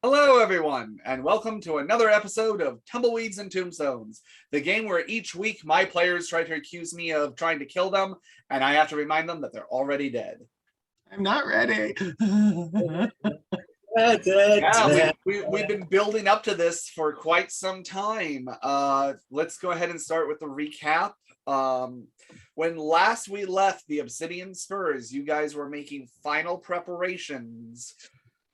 Hello, everyone, and welcome to another episode of Tumbleweeds and Tombstones, the game where each week my players try to accuse me of trying to kill them, and I have to remind them that they're already dead. I'm not ready. Yeah, we've been building up to this for quite some time. Let's go ahead and start with the recap. When last we left the Obsidian Spurs, you guys were making final preparations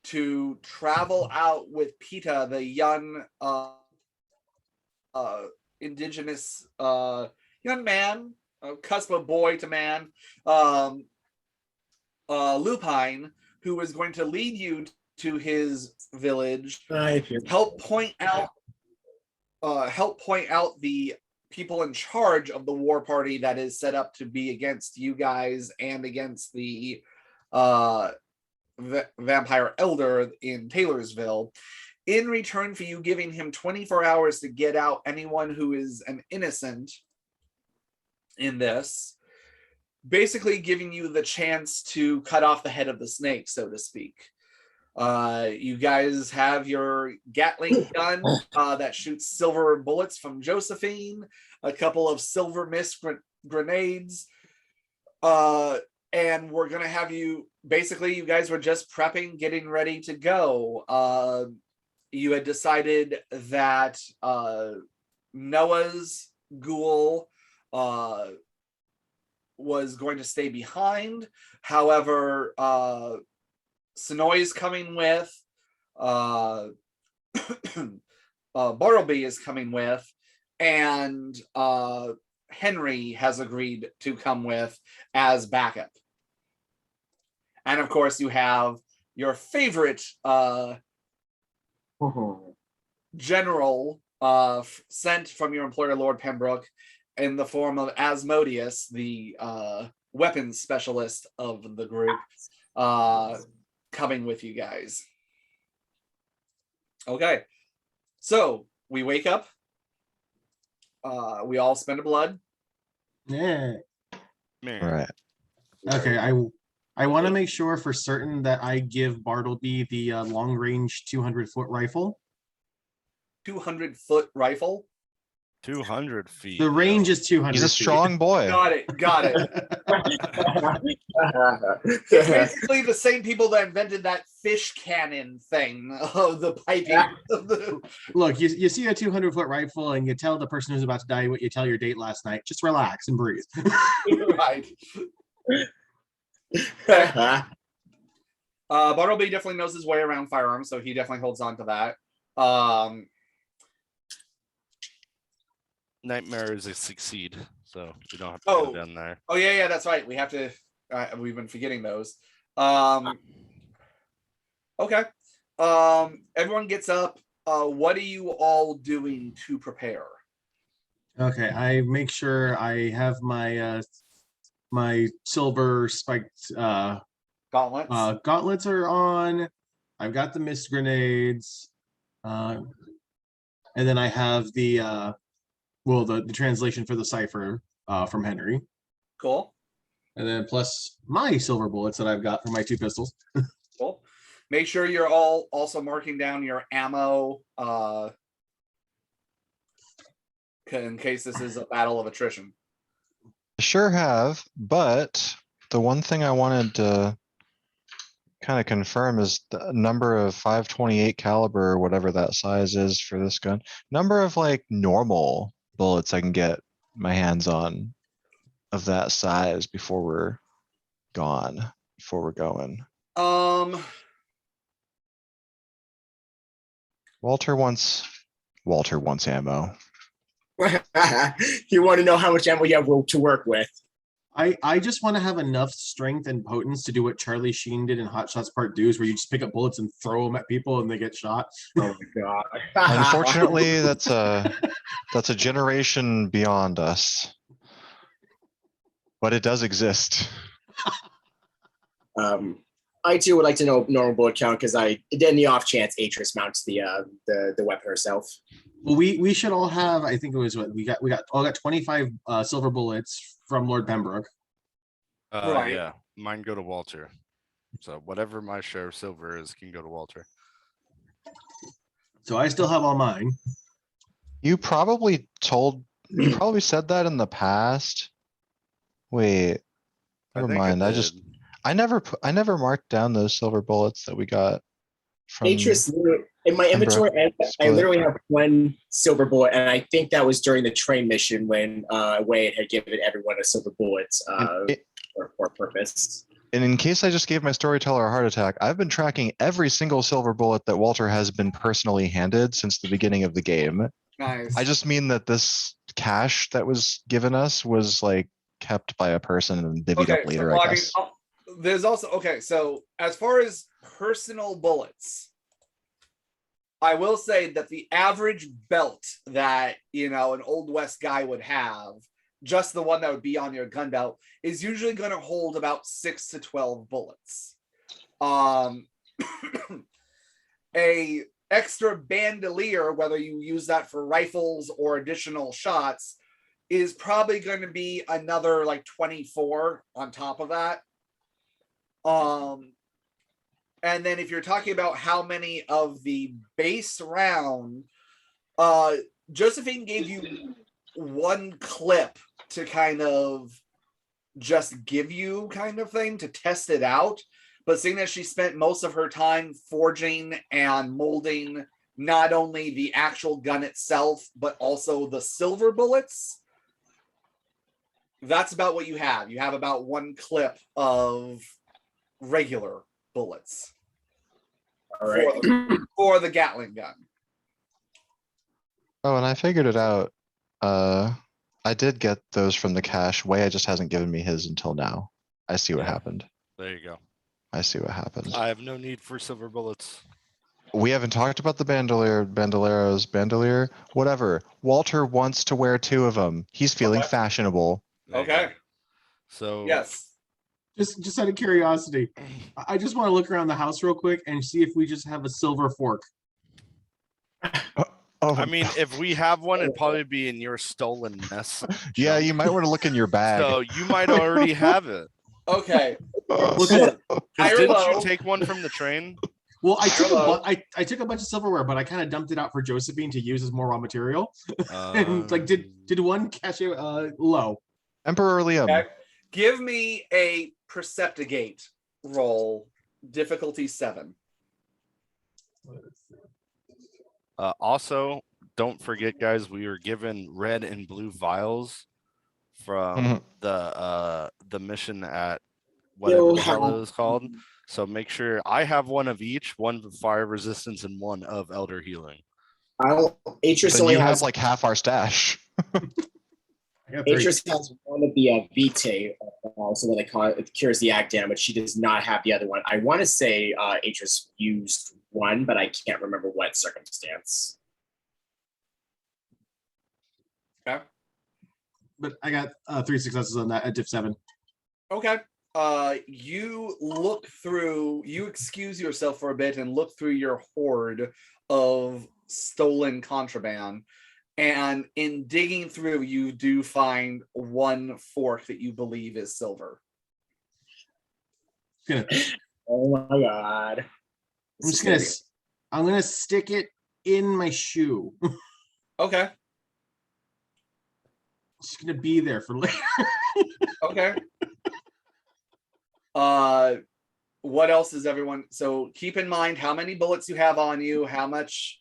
to travel out with Pita, the young indigenous young man, cusp of boy to man, Lupine, who was going to lead you to his village, help point out the people in charge of the war party that is set up to be against you guys and against the vampire elder in Taylorsville, in return for you giving him 24 hours to get out anyone who is an innocent in this, basically giving you the chance to cut off the head of the snake, so to speak. You guys have your Gatling gun that shoots silver bullets from Josephine, a couple of silver mist grenades, and we're going to have you, basically, you guys were just prepping, getting ready to go. You had decided that Noah's ghoul was going to stay behind. However, Sonoy's coming with, Bartleby is coming with, and Henry has agreed to come with as backup. And of course, you have your favorite general sent from your employer, Lord Pembroke, in the form of Asmodeus, the weapons specialist of the group, coming with you guys. Okay, so we wake up. We all spend a blood. Yeah. Right. Okay, I want to make sure for certain that I give Bartleby the long-range 200-foot rifle. 200-foot rifle. 200 feet. The range is 200 He's a strong boy. Got it. It's basically the same people that invented that fish cannon thing of the piping. Look, you see a 200-foot rifle and you tell the person who's about to die what you tell your date last night. Just relax and breathe. Right. Bartleby definitely knows his way around firearms, so he definitely holds on to that. Nightmare is a succeed, so we don't have to go down there. Oh yeah, that's right. We have to. We've been forgetting those. Okay. Everyone gets up. What are you all doing to prepare? Okay, I make sure I have my my silver spiked Gauntlets. Gauntlets are on. I've got the mist grenades, and then I have the the translation for the cipher from Henry. Cool. And then plus my silver bullets that I've got for my two pistols. Cool. Make sure you're all also marking down your ammo in case this is a battle of attrition. Sure have, but the one thing I wanted to kind of confirm is the number of 528 caliber or whatever that size is for this gun. Number of like normal bullets I can get my hands on of that size before we're going. Walter wants ammo. You want to know how much ammo you have to work with. I just want to have enough strength and potence to do what Charlie Sheen did in Hot Shots Part 2, where you just pick up bullets and throw them at people and they get shot. Oh my god. Unfortunately, that's a generation beyond us. But it does exist. I too would like to know normal bullet count because in the off chance Atris mounts the weapon herself. Well, we should all have. I think it was what we got 25 silver bullets from Lord Pembroke. Right. Yeah, mine go to Walter. So whatever my share of silver is can go to Walter. So I still have all mine. You probably said that in the past. Wait, never think mind. did. I never marked down those silver bullets that we got from. Atris, in my Pembroke inventory, I split. literally have one silver bullet, and I think that was during the train mission when Wade had given everyone a silver bullet for purpose. And in case I just gave my storyteller a heart attack, I've been tracking every single silver bullet that Walter has been personally handed since the beginning of the game. Nice. I just mean that this cash that was given us was like kept by a person and divvied up later, well, I guess. There's also so as far as personal bullets, I will say that the average belt that an Old West guy would have, just the one that would be on your gun belt, is usually going to hold about 6 to 12 bullets. A extra bandolier, whether you use that for rifles or additional shots, is probably going to be another like 24 on top of that. And then if you're talking about how many of the base round, Josephine gave you one clip to kind of just give you kind of thing to test it out. But seeing that she spent most of her time forging and molding not only the actual gun itself, but also the silver bullets, that's about what you have. You have about one clip of regular bullets. All right. For the Gatling gun. Oh, and I figured it out. I did get those from the cache. Way just hasn't given me his until now. I see what Yeah. happened. There you go. I see what happened. I have no need for silver bullets. We haven't talked about the bandolier, whatever. Walter wants to wear 2 of them. He's feeling Okay. fashionable. There you Okay. go. So Yes. Just out of curiosity, I just want to look around the house real quick and see if we just have a silver fork. Oh, I mean, if we have one, it'd probably be in your stolen mess. yeah, junk. you might want to look in your bag. So you might already have it. Okay. Look at 'Cause Higher didn't low. you take one from the train? Well, I took Hello. I took a bunch of silverware, but I kind of dumped it out for Josephine to use as more raw material. And like, did one catch it low? Emperor Liam. Okay. Give me a Perceptigate roll, difficulty 7. Also, don't forget, guys, we were given red and blue vials from Mhm. the mission at whatever Yo, the hell how- it was called. So make sure I have one of each, one of fire resistance and one of elder healing. Atris Then only you has have like half our stash. I got 3. Atris has one of the Vitae, so what they call it cures the ag damage. She does not have the other one. I want to say Atris used one, but I can't remember what circumstance. Okay. But I got 3 successes on that at diff 7. Okay. You look through, you excuse yourself for a bit and look through your hoard of stolen contraband. And in digging through, you do find one fork that you believe is silver. Oh my god! I'm gonna stick it in my shoe. Okay. It's gonna be there for later. Okay. What else is everyone? So keep in mind how many bullets you have on you, how much.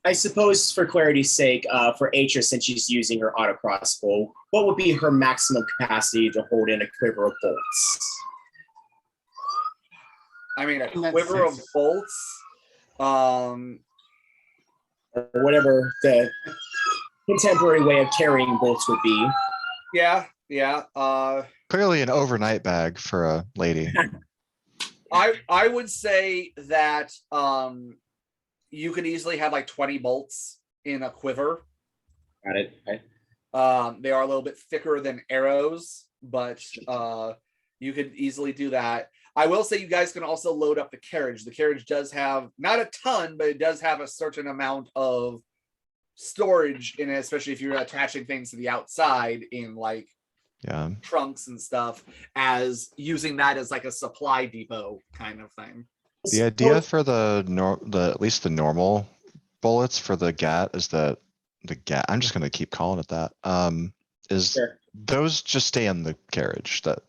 I suppose, for clarity's sake, for Atris, since she's using her auto crossbow, what would be her maximum capacity to hold in a quiver of bolts? I mean, a That's quiver of 6. bolts. Or whatever the contemporary way of carrying bolts would be. Yeah. Clearly an overnight bag for a lady. I would say that you could easily have like 20 bolts in a quiver. Got it. Okay. They are a little bit thicker than arrows, but you could easily do that. I will say you guys can also load up the carriage. The carriage does have not a ton, but it does have a certain amount of storage in it, especially if you're attaching things to the outside in like Yeah. trunks and stuff, as using that as like a supply depot kind of thing. The idea for the at least the normal bullets for the GAT is that the GAT, I'm just gonna keep calling it that, is Sure. those just stay in the carriage that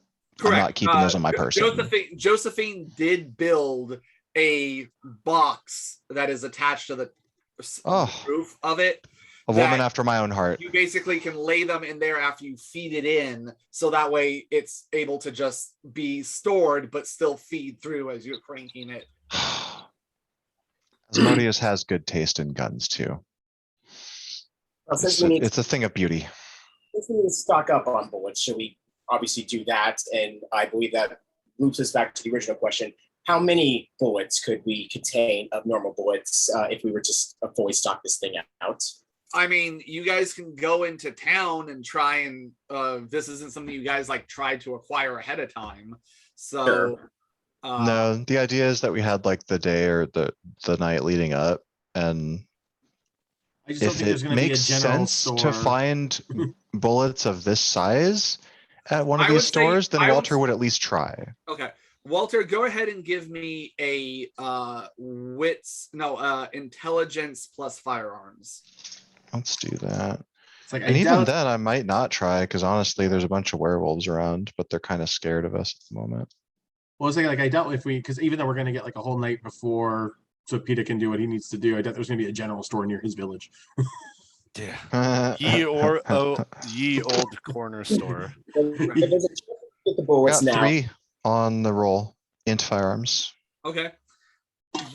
I'm not keeping those on my person. Josephine did build a box that is attached to the Oh. roof of it. A woman after my own heart. You basically can lay them in there after you feed it in, so that way it's able to just be stored but still feed through as you're cranking it. Asmodeus has good taste in guns too. Well, since It's a thing of beauty. we need to stock up on bullets, should we obviously do that? And I believe that loops us back to the original question. How many bullets could we contain of normal bullets if we were to fully stock this thing out? I mean, you guys can go into town and try and this isn't something you guys like tried to acquire ahead of time. So Sure. No, the idea is that we had like the day or the night leading up, and I just don't if think there's it gonna be a makes general sense store. to find bullets of this size at one of I these would say- stores, then I would Walter s- would at least try. okay. Walter, go ahead and give me a intelligence plus firearms. Let's do that. It's like, And I even doubt, then, I might not try, because honestly, there's a bunch of werewolves around, but they're kind of scared of us at the moment. well, it's like I doubt if we, because even though we're gonna get like a whole night before, so Peter can do what he needs to do, I doubt there's gonna be a general store near his village. Yeah. Ye old corner store. There's a chance to get the bullets Got now. 3 on the roll into firearms. Okay.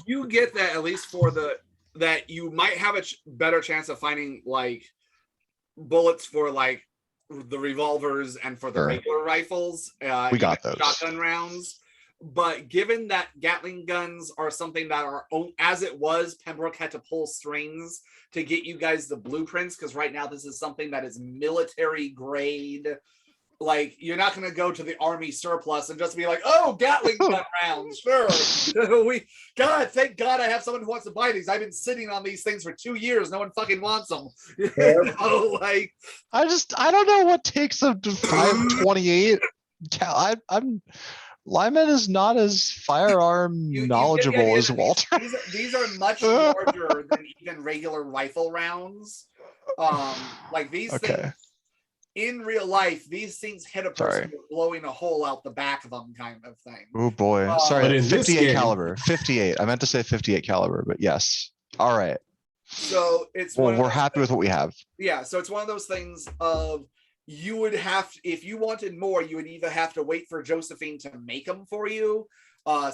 You get that at least for that you might have a better chance of finding like bullets for like the revolvers and for the Sure. regular rifles. We got even those. shotgun rounds. But given that Gatling guns are something that are, as it was, Pembroke had to pull strings to get you guys the blueprints, because right now this is something that is military grade. Like, you're not going to go to the army surplus and just be like, oh, Gatling gun rounds, sure. Thank God I have someone who wants to buy these. I've been sitting on these things for 2 years. No one fucking wants them. Like, I don't know what takes them to 528. I'm Lyman is not as firearm you get the knowledgeable idea as that Walter. these are much larger than even regular rifle rounds. Like these Okay. things in real life, these things hit a person with blowing a hole out the back of them, kind of thing. Oh boy. But Sorry, in this 58 game- caliber. 58. I meant to say 58 caliber, but yes. All right. So it's Well, one of we're those happy with what we have. Yeah, so it's one of those things of you would have to, if you wanted more, you would either have to wait for Josephine to make them for you,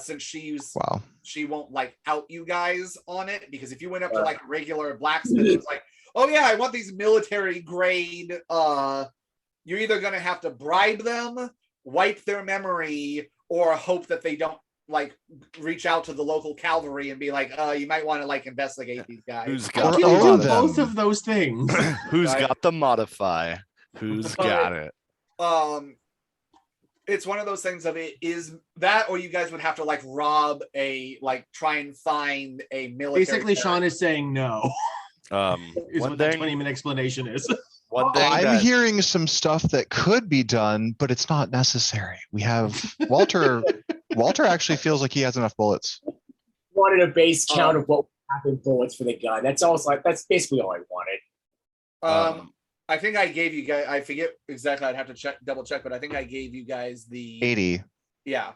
since Wow. she won't like out you guys on it, because if you went up to like a regular blacksmith, it's like, oh yeah, I want these military grade, you're either gonna have to bribe them, wipe their memory, or hope that they don't like reach out to the local cavalry and be like, you might want to like investigate these guys. Who's I got Or can own do them. both of those things. who's Right. got the modify? Who's got it? It's one of those things of it is that, or you guys would have to like rob try and find a military. Basically, Sean is saying no, is One what that thing, 20-minute explanation is. one thing I'm that hearing some stuff that could be done, but it's not necessary. We have Walter. Walter actually feels like he has enough bullets. Wanted a base count of what happened bullets for the gun. That's basically all I wanted. I think I gave you guys. I forget exactly. I'd have to double check, but I think I gave you guys the 80. Yeah.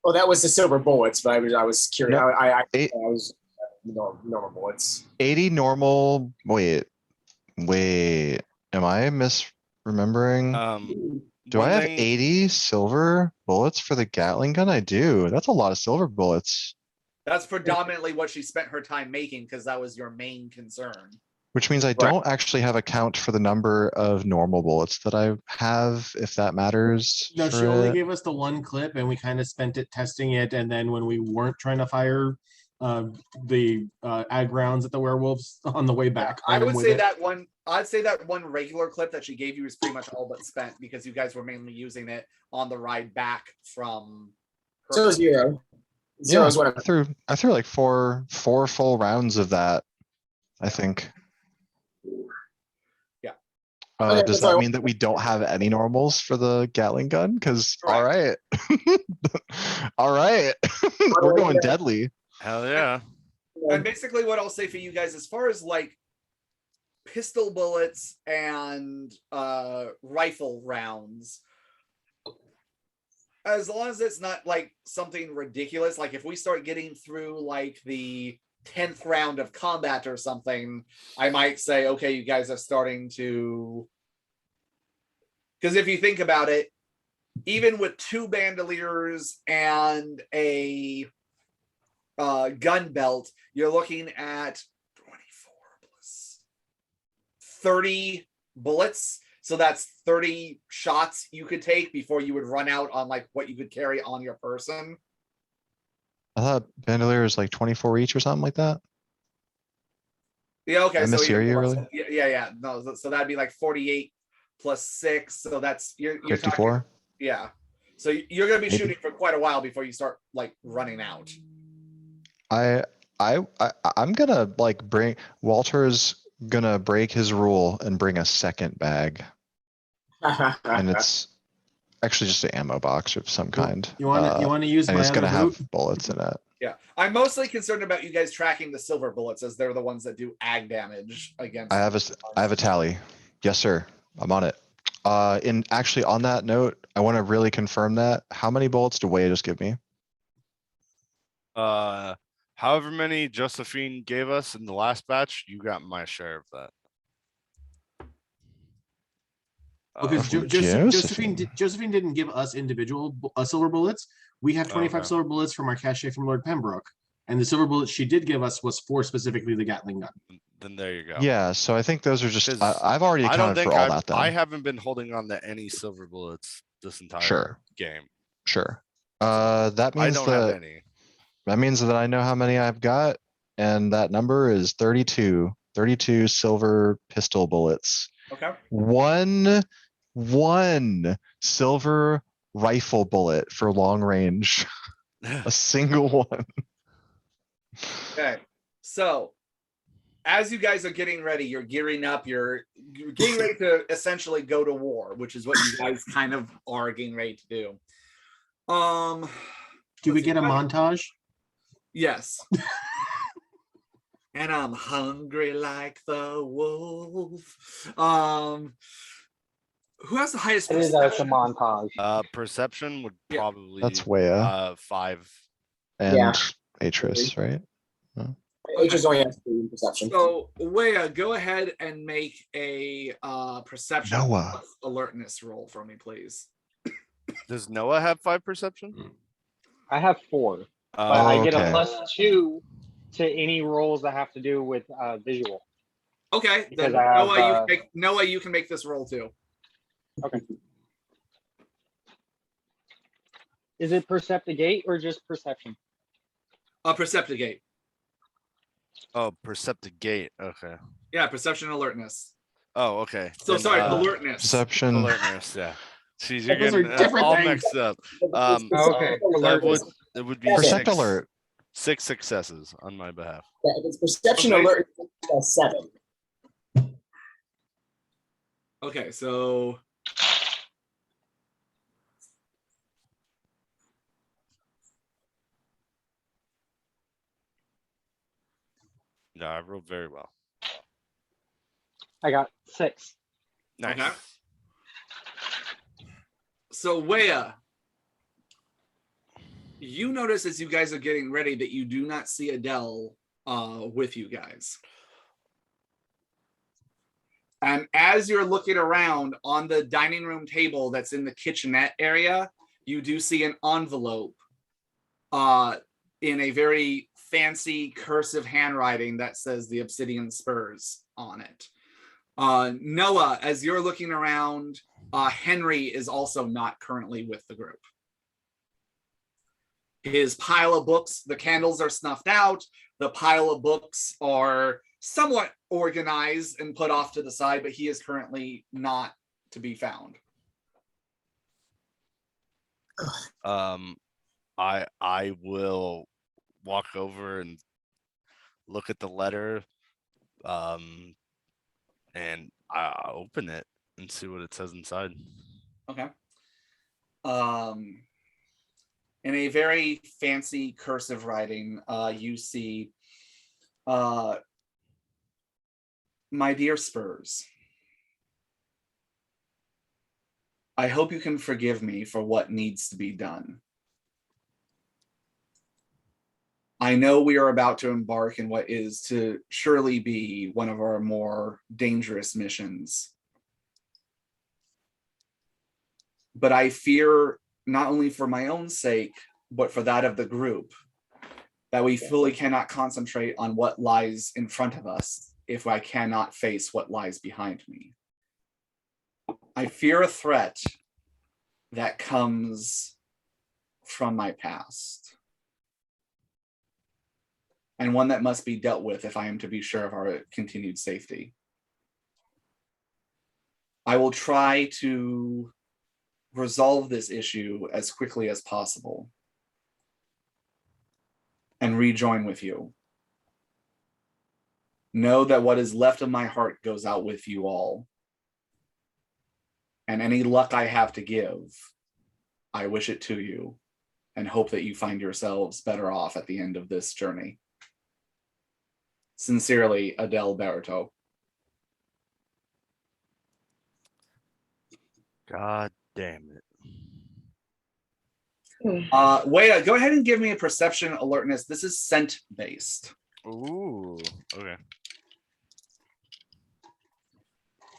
Well, that was the silver bullets, but I was curious. No, I eight- was normal bullets. 80 normal. Wait. Am I misremembering? Do I one have thing- 80 silver bullets for the Gatling gun? I do. That's a lot of silver bullets, That's predominantly what she spent her time making, because that was your main concern. which means I don't actually have a count for the number of normal bullets that I have, if that matters. No, for she only it. gave us the one clip, and we kind of spent it testing it. And then when we weren't trying to fire the ag rounds at the werewolves on the way back, I would with say it. that one. I'd say that one regular clip that she gave you is pretty much all but spent, because you guys were mainly using it on the ride back from. her- So zero. Zero is what I'm. I threw like four full rounds of that, I think. Yeah. Okay, Does that's all I that mean that we don't have any normals for the Gatling gun? Cause, alright. Alright, we're going deadly. Hell yeah. And basically what I'll say for you guys, as far as like pistol bullets and rifle rounds, as long as it's not like something ridiculous, like if we start getting through like the 10th round of combat or something, I might say, okay, you guys are starting to, because if you think about it, even with 2 bandoliers and a gun belt, you're looking at 24 plus 30 bullets. So that's 30 shots you could take before you would run out on like what you could carry on your person. I thought bandolier is like 24 each or something like that. Yeah, okay. I So mishear you, really? yeah. No, so that'd be like 48 plus 6. So that's you're 54. talking, yeah. So you're gonna be Maybe. shooting for quite a while before you start like running out. I'm gonna like bring, Walter's gonna break his rule and bring a second bag. And it's actually just an ammo box of some kind. You want to use And my it's other gonna have boot? bullets in it. Yeah, I'm mostly concerned about you guys tracking the silver bullets, as they're the ones that do ag damage against. I have a tally. Yes, sir. I'm on it. And actually on that note, I want to really confirm that. How many bullets did Wade just give me? However many Josephine gave us in the last batch, you got my share of that. Because Josephine. Josephine didn't give us individual silver bullets. We have 25 Okay. silver bullets from our cachet from Lord Pembroke, and the silver bullets she did give us was for specifically the Gatling gun. Then there you go. Yeah, so I think those are just, 'Cause I've already I don't accounted think for all that I then. haven't been holding on to any silver bullets this entire Sure. game. Sure. That I means don't have that, any. that means that I know how many I've got. And that number is 32 silver pistol bullets. Okay. One silver rifle bullet for long range. A single one. Okay. So as you guys are getting ready, you're gearing up, you're getting ready to essentially go to war, which is what you guys kind of are getting ready to do. Do we get a montage? Yes. And I'm hungry like the wolf. Who has the highest It is a perception? montage. Perception would Yeah. probably That's Wea 5. and Yeah. Atris, right? It just only has 3 perception. So Wea, go ahead and make a perception Noah. alertness roll for me, please. Does Noah have 5 perception? I have 4, but Uh, I get a Okay. +2 to any rolls that have to do with visual. Okay, Because then I have, Noah, you can make this roll too. Okay. Is it Perceptigate or just perception? Perceptigate. oh, Perceptigate. Okay. Yeah, perception alertness. Oh, okay. So Then, sorry, alertness. Perception. Alertness, yeah. Jeez, you're Those are getting different all things. mixed up. Okay. It would be Percept 6, alert. 6 successes on my behalf. Yeah, if it's perception Okay. alert, it's 7. Okay, so No, I rolled very well. I got 6. Nice. Okay. So Wea, you notice as you guys are getting ready that you do not see Adele with you guys. And as you're looking around on the dining room table that's in the kitchenette area, you do see an envelope in a very fancy cursive handwriting that says the Obsidian Spurs on it. Noah, as you're looking around, Henry is also not currently with the group. His pile of books, the candles are snuffed out. The pile of books are somewhat organized and put off to the side, but he is currently not to be found. I will walk over and look at the letter, and I open it and see what it says inside. Okay. In a very fancy cursive writing, you see, my dear Spurs, I hope you can forgive me for what needs to be done. I know we are about to embark in what is to surely be one of our more dangerous missions. But I fear, not only for my own sake, but for that of the group, that we fully cannot concentrate on what lies in front of us if I cannot face what lies behind me. I fear a threat that comes from my past, and one that must be dealt with if I am to be sure of our continued safety. I will try to resolve this issue as quickly as possible and rejoin with you. Know that what is left of my heart goes out with you all. And any luck I have to give, I wish it to you and hope that you find yourselves better off at the end of this journey. Sincerely, Adele Barreto. God damn it. Wait, go ahead and give me a perception alertness. This is scent based. Ooh, okay.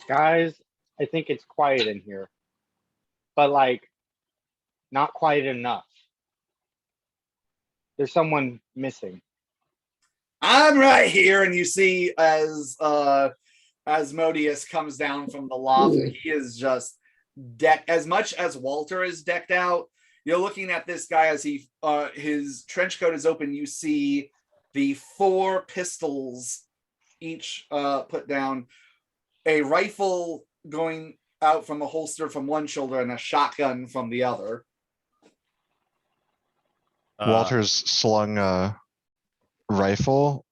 Guys, I think it's quiet in here, but like not quiet enough. There's someone missing. I'm right here, and you see as Modius comes down from the loft, he is just decked as much as Walter is decked out. You're looking at this guy as he his trench coat is open. You see the 4 pistols each put down, a rifle going out from a holster from one shoulder and a shotgun from the other. Walter's slung a rifle.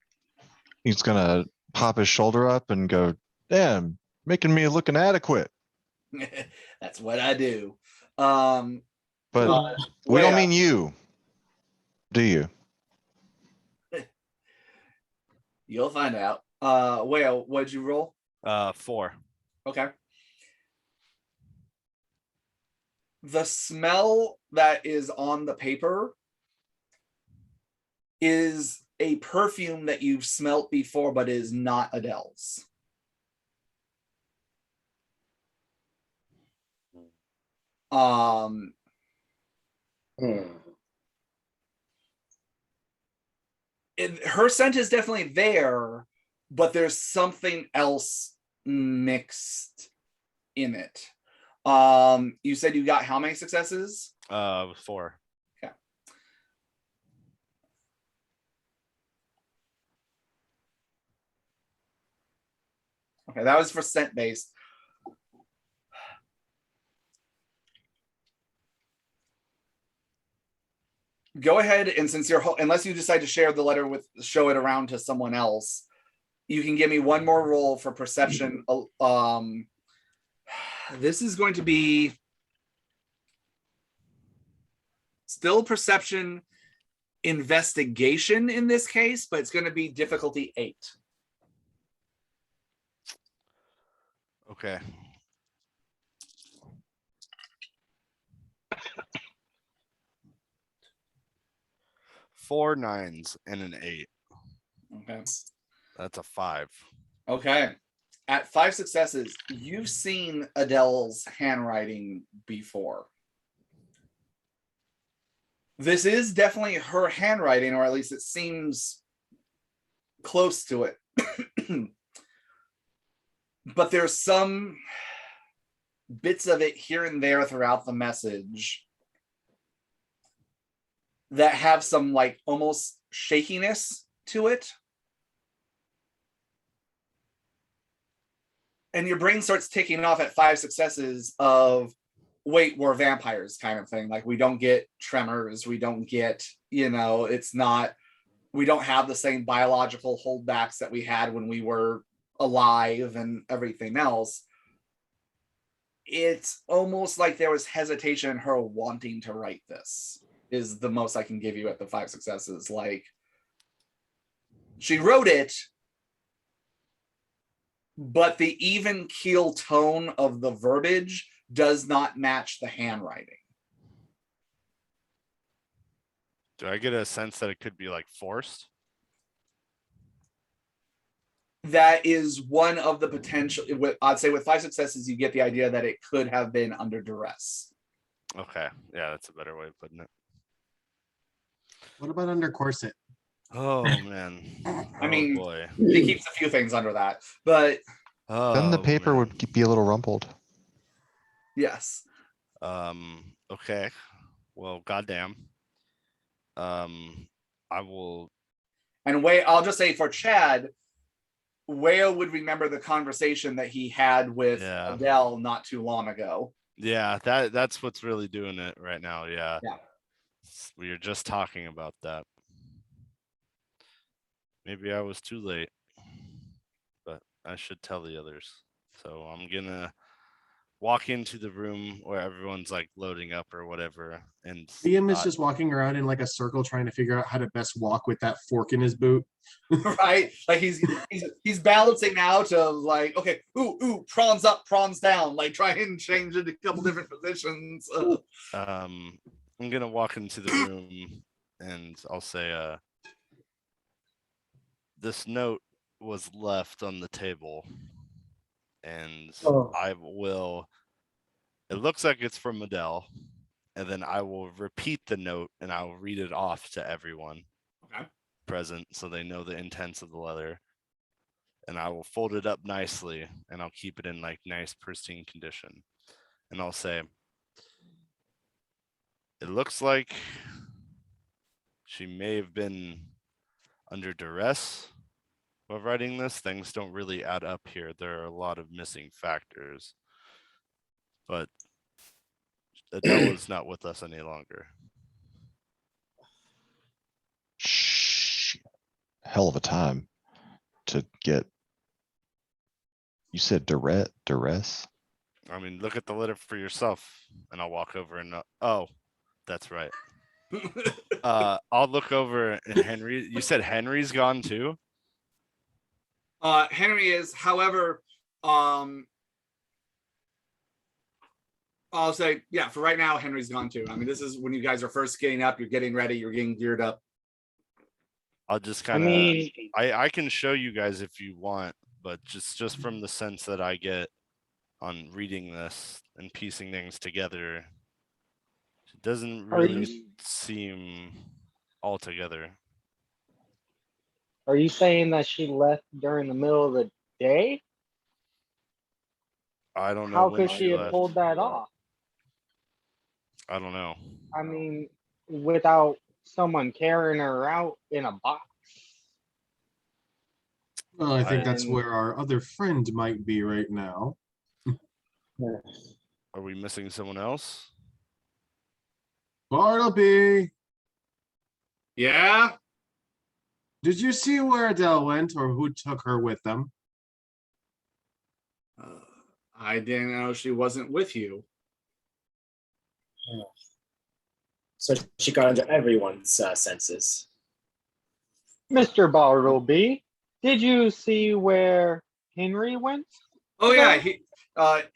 He's gonna pop his shoulder up and go, damn, making me look inadequate. That's what I do. But we don't mean you, do you? You'll find out. Whale, what'd you roll? 4. Okay. The smell that is on the paper is a perfume that you've smelt before, but is not Adele's. Her scent is definitely there, but there's something else mixed in it. You said you got how many successes? 4. Okay. Okay, that was for scent based. Go ahead, and since you're, unless you decide to share the letter with, show it around to someone else, you can give me one more roll for perception. This is going to be still perception investigation in this case, but it's going to be difficulty 8. Okay. Four 9s and an 8. Okay. That's a 5. Okay. At 5 successes, you've seen Adele's handwriting before. This is definitely her handwriting, or at least it seems close to it. But there's some bits of it here and there throughout the message that have some like almost shakiness to it. And your brain starts ticking off at 5 successes of, wait, we're vampires kind of thing. Like we don't get tremors. We don't get, it's not, we don't have the same biological holdbacks that we had when we were alive and everything else. it's almost like there was hesitation in her wanting to write this, is the most I can give you at the 5 successes. Like, she wrote it, but the even keel tone of the verbiage does not match the handwriting. Do I get a sense that it could be like forced? That is one of the potential. I'd say with 5 successes, you get the idea that it could have been under duress. Okay. Yeah, that's a better way of putting it. What about under corset? Oh man. I mean, boy. He keeps a few things under that, but Then the Oh, paper man. would be a little rumpled. yes. Okay. Well, goddamn. I will. And I'll just say for Chad, Whale would remember the conversation that he had with Yeah. Adele not too long ago. Yeah, that's what's really doing it right now. Yeah. Yeah. We were just talking about that. Maybe I was too late, but I should tell the others. So I'm gonna walk into the room where everyone's like loading up or whatever, and Liam is just walking around in like a circle trying to figure out how to best walk with that fork in his boot. Right? Like he's balancing now to like, okay, ooh, prawns up, prawns down, like try and change it a couple different positions. I'm gonna walk into the room and I'll say, this note was left on the table, and Oh. I will. It looks like it's from Adele, and then I will repeat the note and I'll read it off to everyone Okay. present so they know the intents of the letter. And I will fold it up nicely and I'll keep it in like nice pristine condition. And I'll say, it looks like she may have been under duress while writing this. Things don't really add up here. There are a lot of missing factors. But Adele is not with us any longer. Shh. Hell of a time to get. You said duress? I mean, look at the letter for yourself, and I'll walk over and oh, that's right. I'll look over and Henry. You said Henry's gone too? Henry is, however, I'll say, yeah, for right now, Henry's gone too. I mean, this is when you guys are first getting up, you're getting ready, you're getting geared up. I'll just I kind of. mean, I can show you guys if you want, but just from the sense that I get on reading this and piecing things together, it doesn't Are really you- seem all together. are you saying that she left during the middle of the day? I don't know How when could she have left. pulled that off? I don't know. I mean, without someone carrying her out in a box. Well, I think that's And- where our other friend might be right now. Are we missing someone else? Bartleby, Yeah. did you see where Adele went or who took her with them? I didn't know she wasn't with you. So she got under everyone's senses. Mr. Bartleby, did you see where Henry went? Oh yeah,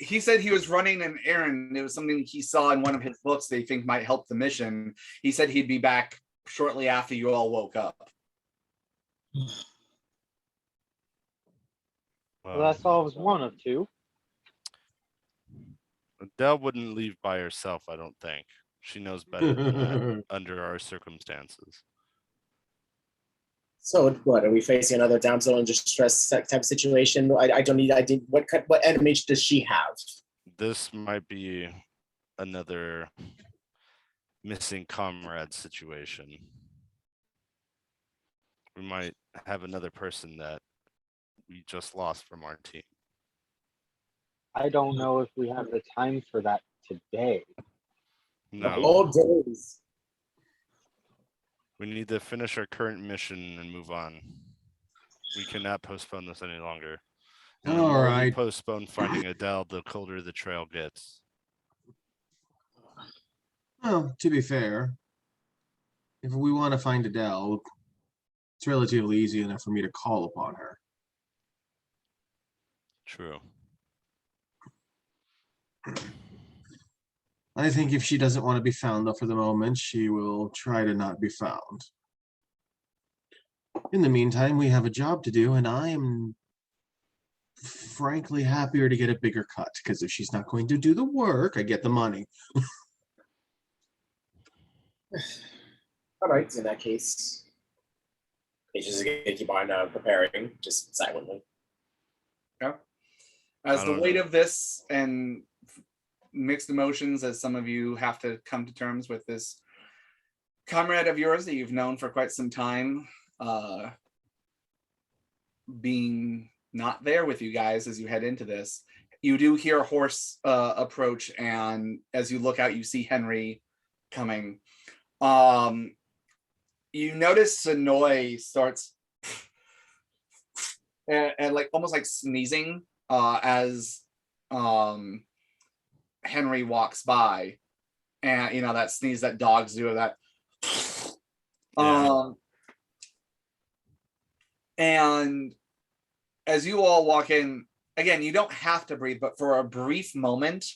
he said he was running an errand. It was something he saw in one of his books they think might help the mission. He said he'd be back shortly after you all woke up. Well, that solves one of two. Adele wouldn't leave by herself, I don't think. She knows better than that under our circumstances. So what are we facing? Another damsel in distress type of situation? I don't need. I did. What image does she have? This might be another missing comrade situation. We might have another person that we just lost from our team. I don't know if we have the time for that today. The No, old days. we need to finish our current mission and move on. We cannot postpone this any longer. And the All more we right. postpone finding Adele, the colder the trail gets. Well, to be fair, if we want to find Adele, it's relatively easy enough for me to call upon her. True. I think if she doesn't want to be found, though, for the moment, she will try to not be found. In the meantime, we have a job to do, and I am frankly happier to get a bigger cut, because if she's not going to do the work, I get the money. All right, in that case, Patience is going to keep on preparing, just silently. As I the don't weight know. of this and mixed emotions, as some of you have to come to terms with this comrade of yours that you've known for quite some time, being not there with you guys as you head into this, you do hear a horse approach, and as you look out, you see Henry coming. You notice Sonoy starts and like almost like sneezing as Henry walks by, and you know that sneeze that dogs do, that Yeah. and as you all walk in, again, you don't have to breathe, but for a brief moment,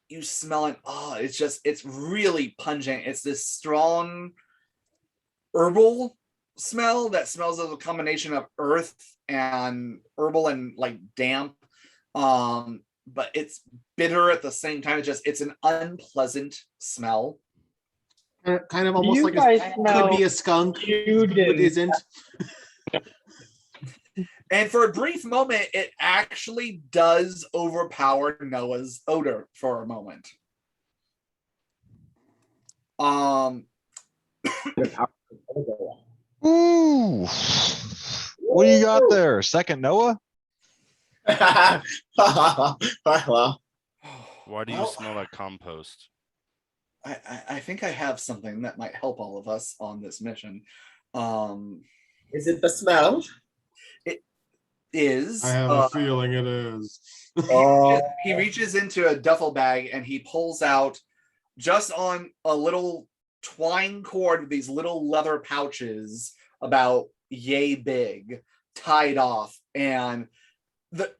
you smell it. Oh, it's really pungent. It's this strong herbal smell that smells of a combination of earth and herbal and like damp. But it's bitter at the same time. It's an unpleasant smell. Kind of Do almost you like guys could smell be a skunk, you but didn't? isn't. And for a brief moment, it actually does overpower Noah's odor for a moment. Ooh. What do you got there? Second Noah? Well, Why do you Well, smell like compost? I think I have something that might help all of us on this mission. is it the smell? Is I have a feeling it is. he reaches into a duffel bag and he pulls out, just on a little twine cord with these little leather pouches about yay big, tied off, and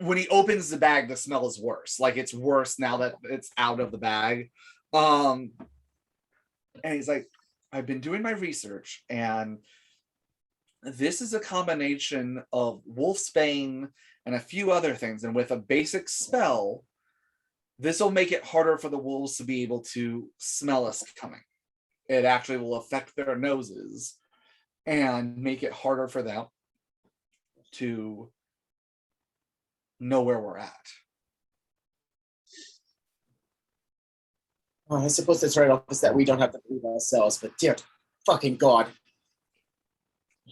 when he opens the bag, the smell is worse. Like it's worse now that it's out of the bag. And he's like, I've been doing my research, and this is a combination of wolfsbane and a few other things. And with a basic spell, this will make it harder for the wolves to be able to smell us coming. It actually will affect their noses and make it harder for them to know where we're at. I suppose that's right, office, that we don't have to believe ourselves, but dear fucking God.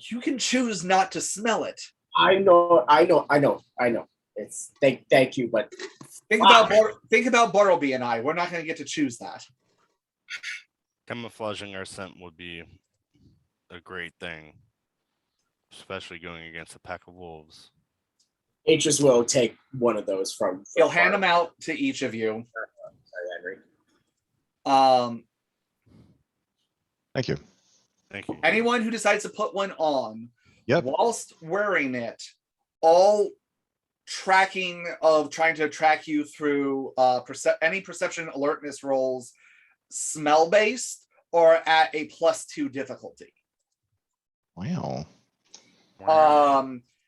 You can choose not to smell it. I know. It's thank you, but Think about Bartleby and I. We're not going to get to choose that. Camouflaging our scent would be a great thing, especially going against a pack of wolves. Atris will take one of those from He'll hand them out to each of you. Sorry, Henry. Thank you. Thank you. Anyone who decides to put one on, Yep. whilst wearing it, all tracking of trying to track you through any perception alertness rolls, smell based or at a +2 difficulty. Wow.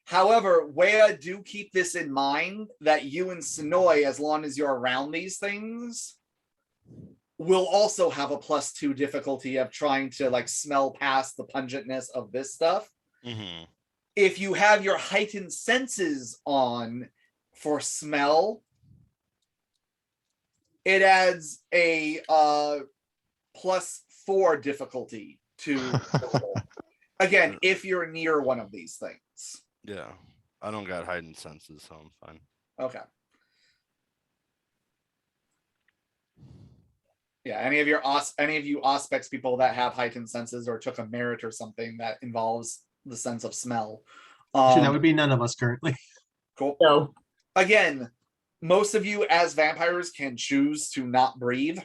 However, Wea, do keep this in mind that you and Sonoy, as long as you're around these things, will also have a +2 difficulty of trying to like smell past the pungentness of this stuff. Mm-hmm. If you have your heightened senses on for smell, it adds a +4 difficulty to again, if you're near one of these things. Yeah, I don't got heightened senses, so I'm fine. Okay. Yeah, any of you Auspex people that have heightened senses or took a merit or something that involves the sense of smell, Actually, that would be none of us currently. Cool. No. Again, most of you as vampires can choose to not breathe.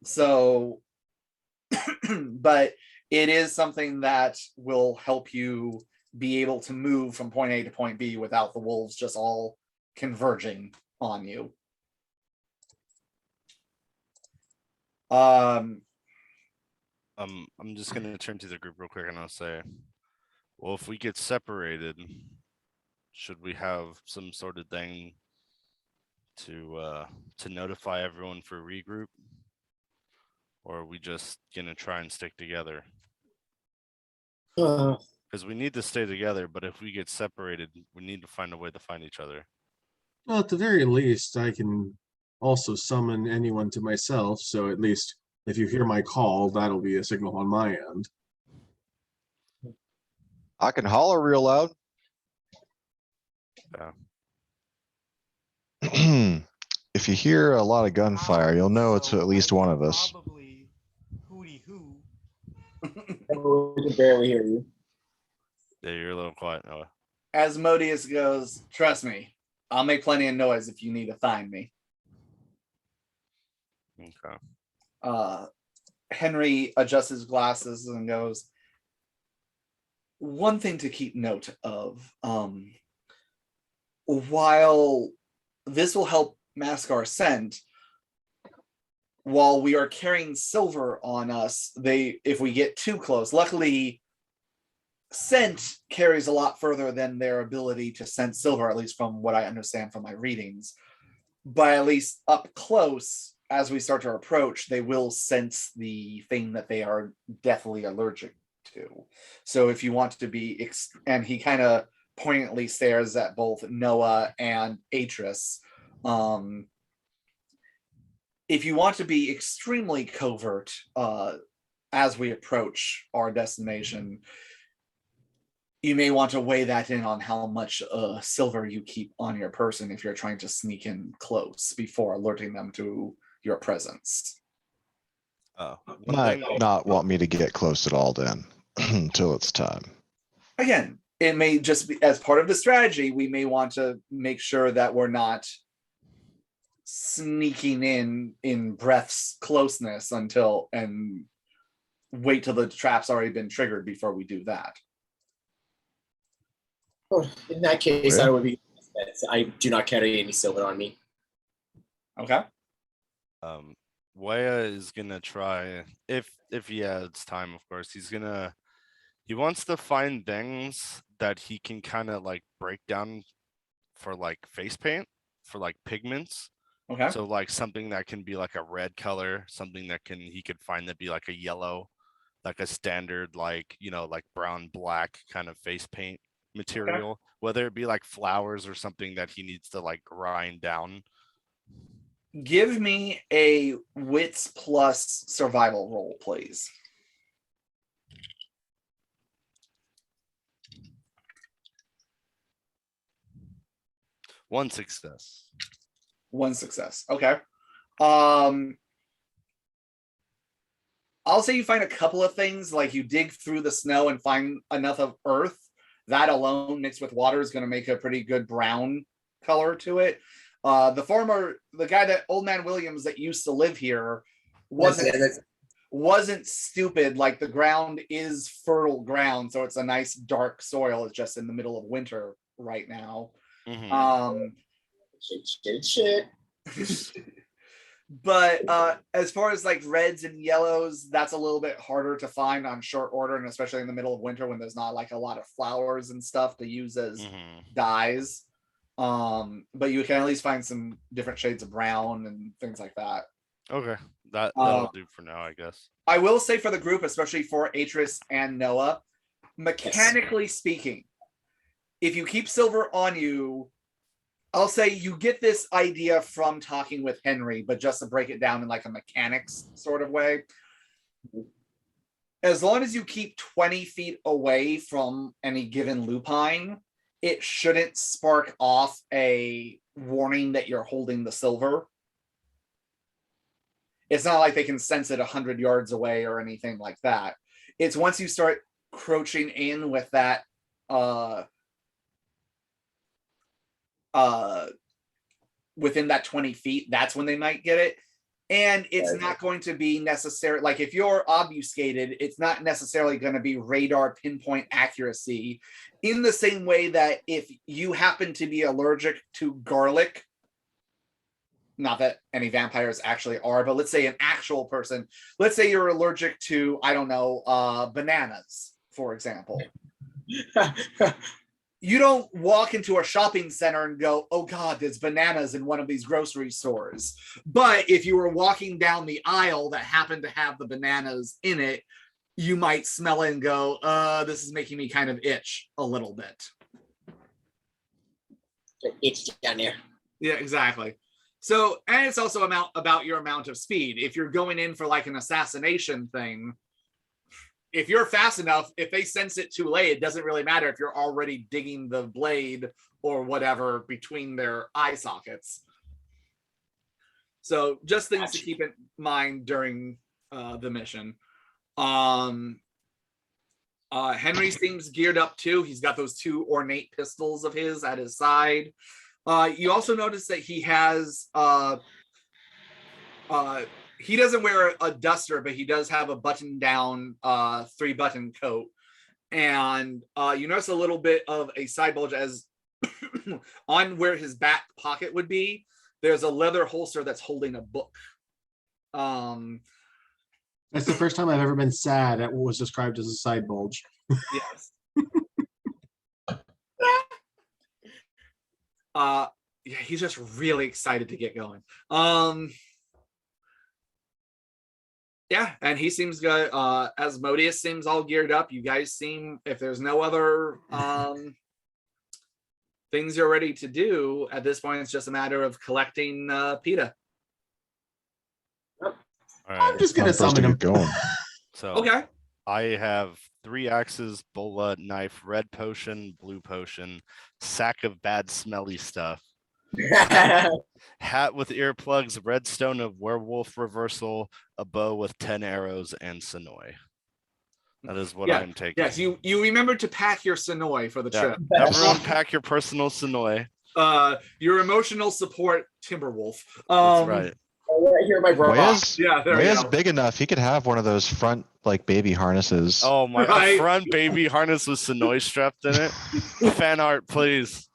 So, but it is something that will help you be able to move from point A to point B without the wolves just all converging on you. I'm just gonna turn to the group real quick and I'll say, well, if we get separated, should we have some sort of thing to notify everyone for regroup? Or are we just gonna try and stick together? Because we need to stay together, but if we get separated, we need to find a way to find each other. Well, at the very least, I can also summon anyone to myself. So at least if you hear my call, that'll be a signal on my end. I can holler real loud. If you hear a lot of gunfire, you'll know it's at least one of us. Probably hooty hoo. Oh, we can barely hear you. Yeah, you're a little quiet, Noah. Asmodeus goes, trust me, I'll make plenty of noise if you need to find me. Okay. Henry adjusts his glasses and goes, one thing to keep note of, while this will help mask our scent, while we are carrying silver on us, if we get too close, luckily scent carries a lot further than their ability to sense silver, at least from what I understand from my readings. But at least up close, as we start to approach, they will sense the thing that they are deathly allergic to. So if you want to be, and he kind of poignantly stares at both Noah and Atris, if you want to be extremely covert as we approach our destination, you may want to weigh that in on how much silver you keep on your person if you're trying to sneak in close before alerting them to your presence. Oh, Might not want me to get close at all then, until it's time. Again, it may just be as part of the strategy, we may want to make sure that we're not sneaking in breath's closeness and wait till the trap's already been triggered before we do that. In that case, Yeah. I would be. I do not carry any silver on me. Okay. Waya is gonna try, if he has time, of course, he wants to find things that he can kind of like break down for like face paint, for like pigments. Okay. So like something that can be like a red color, something that he could find that be like a yellow, like a standard, like, like brown, black kind of face paint material, whether it be like flowers or something that he needs to like grind down. Give me a wits plus survival roll, please. One success. One success. Okay. I'll say you find a couple of things, like you dig through the snow and find enough of earth. That alone mixed with water is going to make a pretty good brown color to it. The guy that Old Man Williams that used to live here wasn't stupid. Like, the ground is fertile ground, so it's a nice dark soil. It's just in the middle of winter right now. Mhm. Shit. But as far as like reds and yellows, that's a little bit harder to find on short order, and especially in the middle of winter when there's not like a lot of flowers and stuff to use as dyes. But you can at least find some different shades of brown and things like that. Okay, that'll do for now, I guess. I will say for the group, especially for Atris and Noah, mechanically speaking, if you keep silver on you, I'll say you get this idea from talking with Henry, but just to break it down in like a mechanics sort of way. As long as you keep 20 feet away from any given lupine, it shouldn't spark off a warning that you're holding the silver. It's not like they can sense it 100 yards away or anything like that. It's once you start crouching in with that within that 20 feet, that's when they might get it. And it's not going to be necessary, like if you're obfuscated, it's not necessarily going to be radar pinpoint accuracy, in the same way that if you happen to be allergic to garlic, not that any vampires actually are, but let's say an actual person, let's say you're allergic to, I don't know, bananas, for example. You don't walk into a shopping center and go, oh God, there's bananas in one of these grocery stores. But if you were walking down the aisle that happened to have the bananas in it, you might smell it and go, this is making me kind of itch a little bit. It's down there. Yeah, exactly. So, and it's also about your amount of speed. If you're going in for like an assassination thing, if you're fast enough, if they sense it too late, it doesn't really matter if you're already digging the blade or whatever between their eye sockets. So just things to keep in mind during the mission. Henry seems geared up too. He's got those 2 ornate pistols of his at his side. You also notice that he has he doesn't wear a duster, but he does have a button down 3-button coat. And you notice a little bit of a side bulge as on where his back pocket would be. There's a leather holster that's holding a book. That's the first time I've ever been sad at what was described as a side bulge. Yes. Yeah, he's just really excited to get going. Yeah, and he seems good. Asmodeus seems all geared up. You guys seem, if there's no other things you're ready to do at this point, it's just a matter of collecting PETA. All I'm right. just gonna I'm supposed to summon him. get going. So Okay. I have 3 axes, bola, knife, red potion, blue potion, sack of bad smelly stuff, hat with earplugs, redstone of werewolf reversal, a bow with 10 arrows, and Sonoy. That is what I'm taking. Yes, you remember to pack your Sonoy for the Yeah. trip. Everyone pack your personal Sonoy. Your emotional support Timberwolf. That's right. Right here, my robot. Waya's, Yeah, there Waya's you go. big enough. He could have one of those front like baby harnesses. Oh my, Right. a front baby harness with Sonoy strapped in it. Fan art, please.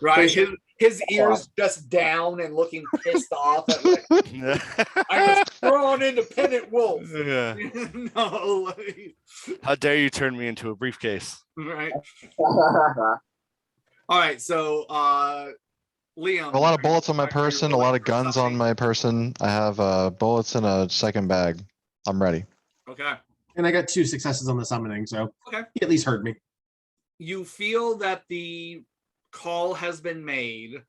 Right, his ears just down and looking pissed off at like, I'm a strong, independent wolf. Yeah. No, How dare you turn me into a briefcase? right. All right, so Liam. A lot of bullets on my person, a lot of guns on my person. I have bullets in a second bag. I'm ready. Okay. And I got 2 successes on the summoning, so Okay. he at least heard me. You feel that the call has been made,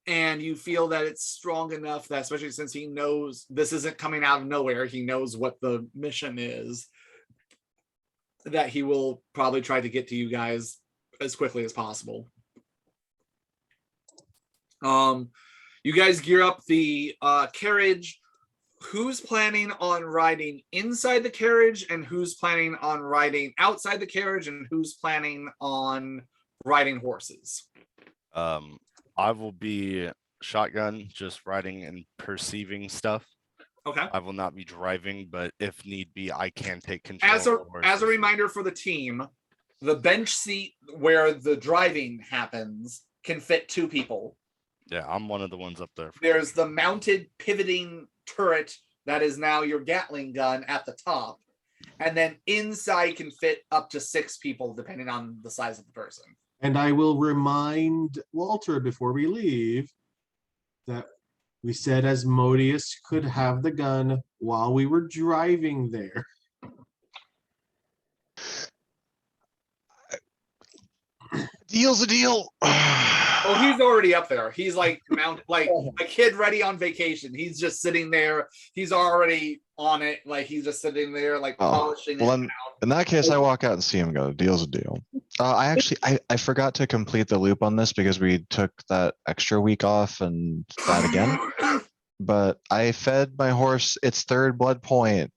and you feel that it's strong enough that, especially since he knows this isn't coming out of nowhere, he knows what the mission is, that he will probably try to get to you guys as quickly as possible. You guys gear up the carriage. Who's planning on riding inside the carriage, and who's planning on riding outside the carriage, and who's planning on riding horses? I will be shotgun, just riding and perceiving stuff. Okay. I will not be driving, but if need be, I can take control. As of a the horses. reminder for the team, the bench seat where the driving happens can fit 2 people. Yeah, I'm one of the ones up there. There's the mounted pivoting turret that is now your Gatling gun at the top. And then inside can fit up to 6 people, depending on the size of the person. And I will remind Walter before we leave that we said Asmodeus could have the gun while we were driving there. Deal's a deal. Oh, he's already up there. He's like like a kid ready on vacation. He's just sitting there. He's already on it. Like he's just sitting there, like polishing well, it then, down. in that case, I walk out and see him go. Deal's a deal. I forgot to complete the loop on this because we took that extra week off and that again. But I fed my horse its 3rd blood point.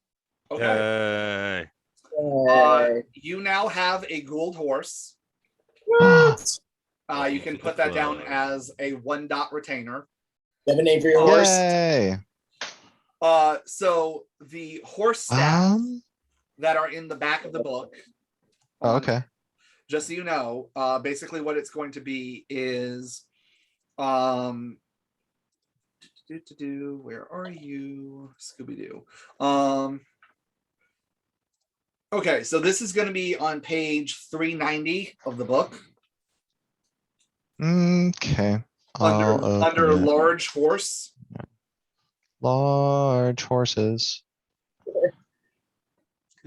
Okay. Yay. You now have a Gould horse. What? You can put that down as a 1-dot retainer. You have a name for your horse? Yay. So the horse stats Um, that are in the back of the book. oh, okay. Just so you know, basically what it's going to be is, where are you, Scooby-Doo? Okay, so this is going to be on page 390 of the book. Okay. Under I'll open it. large horse. Large horses.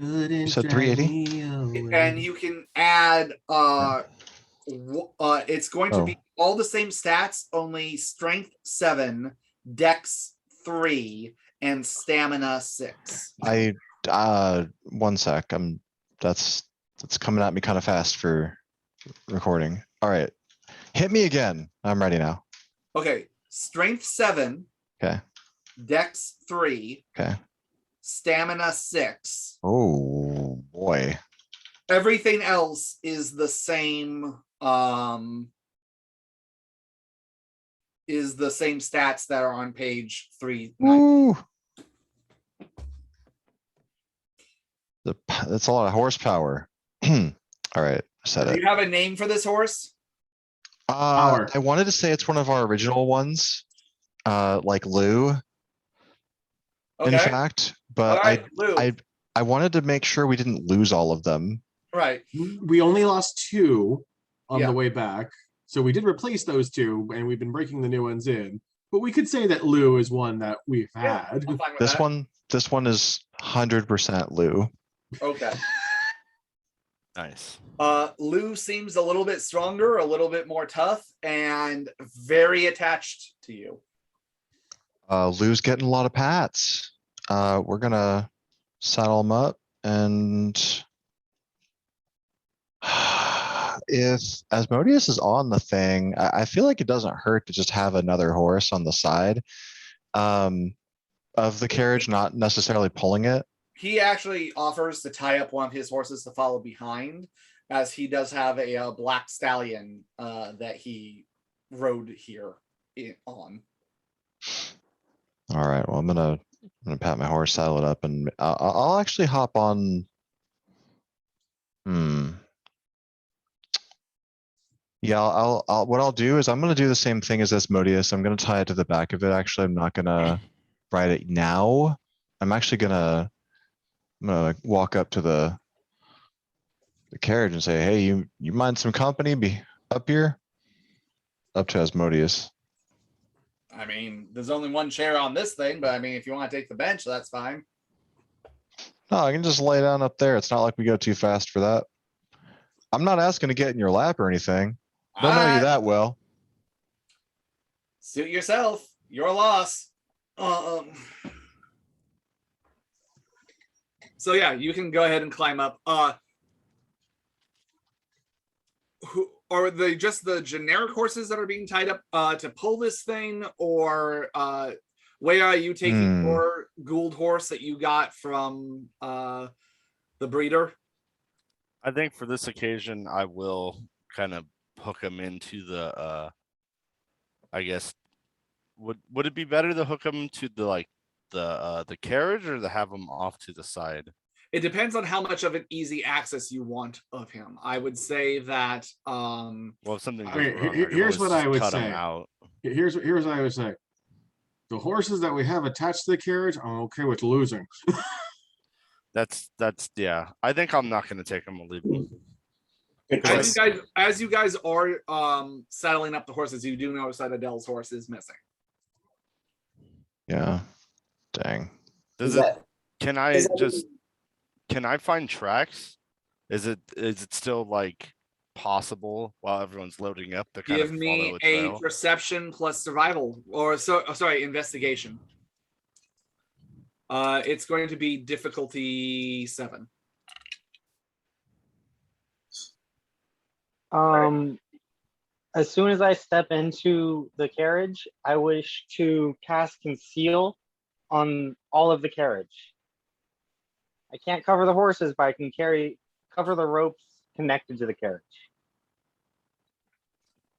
Couldn't said drive 380? me away. And you can add it's going to Oh. be all the same stats, only strength 7, dex 3, and stamina 6. One sec. That's coming at me kind of fast for recording. All right. Hit me again. I'm ready now. Okay, strength 7, Okay. dex 3, Okay. stamina 6. Oh boy. Everything else is the same stats that are on page 3. Woo. That's a lot of horsepower. All right, said Do it. you have a name for this horse? Power. I wanted to say it's one of our original ones, like Lou, Okay. in fact, but All right, Lou. I wanted to make sure we didn't lose all of them. Right. We only lost 2 on Yeah. the way back. So we did replace those 2, and we've been breaking the new ones in. But we could say that Lou is one that we've Yeah, had. I'm fine with This that. this one is 100% Lou. Okay. Nice. Lou seems a little bit stronger, a little bit more tough, and very attached to you. Lou's getting a lot of pats. We're gonna saddle him up, and if Asmodeus is on the thing, I feel like it doesn't hurt to just have another horse on the side of the carriage, not necessarily pulling it. He actually offers to tie up one of his horses to follow behind, as he does have a black stallion that he rode here on. All right. Well, I'm gonna pat my horse, saddle it up, and I'll actually hop on. Yeah, I'll what I'll do is I'm gonna do the same thing as Asmodeus. I'm gonna tie it to the back of it. Actually, I'm not gonna ride it now. I'm actually gonna walk up to the carriage and say, "Hey, you mind some company? Be up here." Up to Asmodeus. I mean, there's only one chair on this thing, but I mean, if you want to take the bench, that's fine. No, I can just lay down up there. It's not like we go too fast for that. I'm not asking to get in your lap or anything. Don't know you that well. Suit yourself. Your loss. So yeah, you can go ahead and climb up. Who are they? Just the generic horses that are being tied up to pull this thing, or where are you taking your Gould horse that you got from the breeder? I think for this occasion, I will kind of hook him into the. I guess would it be better to hook him to the carriage, or to have him off to the side? It depends on how much of an easy access you want of him. I would say that. Well, if something goes Okay, wrong, here's what I would cut him say. out. Here's what I would say. The horses that we have attached to the carriage, I'm okay with losing. That's yeah. I think I'm not going to take him and leave him. Good choice. As you guys are saddling up the horses, you do notice that Adele's horse is missing. Yeah. Dang. Does Is it? that- Can I is that just? Can I find tracks? Is it still like possible while everyone's loading up to kind Give of me follow a a trail? perception plus survival, or sorry, investigation. It's going to be difficulty 7. As soon as I step into the carriage, I wish to cast conceal on all of the carriage. I can't cover the horses, but I can cover the ropes connected to the carriage.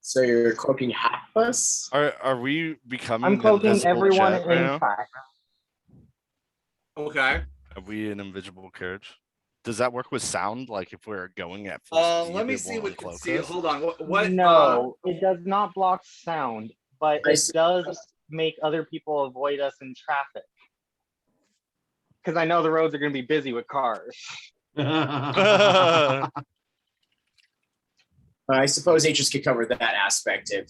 So you're cloaking half of us? Are we becoming I'm an cloaking invisible everyone jet right now? inside. Okay. Are we an invisible carriage? Does that work with sound? Like if we're going at full speed, Let me it see won't what uncloak conceal. us? Hold on. What? No, it does not block sound, but I it see. does make other people avoid us in traffic. Because I know the roads are going to be busy with cars. I suppose Atris could cover that aspect if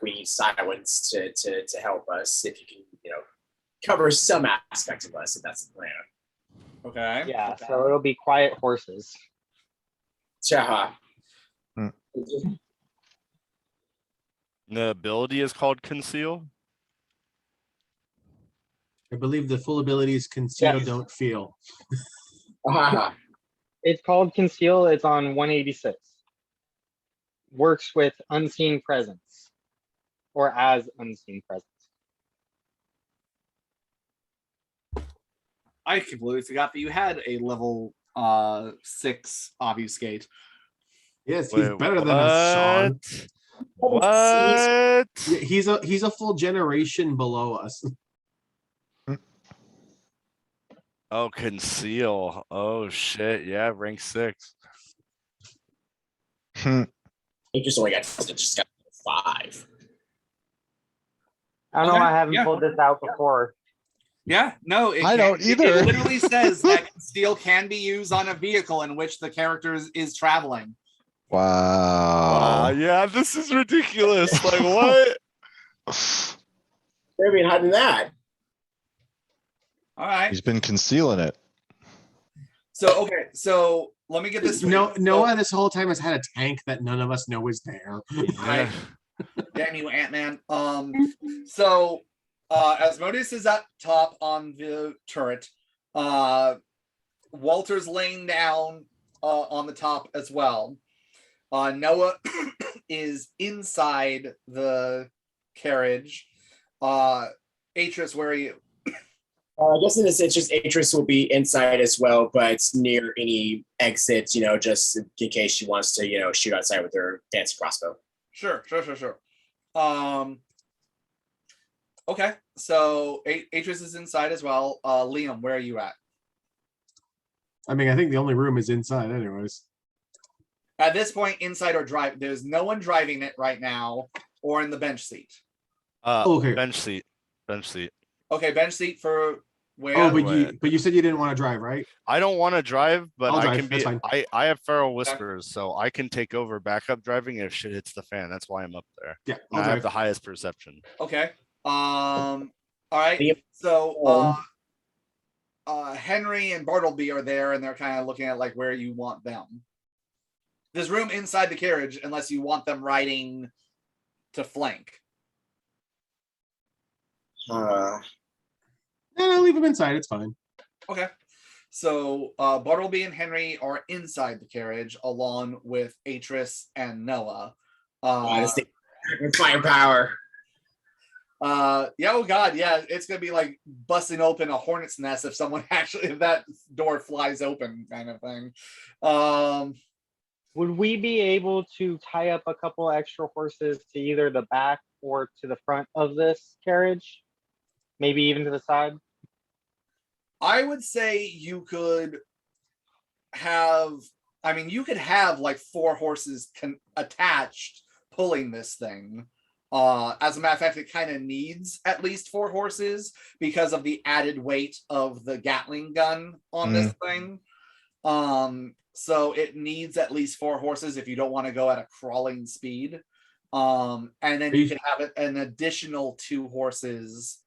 we need silence to help us. If you can, cover some aspect of us, if that's the plan. Okay. Yeah, so it'll be quiet horses. Chaha. The ability is called conceal. I believe the full ability is conceal, Yes. don't feel. Ah, It's called Conceal. It's on 186. Works with unseen presence or as unseen presence. I completely forgot that you had a level 6 obfuscate. Yes, he's Wait, better than us, Sean. What? Yeah, he's a full generation below us. Oh, conceal. Oh shit. Yeah, rank 6. he just only got 5. I don't know. Okay, I haven't yeah. pulled this out before. Yeah, no, it I don't either. It literally says that conceal can be used on a vehicle in which the character is traveling. Wow. Yeah, this is ridiculous. Like what? Where have you been hiding that? All right. He's been concealing it. So okay, so let me get this straight. Noah this whole time has had a tank that none of us know is there. Right. Damn you, Ant-Man. So Asmodeus is up top on the turret. Walter's laying down on the top as well. Noah is inside the carriage. Atris, where are you? I guess in this instance, Atris will be inside as well, but near any exits, just in case she wants to, shoot outside with her fancy crossbow. Sure. Okay, so Atris is inside as well. Liam, where are you at? I mean, I think the only room is inside anyways. At this point, inside or drive, there's no one driving it right now or in the bench seat. Okay. Bench seat. Okay, bench seat for where? Oh, Wait. but you said you didn't want to drive, right? I don't want to drive, but I'll I drive, can be. that's fine. I have feral whispers, so I can take over backup driving if shit hits the fan. That's why I'm up there. Yeah, And I'll I have drive. the highest perception. Okay. All right. Liam. So Henry and Bartleby are there, and they're kind of looking at like where you want them. There's room inside the carriage unless you want them riding to flank. No, leave him inside. It's fine. Okay. So Bartleby and Henry are inside the carriage along with Atris and Noah. Firepower. Yeah, oh god, yeah, it's gonna be like busting open a hornet's nest if that door flies open, kind of thing. Would we be able to tie up a couple extra horses to either the back or to the front of this carriage? Maybe even to the side? I would say you could have, you could have like 4 horses attached pulling this thing. As a matter of fact, it kind of needs at least 4 horses because of the added weight of the Gatling gun on this thing. So it needs at least 4 horses if you don't want to go at a crawling speed. And then you can have an additional 2 horses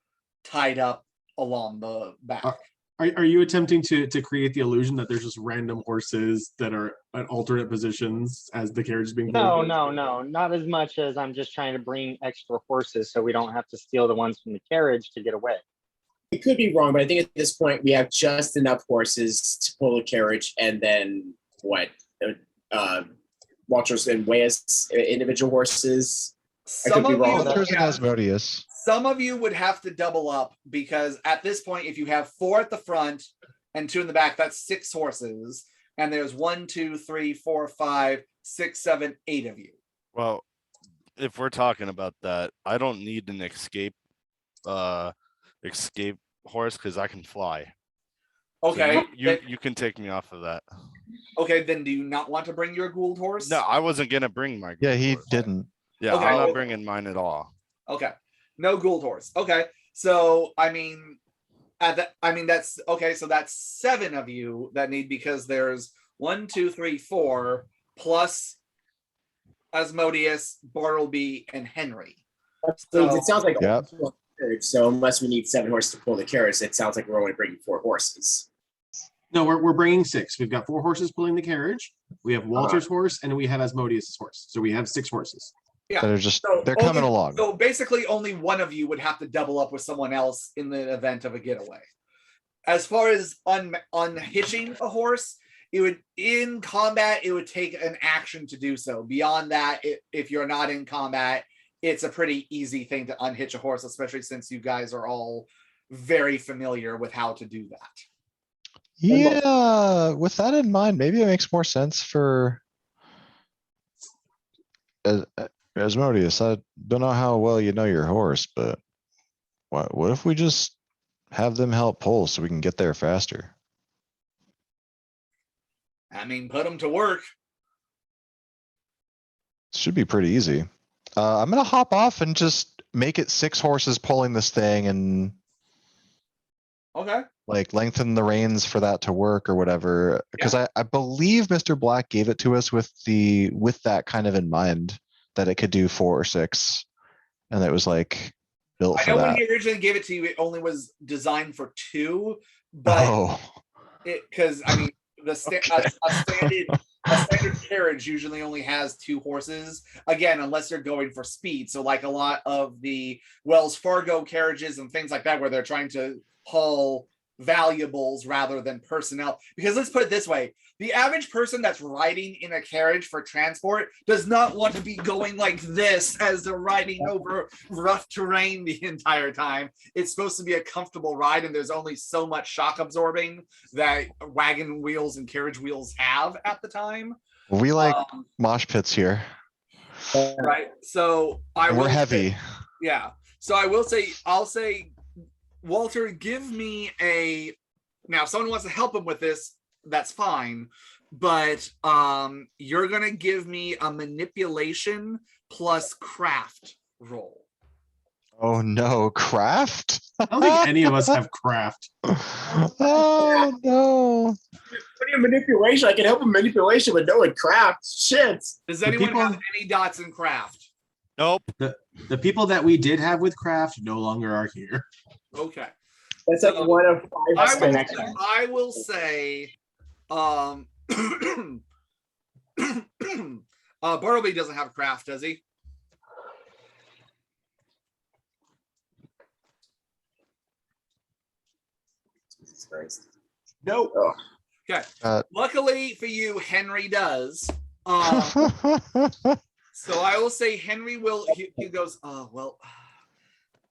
tied up along the back. Are you attempting to create the illusion that there's just random horses that are at alternate positions as the carriage is being pulled? No, not as much as I'm just trying to bring extra horses so we don't have to steal the ones from the carriage to get away. It could be wrong, but I think at this point we have just enough horses to pull a carriage, and then Walter's and Wea's individual horses. Some of, Walter's and Asmodeus. some of you would have to double up because at this point, if you have 4 at the front and 2 in the back. That's 6 horses. And there's 1, 2, 3, 4, 5, 6, 7, 8 of you. Well, if we're talking about that, I don't need an escape horse because I can fly. So Okay. you can take me off of that. Okay, then do you not want to bring your Gould horse? No, I wasn't gonna bring my. Yeah, Gould he horse. didn't. Yeah, Okay. I'm not bringing mine at all. Okay. No Gould horse. Okay. So I mean, that's okay. So that's 7 of you that need, because there's 1, 2, 3, 4 plus Asmodeus, Bartleby, and Henry. So it sounds like Yep. so unless we need 7 horses to pull the carriage, it sounds like we're only bringing 4 horses. No, we're bringing 6. We've got 4 horses pulling the carriage. We have Walter's horse, and we have Asmodeus' horse. So we have 6 horses. Yeah. They're just So they're coming only- along. So basically, only one of you would have to double up with someone else in the event of a getaway. As far as unhitching a horse, it would, in combat, it would take an action to do so. Beyond that, if you're not in combat, it's a pretty easy thing to unhitch a horse, especially since you guys are all very familiar with how to do that. Yeah, with that in mind, maybe it makes more sense for Asmodeus. I don't know how well you know your horse, but what if we just have them help pull so we can get there faster? I mean, put them to work. Should be pretty easy. I'm gonna hop off and just make it 6 horses pulling this thing and Okay. like lengthen the reins for that to work or whatever. Because I believe Mr. Black gave it to us with that kind of in mind, that it could do 4 or 6. And it was like built I for know when that. he originally gave it to you, it only was designed for 2, but Oh, because I mean, a standard carriage usually only has 2 horses. Again, unless you're going for speed. So like a lot of the Wells Fargo carriages and things like that, where they're trying to haul valuables rather than personnel. Because let's put it this way, the average person that's riding in a carriage for transport does not want to be going like this as they're riding over rough terrain the entire time. It's supposed to be a comfortable ride, and there's only so much shock absorbing that wagon wheels and carriage wheels have at the time. we like mosh pits here. Right. So We're heavy. Yeah. So I'll say, Walter, give me now if someone wants to help him with this, that's fine. But you're gonna give me a manipulation plus craft roll. Oh no, craft? I don't think any of us have craft. Oh no. What do you manipulation? I can help with manipulation, but no in craft. Shit. Does The anyone people- have any dots in craft? Nope. The people that we did have with craft no longer are here. Okay. That's like one of 5 connections. I will say Bartleby doesn't have craft, does he? Jesus Christ. Nope. Oh. Okay. Uh, Luckily for you, Henry does. So I will say Henry will. He goes. Well,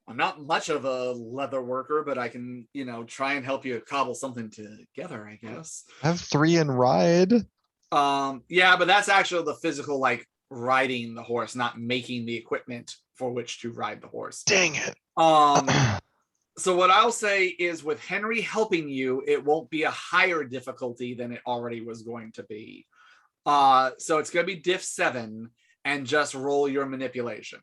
I'm not much of a leather worker, but I can, try and help you cobble something together, I guess. I have 3 in ride. Yeah, but that's actually the physical, like riding the horse, not making the equipment for which to ride the horse. Dang it. So what I'll say is, with Henry helping you, it won't be a higher difficulty than it already was going to be. So it's going to be diff 7, and just roll your manipulation.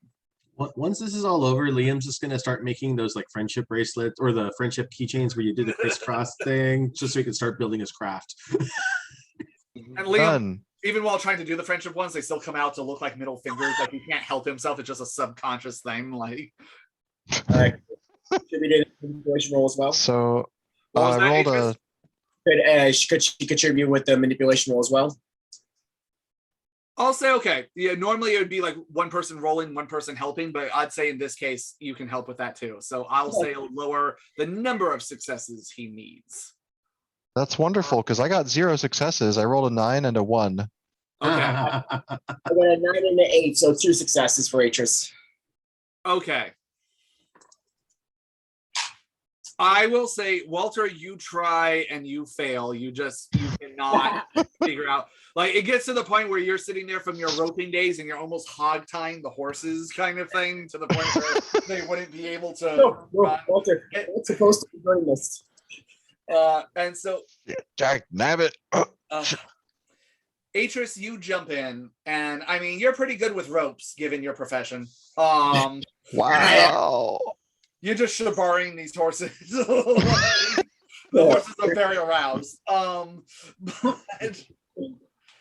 Once this is all over, Liam's just gonna start making those like friendship bracelets or the friendship keychains where you do the crisscross thing, just so he can start building his craft. And Liam, Done. even while trying to do the friendship ones, they still come out to look like middle fingers. Like he can't help himself. It's just a subconscious thing. Like, Should we do the manipulation roll as well? So What was I that, rolled Atreus? Could she contribute with the manipulation roll as well? I'll say, okay. Yeah, normally it would be like one person rolling, one person helping, but I'd say in this case, you can help with that too. So I'll say lower the number of successes he needs. That's wonderful because I got 0 successes. I rolled a 9 and a 1. Okay. I got a 9 and an 8, so 2 successes for Atreus. Okay. I will say, Walter, you try and you fail. You cannot figure out. Like, it gets to the point where you're sitting there from your roping days and you're almost hog tying the horses, kind of thing, to the point where they wouldn't be able to. No, run. Walter, it's supposed to be doing this. And so, Jack, nabbit. Atris, you jump in, and I mean, you're pretty good with ropes, given your profession. Wow. You're just shabaring these horses. The horses are very aroused. But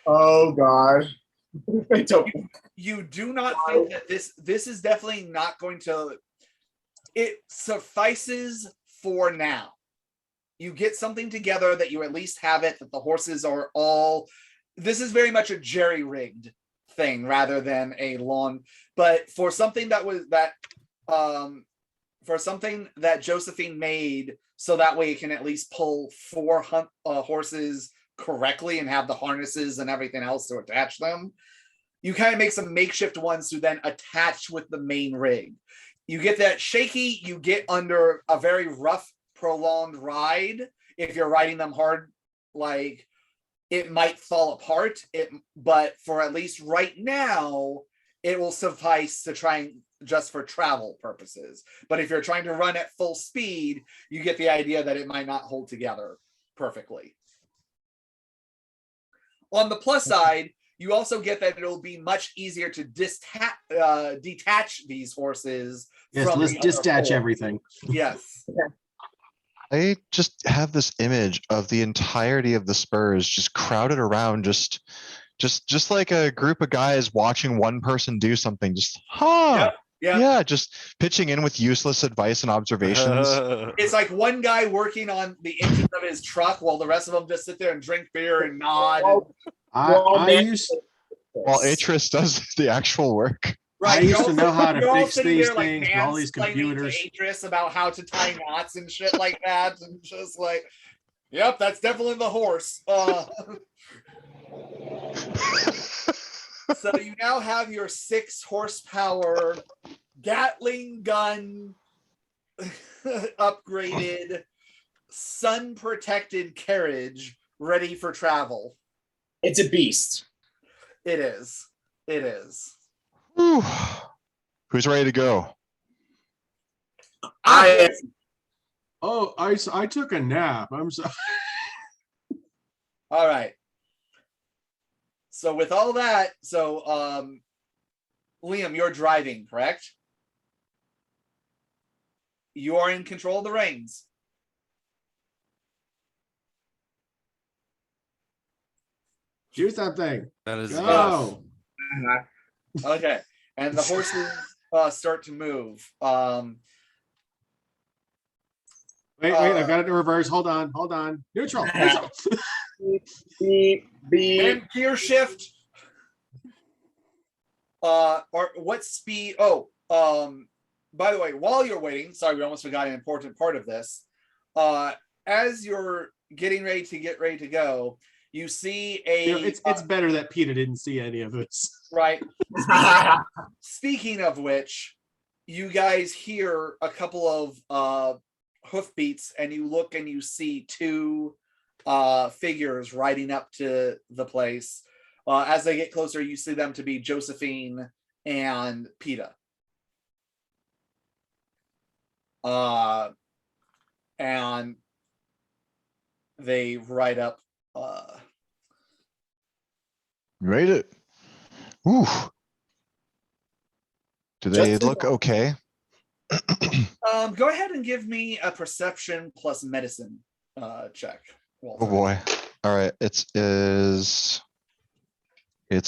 Oh God. I don't. you do not think that this is definitely not going to. It suffices for now. You get something together that you at least have it, that the horses are all. This is very much a jerry-rigged thing rather than a lawn. But for something for something that Josephine made, so that way it can at least pull 4 horses correctly and have the harnesses and everything else to attach them, you kind of make some makeshift ones to then attach with the main rig. You get that shaky, you get under a very rough, prolonged ride. If you're riding them hard, like, it might fall apart. But for at least right now, it will suffice to try and just for travel purposes. But if you're trying to run at full speed, you get the idea that it might not hold together perfectly. On the plus side, you also get that it'll be much easier to detach these horses. Yes, from let's the other dispatch pole. everything. Yes. I just have this image of the entirety of the Spurs just crowded around, just like a group of guys watching one person do something. Just yeah, just pitching in with useless advice and observations. It's like one guy working on the engine of his truck while the rest of them just sit there and drink beer and nod. I used While Atris does the actual work. Right, I used to know how to fix these there, like, things with all these mansplaining computers. to Atris about how to tie knots and shit like that, and just like, yep, that's definitely the horse. So you now have your 6 horsepower Gatling gun upgraded, sun protected carriage ready for travel. It's a beast. It is. It is. Whew. Who's ready to go? I Oh, I took a nap. I'm sorry. All right. So with all that, Liam, you're driving, correct? You are in control of the reins. Shoot that thing. That is Go. Okay. And the horses start to move. Wait, I've got it in reverse. Hold on. Neutral. And gear shift. Or what speed? By the way, while you're waiting, sorry, we almost forgot an important part of this. As you're getting ready to go, you see it's better that Peter didn't see any of this. Right. Speaking of which, you guys hear a couple of hoofbeats, and you look and you see 2 figures riding up to the place. As they get closer, you see them to be Josephine and PETA. And they ride up. Made it. Ooh. Do they Just look okay? Go ahead and give me a perception plus medicine check. Walter. Oh boy. All right. It's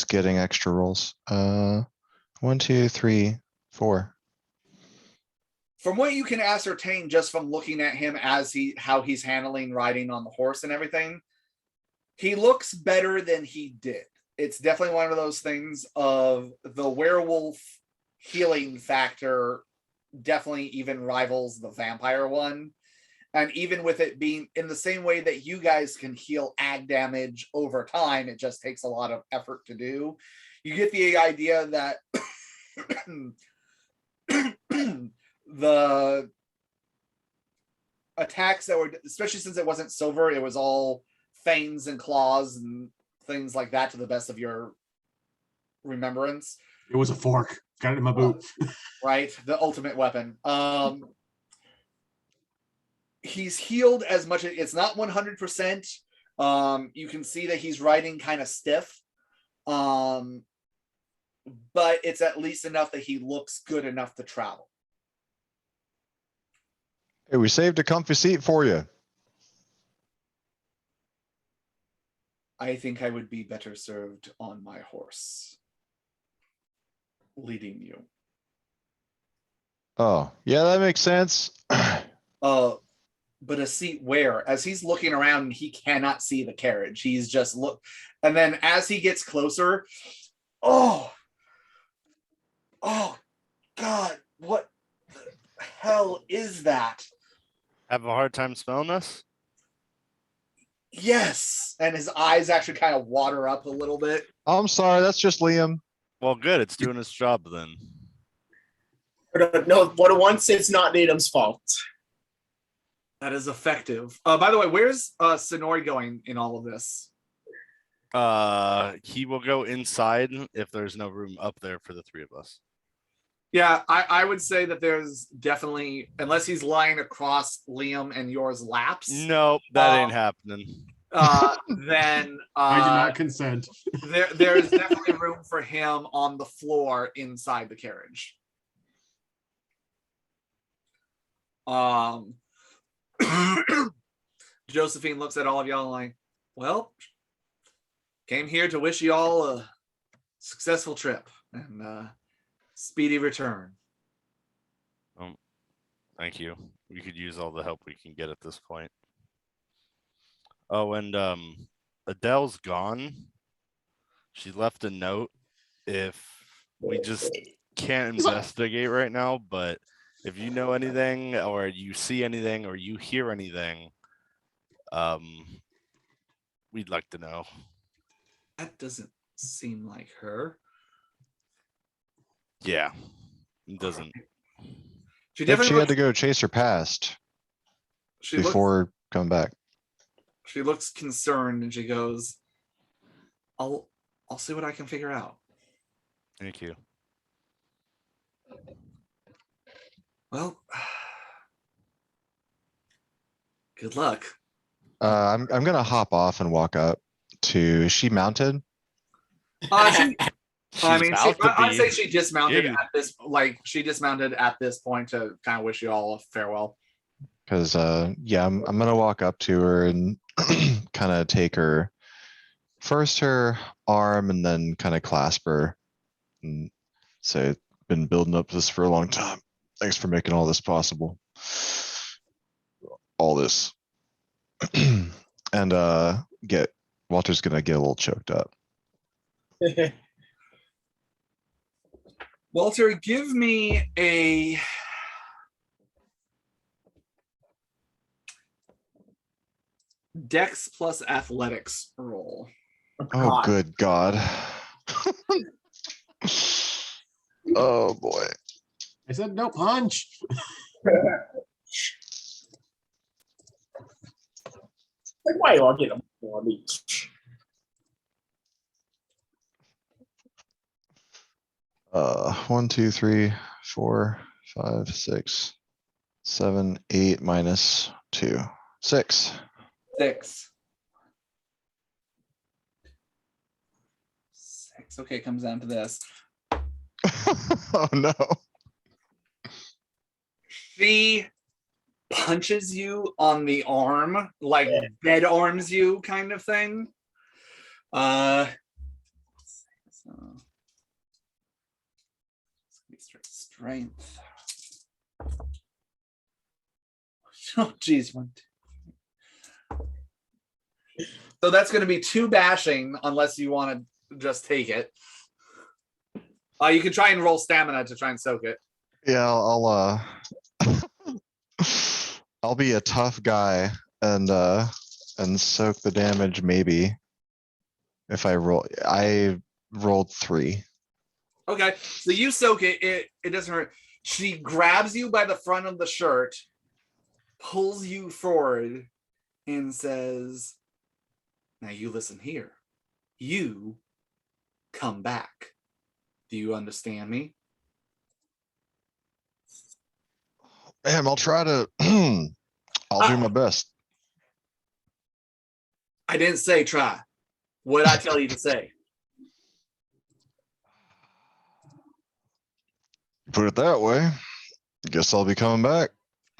getting extra rolls. 1, 2, 3, 4. From what you can ascertain just from looking at him as how he's handling riding on the horse and everything, he looks better than he did. It's definitely one of those things of the werewolf healing factor definitely even rivals the vampire one. And even with it being in the same way that you guys can heal ag damage over time, it just takes a lot of effort to do. You get the idea that the attacks that were, especially since it wasn't silver, it was all fangs and claws and things like that to the best of your remembrance. It was a fork. Got it in my boot. Right? The ultimate weapon. He's healed as much as it's not 100%. You can see that he's riding kind of stiff. But it's at least enough that he looks good enough to travel. Hey, we saved a comfy seat for you. I think I would be better served on my horse, leading you. Oh, yeah, that makes sense. But a seat where? As he's looking around, he cannot see the carriage. He's just look, and then as he gets closer, oh God, what the hell is that? Have a hard time smelling us? Yes, and his eyes actually kind of water up a little bit. I'm sorry, that's just Liam. Well, good. It's doing its job then. No, for once, it's not Needham's fault. That is effective. By the way, where's Sonori going in all of this? He will go inside if there's no room up there for the three of us. Yeah, I would say that there's definitely, unless he's lying across Liam and yours laps. Nope, that ain't happening. Then I do not consent. there's definitely room for him on the floor inside the carriage. Josephine looks at all of y'all like, well, came here to wish you all a successful trip and speedy return. Thank you. We could use all the help we can get at this point. Oh, and Adele's gone. She left a note if we just can't investigate right now, but if you know anything or you see anything or you hear anything, we'd like to know. That doesn't seem like her. Yeah, it doesn't. She If definitely she had looks, to go chase her past she before coming back. she looks concerned and she goes, I'll see what I can figure out. Thank you. Well, good luck. I'm gonna hop off and walk up to. Is she mounted? I'd say she dismounted Dude. at this, like she dismounted at this point to kind of wish you all a farewell. Because yeah, I'm gonna walk up to her and kind of take her first her arm and then kind of clasp her and say, "Been building up this for a long time. Thanks for making all this possible. All this." And Walter's gonna get a little choked up. Walter, give me a Dex plus athletics roll. Oh, good God. Oh boy. I said no punch. Like, why do I get them? I mean, 1, 2, 3, 4, 5, 6, 7, 8 minus 2, 6. 6. Okay, comes down to this. Oh no. She punches you on the arm, like dead arms you kind of thing. So strength. Oh geez, 1, 2. So that's going to be 2 bashing unless you want to just take it. You can try and roll stamina to try and soak it. Yeah, I'll be a tough guy and soak the damage maybe. If I rolled 3. Okay, so you soak it. It doesn't hurt. She grabs you by the front of the shirt, pulls you forward and says, now you listen here. You come back. Do you understand me? Ma'am, I'll try to, I'll do my best. I didn't say try. What I tell you to say? Put it that way. Guess I'll be coming back.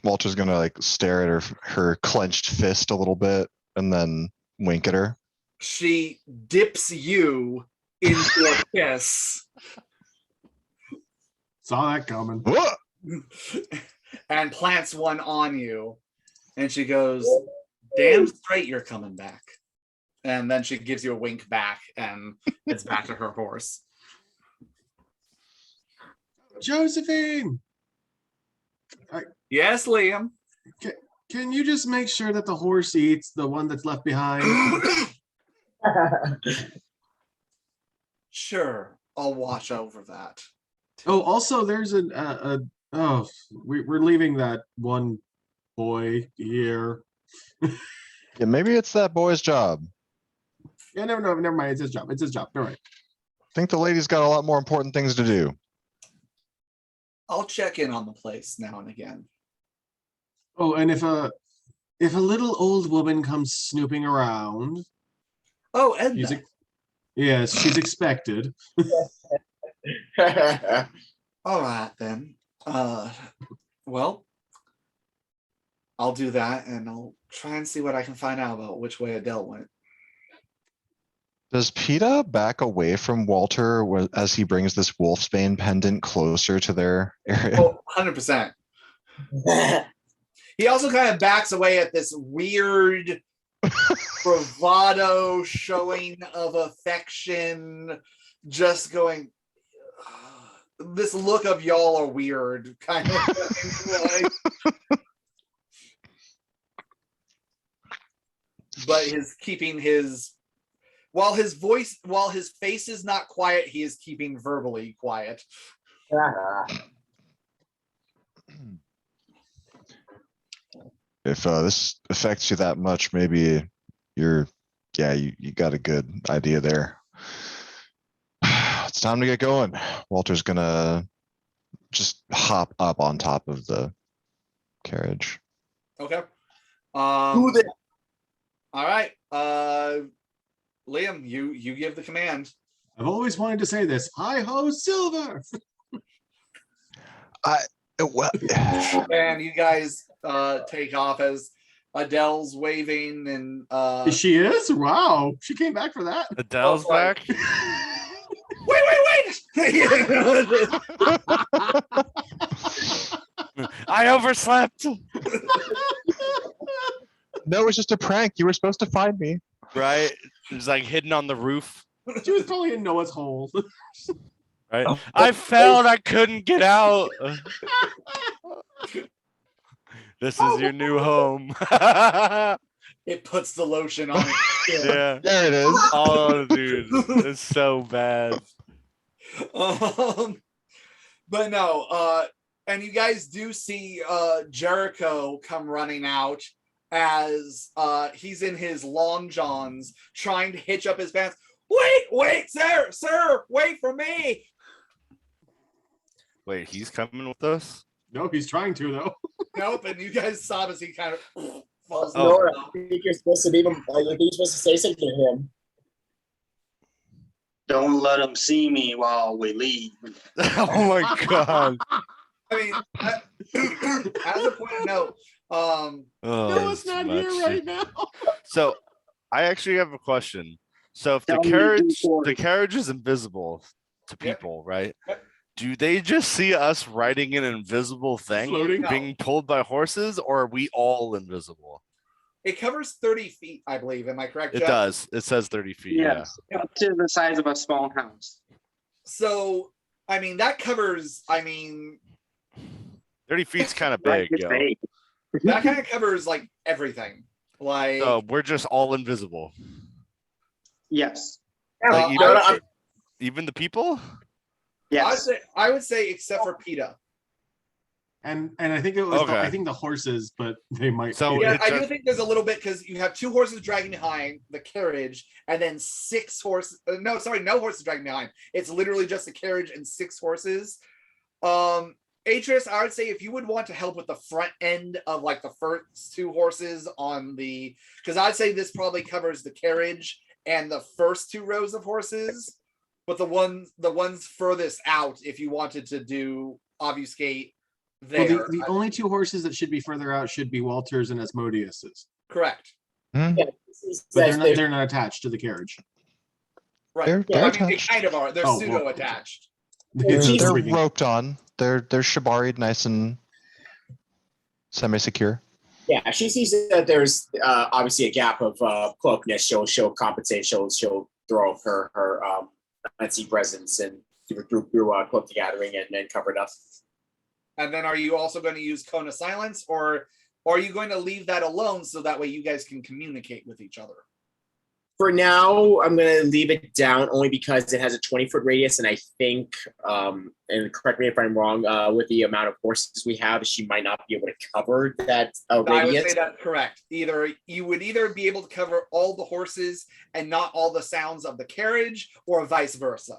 Walter's gonna like stare at her clenched fist a little bit and then wink at her. She dips you into a kiss Saw that coming. What? and plants one on you. And she goes, damn straight you're coming back. And then she gives you a wink back and it's back to her horse. Josephine, Yes, Liam. can you just make sure that the horse eats the one that's left behind? Sure, I'll watch over that. Oh, also, there's we're leaving that one boy here. Yeah, maybe it's that boy's job. Yeah, never mind. It's his job. It's his job. All right. I think the lady's got a lot more important things to do. I'll check in on the place now and again. Oh, and if a little old woman comes snooping around, Oh, Edna. yes, she's expected. All right then. Well, I'll do that and I'll try and see what I can find out about which way Adele went. Does PETA back away from Walter as he brings this wolfsbane pendant closer to their area? Oh, 100%. He also kind of backs away at this weird bravado showing of affection, just going, this look of y'all are weird kind of thing, like. But he's keeping his while his face is not quiet, he is keeping verbally quiet. If this affects you that much, maybe you got a good idea there. It's time to get going. Walter's gonna just hop up on top of the carriage. Okay. Who the- All right. Liam, you give the command. I've always wanted to say this. Hi ho, Silver. And you guys take off as Adele's waving and She is? Wow. She came back for that. Adele's Oh, back. wait. I overslept. No, it's just a prank. You were supposed to find me. Right? It's like hidden on the roof. She was probably in Noah's hole. Right? I fell and I couldn't get out. This is your new home. It puts the lotion on it. Yeah. There it is. Oh, dude. It's so bad. But no, and you guys do see Jericho come running out as he's in his long johns trying to hitch up his pants. Wait, sir, wait for me. Wait, he's coming with us? No, he's trying to though. Nope, and you guys saw as he kind of falls Oh. Nora, down. I think you're supposed to be you're supposed to say something to him. Don't let them see me while we leave. Oh my god. I mean, as a point of note, Oh, Noah's not here much. right now. So I actually have a question. So if the Tell me before. carriage is invisible to Yep. people, right? Yep. Do they just see us riding an invisible thing Floating? being pulled by horses, or are we all invisible? it covers 30 feet, I believe. Am I correct, It Jeff? does. It says 30 feet. Yes, up to the size of a small house. So, I mean, that covers, Yeah. 30 feet's kind of big, Like yo. big. that kind of covers like everything. Like, So we're just all invisible. Yes. Like, I even, would- even the people? Yes. I would say except for PETA. And I think it was I Okay. think the horses, but they might. So be- Yeah, it I do just- think there's a little bit because you have 2 horses dragging behind the carriage, and then 6 horses. No, sorry, no horses dragging behind. It's literally just a carriage and 6 horses. Atris, I would say if you would want to help with the front end of like the first 2 horses on the, because I'd say this probably covers the carriage and the first 2 rows of horses, but the ones furthest out, if you wanted to do obfuscate Well, there, the only 2 horses that should be further out should be Walter's and Asmodeus's, correct. Hmm, Yeah, this is- but that's- they're not attached to the carriage. Right. They're- Yeah, they're I mean, they attached. kind of are. They're Oh, pseudo well. attached. It's They're They're rigging. roped on. They're shibari'd nice and semi-secure. Yeah, she sees that there's obviously a gap of cloakness. She'll compensate. She'll throw her unseen presence and through cloak the gathering and then cover it up. And then are you also going to use Cone of Silence, or are you going to leave that alone so that way you guys can communicate with each other? For now, I'm going to leave it down only because it has a 20-foot radius, and I think, and correct me if I'm wrong, with the amount of horses we have, she might not be able to cover that I would radius. say that's correct. You would either be able to cover all the horses and not all the sounds of the carriage, or vice versa.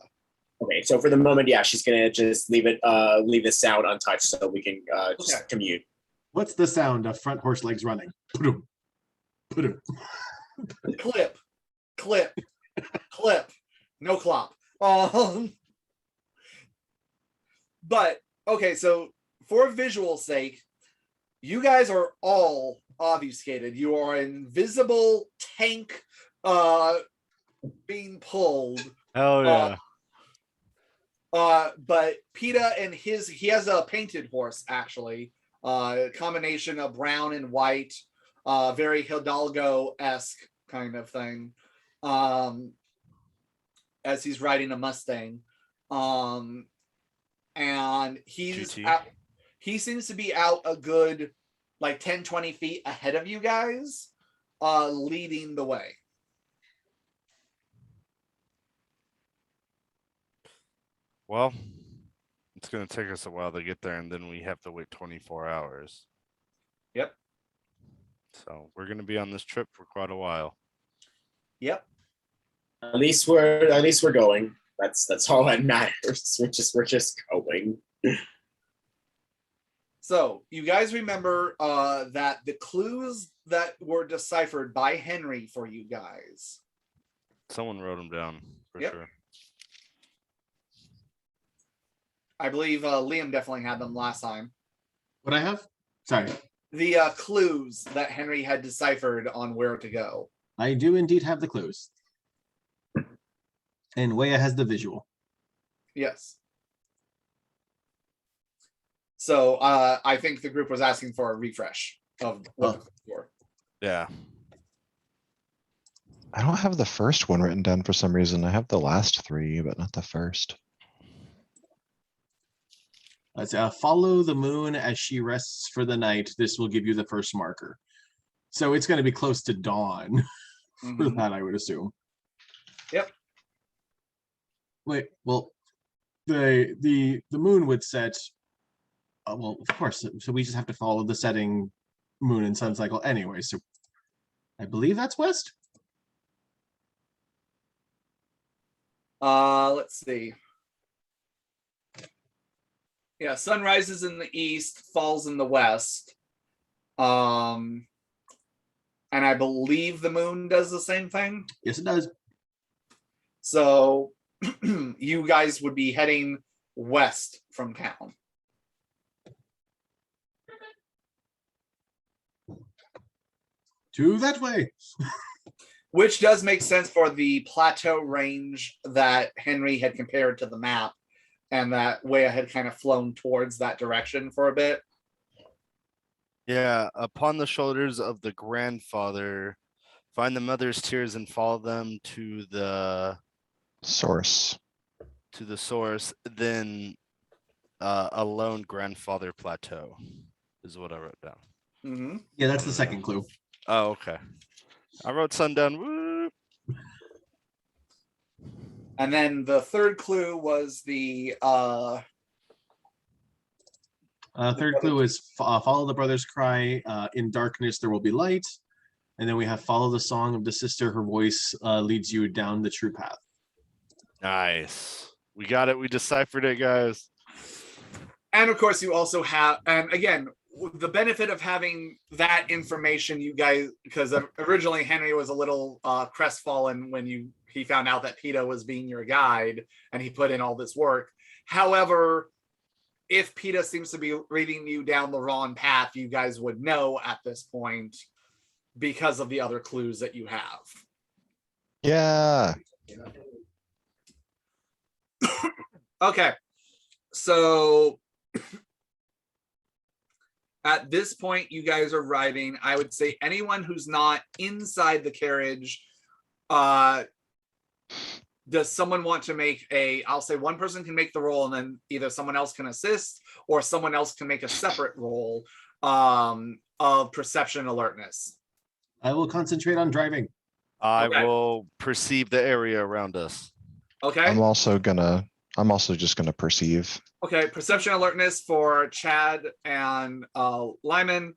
Okay, so for the moment, yeah, she's going to just leave the sound untouched so we can just Okay. commute. What's the sound of front horse legs running? Put-um, put-um. Clip, clip, clip, no clop. But okay, so for visual sake, you guys are all obfuscated. You are an invisible tank being pulled. Hell yeah. But PETA and he has a painted horse actually, combination of brown and white, very Hidalgo-esque kind of thing, as he's riding a Mustang, and he's GT. out, he seems to be out a good like 10-20 feet ahead of you guys, leading the way. Well, it's going to take us a while to get there, and then we have to wait 24 hours. Yep. So we're going to be on this trip for quite a while. Yep. At least we're going. That's all that matters. We're just going. So you guys remember that the clues that were deciphered by Henry for you guys. Someone wrote them down for Yep. sure. I believe Liam definitely had them last time. What I have? Sorry. The clues that Henry had deciphered on where to go. I do indeed have the clues. And Wea has the visual. Yes. So I think the group was asking for a refresh of what the clues were. Yeah. I don't have the first one written down for some reason. I have the last 3, but not the first. Let's follow the moon as she rests for the night. This will give you the first marker. So it's going to be close to dawn for Mhm. that, I would assume. Yep. Wait, well, the moon would set. Well, of course. So we just have to follow the setting moon and sun cycle anyway. So I believe that's west. Let's see. Yeah, sun rises in the east, falls in the west. And I believe the moon does the same thing. Yes, it does. So you guys would be heading west from town. To that way. Which does make sense for the plateau range that Henry had compared to the map, and that Wea had kind of flown towards that direction for a bit. Yeah. Upon the shoulders of the grandfather, find the mother's tears and follow them to the Source. source. Then a lone grandfather plateau is what I wrote down. Mm-hmm. Yeah, that's the second clue. Oh, okay. I wrote sundown. Woo. And then the third clue was the Third clue is follow the brother's cry. In darkness there will be light. And then we have follow the song of the sister. Her voice leads you down the true path. Nice. We got it. We deciphered it, guys. And of course, you also have, and again, the benefit of having that information, you guys, because originally Henry was a little crestfallen when he found out that PETA was being your guide, and he put in all this work. However, if PETA seems to be leading you down the wrong path, you guys would know at this point because of the other clues that you have. Yeah. Okay, so at this point, you guys are riding. I would say anyone who's not inside the carriage, does someone want to make I'll say one person can make the roll, and then either someone else can assist or someone else can make a separate roll of perception alertness. I will concentrate on driving. I Okay. will perceive the area around us. Okay. I'm also just gonna perceive. Okay, perception alertness for Chad and Lyman.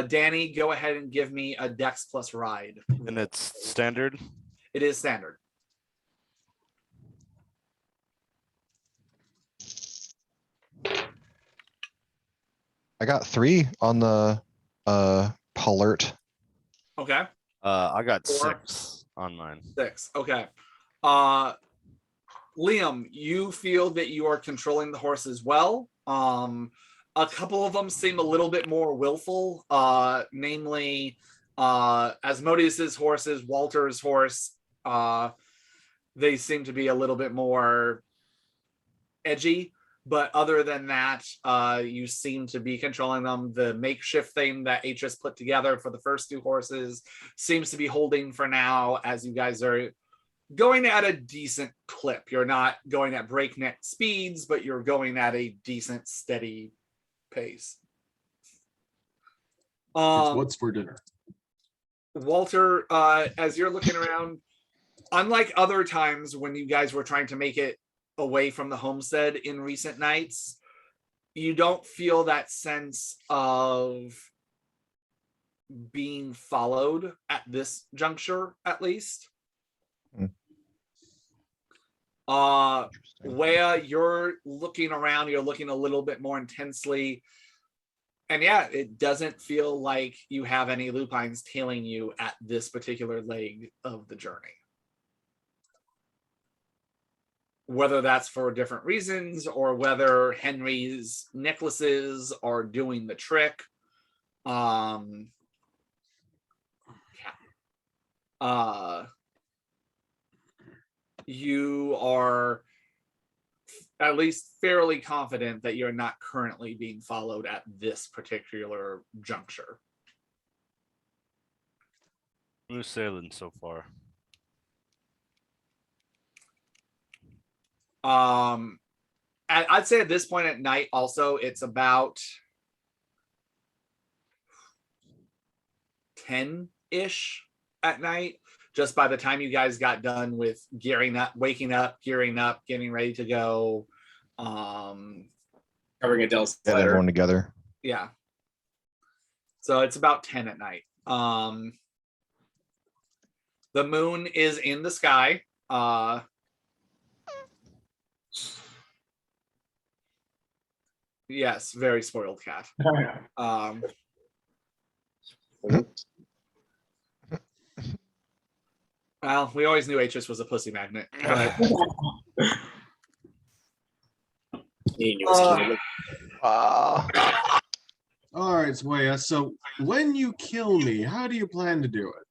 Danny, go ahead and give me a Dex plus ride. And it's standard. It is standard. I got 3 on the alert. Okay. I got 4. 6 on mine. 6. Okay. Liam, you feel that you are controlling the horses well. A couple of them seem a little bit more willful, namely Asmodeus's horses, Walter's horse. They seem to be a little bit more edgy, but other than that, you seem to be controlling them. The makeshift thing that Atris put together for the first 2 horses seems to be holding for now, as you guys are going at a decent clip. You're not going at breakneck speeds, but you're going at a decent, steady pace. It's what's for dinner. Walter, as you're looking around, unlike other times when you guys were trying to make it away from the homestead in recent nights, you don't feel that sense of being followed at this juncture, at least. Where you're looking around, you're looking a little bit more intensely. And yeah, it doesn't feel like you have any lupines tailing you at this particular leg of the journey. Whether that's for different reasons or whether Henry's necklaces are doing the trick. You are at least fairly confident that you're not currently being followed at this particular juncture. Smooth sailing so far. I'd say at this point at night also, it's about 10-ish at night. Just by the time you guys got done with gearing up, waking up, gearing up, getting ready to go. Covering Adele's Get letter. everyone together. Yeah. So it's about 10 at night. The moon is in the sky. Yes, very spoiled cat. Well, we always knew Atris was a pussy magnet. But, All right, Zwaya. So when you kill me, how do you plan to do it?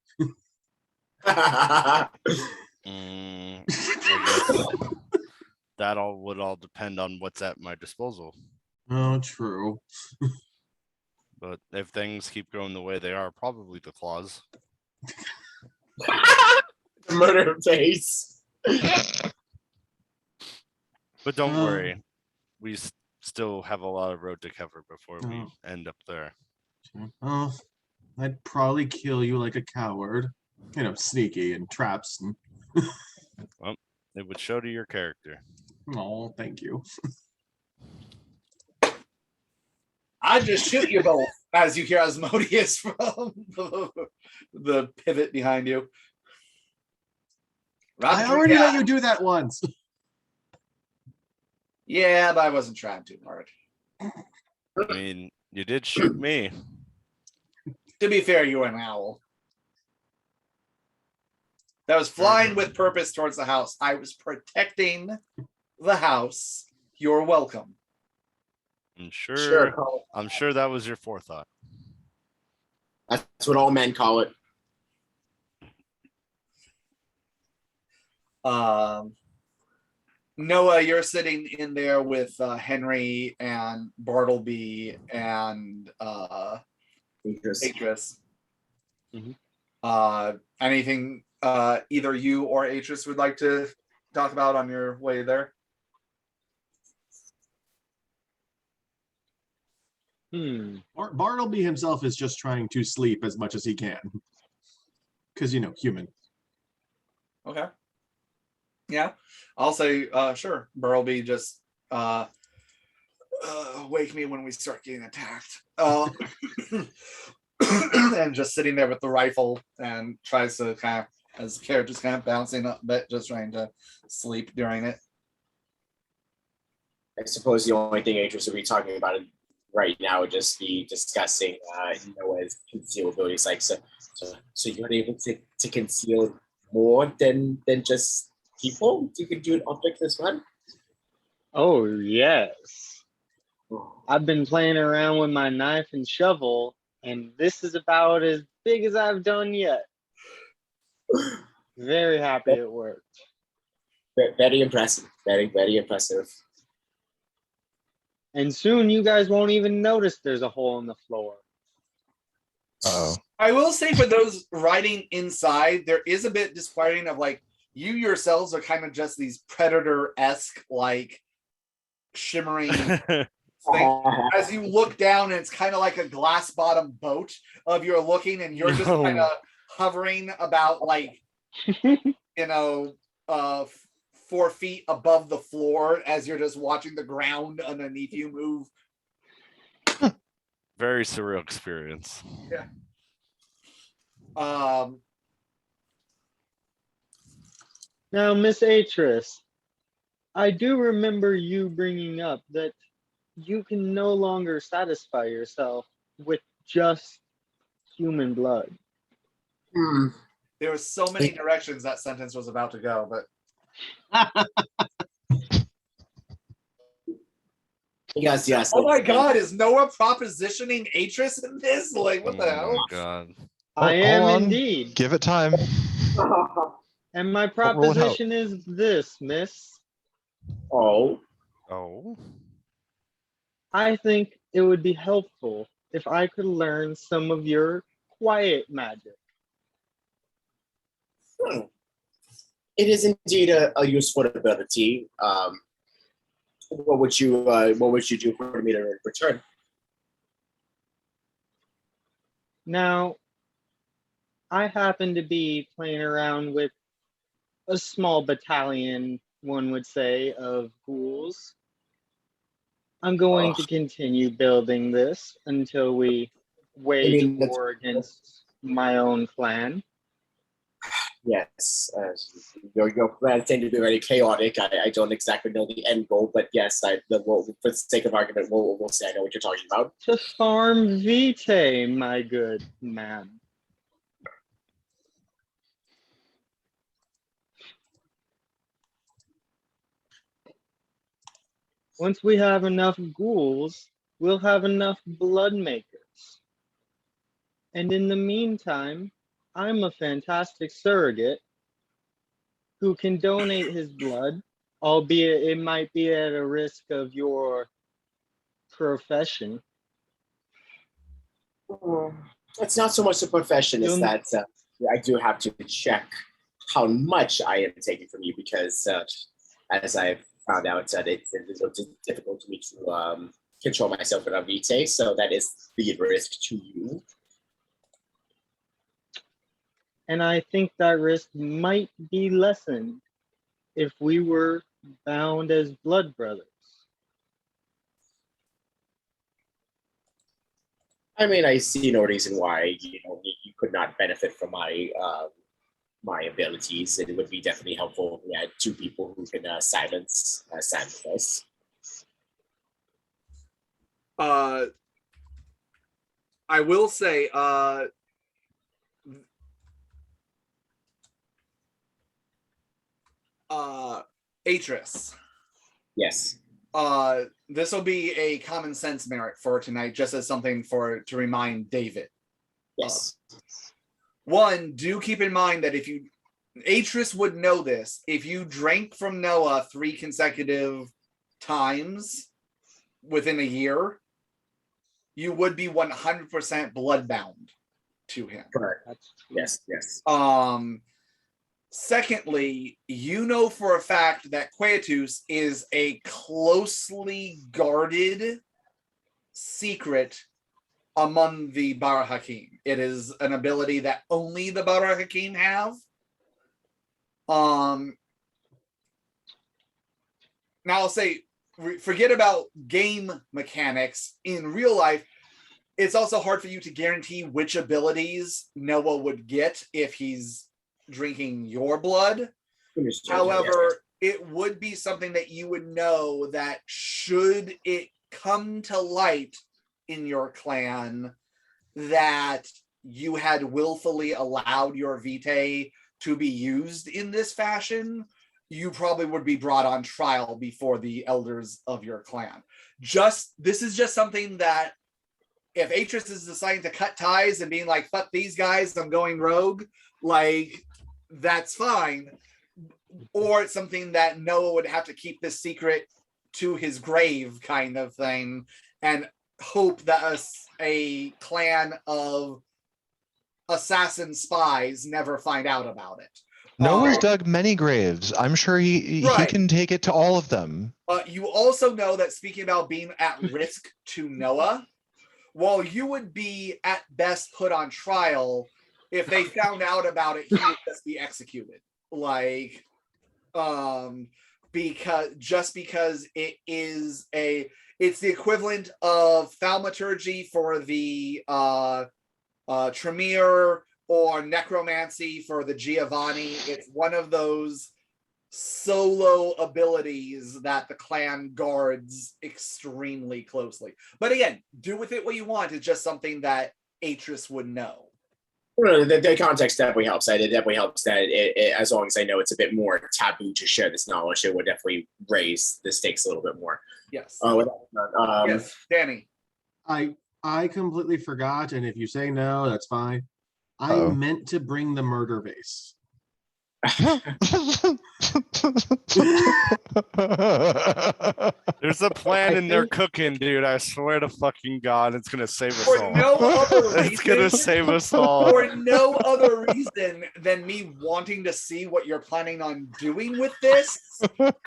I guess that would all depend on what's at my disposal. Oh, true. But if things keep going the way they are, probably the claws. The murder face. But don't worry, we still have a lot of road to cover before we end up there. Oh, I'd probably kill you like a coward. You know, sneaky and traps. And... Well, it would show to your character. Oh, thank you. I'd just shoot you both as you hear Asmodeus from the pivot behind you. I already let you do that once. Yeah, but I wasn't trying too hard. I mean, you did shoot me. To be fair, you were an owl. That was flying with purpose towards the house. I was protecting the house. You're welcome. I'm Sure, sure. call it. I'm sure that was your forethought. That's what all men call it. Noah, you're sitting in there with Henry and Bartleby and Atris. Mhm. Anything either you or Atris would like to talk about on your way there? Bartleby himself is just trying to sleep as much as he can. Because, you know, human. Okay. Yeah, I'll say sure. Bartleby just wake me when we start getting attacked. And just sitting there with the rifle and tries to kind of, as the character's kind of bouncing up a bit, just trying to sleep during it. I suppose the only thing Atris would be talking about right now would just be discussing Noah's conceal abilities. Like, so you're able to conceal more than just people? You can do an object as well? Oh, yes. I've been playing around with my knife and shovel, and this is about as big as I've done yet. Very happy it worked. Very impressive. Very, very impressive. And soon you guys won't even notice there's a hole in the floor. Uh-oh. I will say for those riding inside, there is a bit disquieting of like, you yourselves are kind of just these predator-esque, like shimmering thing. As you look down, and it's kind of like a glass bottom boat of you're looking, and you're just kind of hovering about like 4 feet above the floor as you're just watching the ground underneath you move. Very surreal experience. Yeah. Now, Miss Atris, I do remember you bringing up that you can no longer satisfy yourself with just human blood. There were so many directions that sentence was about to go, but Yes. oh my god, is Noah propositioning Atris in this? Like, what the hell? Oh my god. I Hold am on. indeed. Give it time. And my Don't rule it out. proposition is this, miss. Oh. I think it would be helpful if I could learn some of your quiet magic. It is indeed a useful ability. What would you do for me to return? Now, I happen to be playing around with a small battalion, one would say, of ghouls. I'm going to continue building this until we wage war against my own clan. Yes, your plans tend to be very chaotic. I don't exactly know the end goal, but yes, for the sake of argument, we'll say I know what you're talking about. To farm vitae, my good man. Once we have enough ghouls, we'll have enough blood makers. And in the meantime, I'm a fantastic surrogate who can donate his blood, albeit it might be at a risk of your profession. It's not so much the profession, it's that I do have to check how much I am taking from you because, as I've found out, that it's difficult for me to control myself without vitae, so that is the risk to you. And I think that risk might be lessened if we were bound as blood brothers. I mean, I see no reason why you could not benefit from my abilities. It would be definitely helpful if we had two people who can silence us. I will say, Atris. Yes. This will be a common sense merit for tonight, just as something to remind David. Yes. One, do keep in mind that if you, Atris would know this, if you drank from Noah 3 consecutive times within a year, you would be 100% bloodbound to him. Correct. Yes. Yes. Secondly, you know for a fact that Quietus is a closely guarded secret among the Bar Hakim. It is an ability that only the Bar Hakim have. Now I'll say, forget about game mechanics. In real life, it's also hard for you to guarantee which abilities Noah would get if he's drinking your blood. However, it would be something that you would know that should it come to light in your clan that you had willfully allowed your vitae to be used in this fashion, you probably would be brought on trial before the elders of your clan. This is just something that if Atris is deciding to cut ties and being like, fuck these guys, I'm going rogue, like, that's fine. Or it's something that Noah would have to keep this secret to his grave kind of thing and hope that a clan of assassin spies never find out about it. Noah's dug many graves. I'm sure he Right. can take it to all of them. You also know that, speaking about being at risk to Noah, while you would be at best put on trial, if they found out about it, he would just be executed. Like, because it's the equivalent of thaumaturgy for the Tremere or necromancy for the Giovanni. It's one of those solo abilities that the clan guards extremely closely. But again, do with it what you want. It's just something that Atris would know. The context definitely helps. It definitely helps that as long as I know it's a bit more taboo to share this knowledge, it would definitely raise the stakes a little bit more. Yes. Yes, Danny. I completely forgot, and if you say no, that's fine. I meant to bring the murder vase. There's a plan in there cooking, dude. I swear to fucking God, it's gonna save us For all. no other It's gonna reason, save us all. for no other reason than me wanting to see what you're planning on doing with this,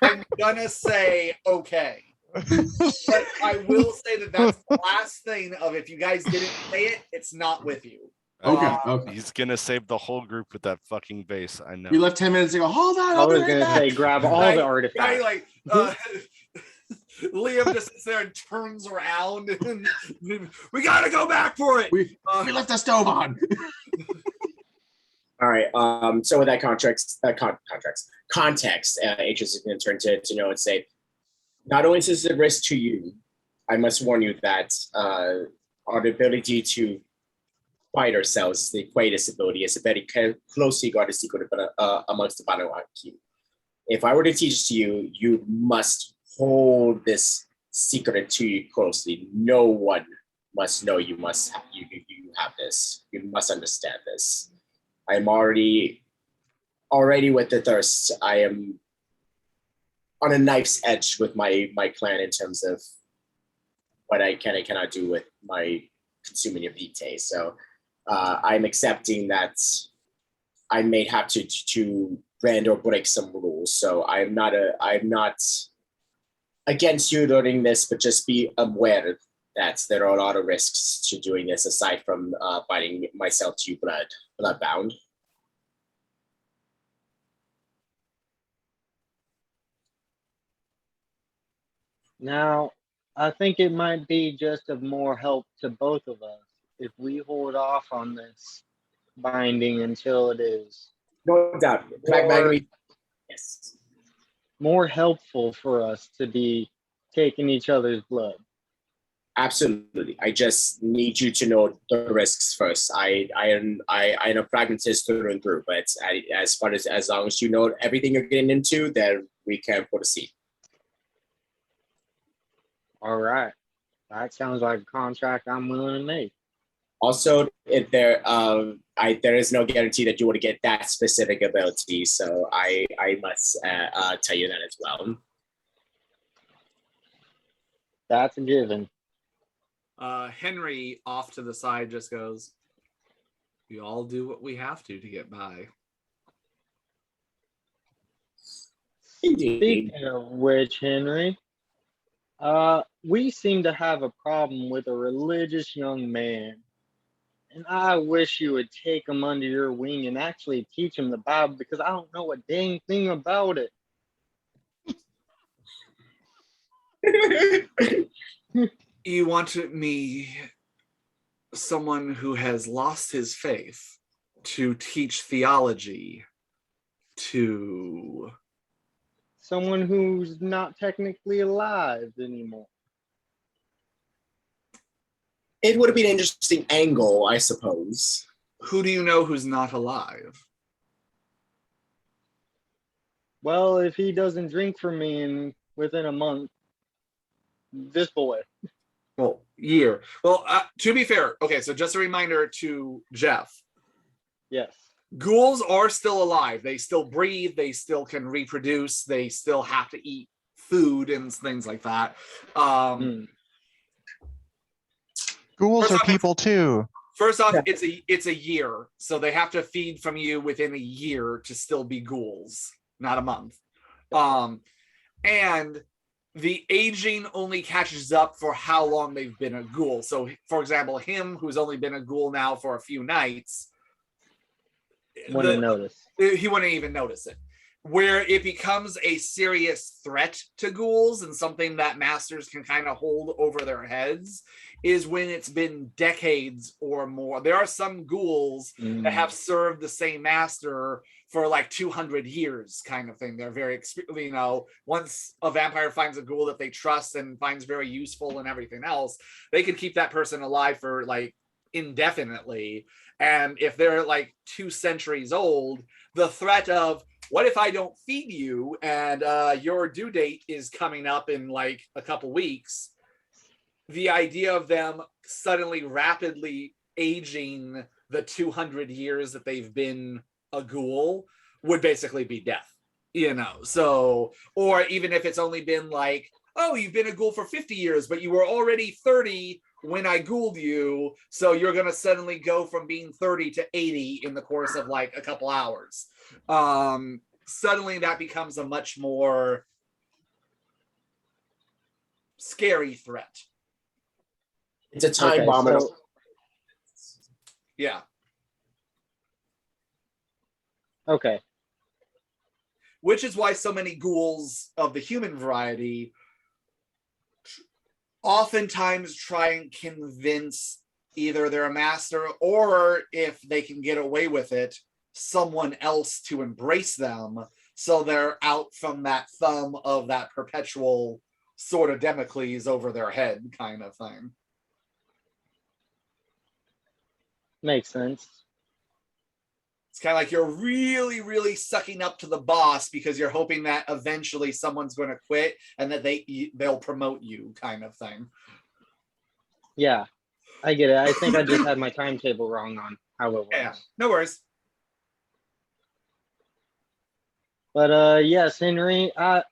I'm gonna say okay. But I will say that that's the last thing of, if you guys didn't say it, it's not with you. Okay. He's gonna save the whole group with that fucking base. I know. We left 10 minutes ago. Hold on. I I'll be was right gonna back. say grab all the artifacts. Liam just sits there and turns around and we gotta go back for it. We left the stove on. All right. So with that context, Atris is going to turn to know and say, not only is this a risk to you, I must warn you that our ability to fight ourselves, the Quietus ability, is a very closely guarded secret amongst the Banu Hakim. If I were to teach it to you, you must hold this secret to you closely. No one must know you have this. You must understand this. I'm already with the thirst. I am on a knife's edge with my clan in terms of what I can and cannot do with my consuming your vitae. So I'm accepting that I may have to bend or break some rules. So I'm not against you learning this, but just be aware that there are a lot of risks to doing this aside from biting myself to bloodbound. Now, I think it might be just of more help to both of us if we hold off on this binding until it is No doubt. Yes. more helpful for us to be taking each other's blood. Absolutely. I just need you to know the risks first. I am a pragmatist through and through, but as long as you know everything you're getting into, then we can proceed. All right. That sounds like a contract I'm willing to make. Also, if there is no guarantee that you would get that specific ability, so I must tell you that as well. That's a given. Henry off to the side just goes, we all do what we have to get by. Indeed. Speaking of which, Henry, we seem to have a problem with a religious young man. And I wish you would take him under your wing and actually teach him the Bible, because I don't know a dang thing about it. You want someone who has lost his faith, to teach theology to Someone who's not technically alive anymore. It would have been an interesting angle, I suppose. who do you know who's not alive? Well, if he doesn't drink from me within a month, this boy. Well, year. Well, to be fair, okay, so just a reminder to Jeff. Yes. Ghouls are still alive. They still breathe. They still can reproduce. They still have to eat food and things like that. Ghouls First are off, people too. First off, it's a year, so they have to feed from you within a year to still be ghouls, not a month. And the aging only catches up for how long they've been a ghoul. So, for example, him who's only been a ghoul now for a few nights, Wouldn't notice. He wouldn't even notice it. Where it becomes a serious threat to ghouls and something that masters can kind of hold over their heads is when it's been decades or more. There are some ghouls that have served the same master for like 200 years kind of thing. They're very, once a vampire finds a ghoul that they trust and finds very useful and everything else, they can keep that person alive for like indefinitely. And if they're like 2 centuries old, the threat of, what if I don't feed you and your due date is coming up in like a couple weeks? The idea of them suddenly rapidly aging the 200 years that they've been a ghoul would basically be death, So, or even if it's only been like, oh, you've been a ghoul for 50 years, but you were already 30 when I ghouled you, so you're going to suddenly go from being 30 to 80 in the course of like a couple hours. Suddenly that becomes a much more scary threat. It's a time bomb. Yeah. Okay. Which is why so many ghouls of the human variety oftentimes try and convince either their master, or if they can get away with it, someone else to embrace them, so they're out from that thumb of that perpetual sword of Damocles over their head kind of thing. Makes sense. It's kind of like you're really, really sucking up to the boss because you're hoping that eventually someone's going to quit and that they'll promote you kind of thing. Yeah, I get it. I think I just had my timetable wrong on how it works. Yeah, no worries. But yes, Henry, I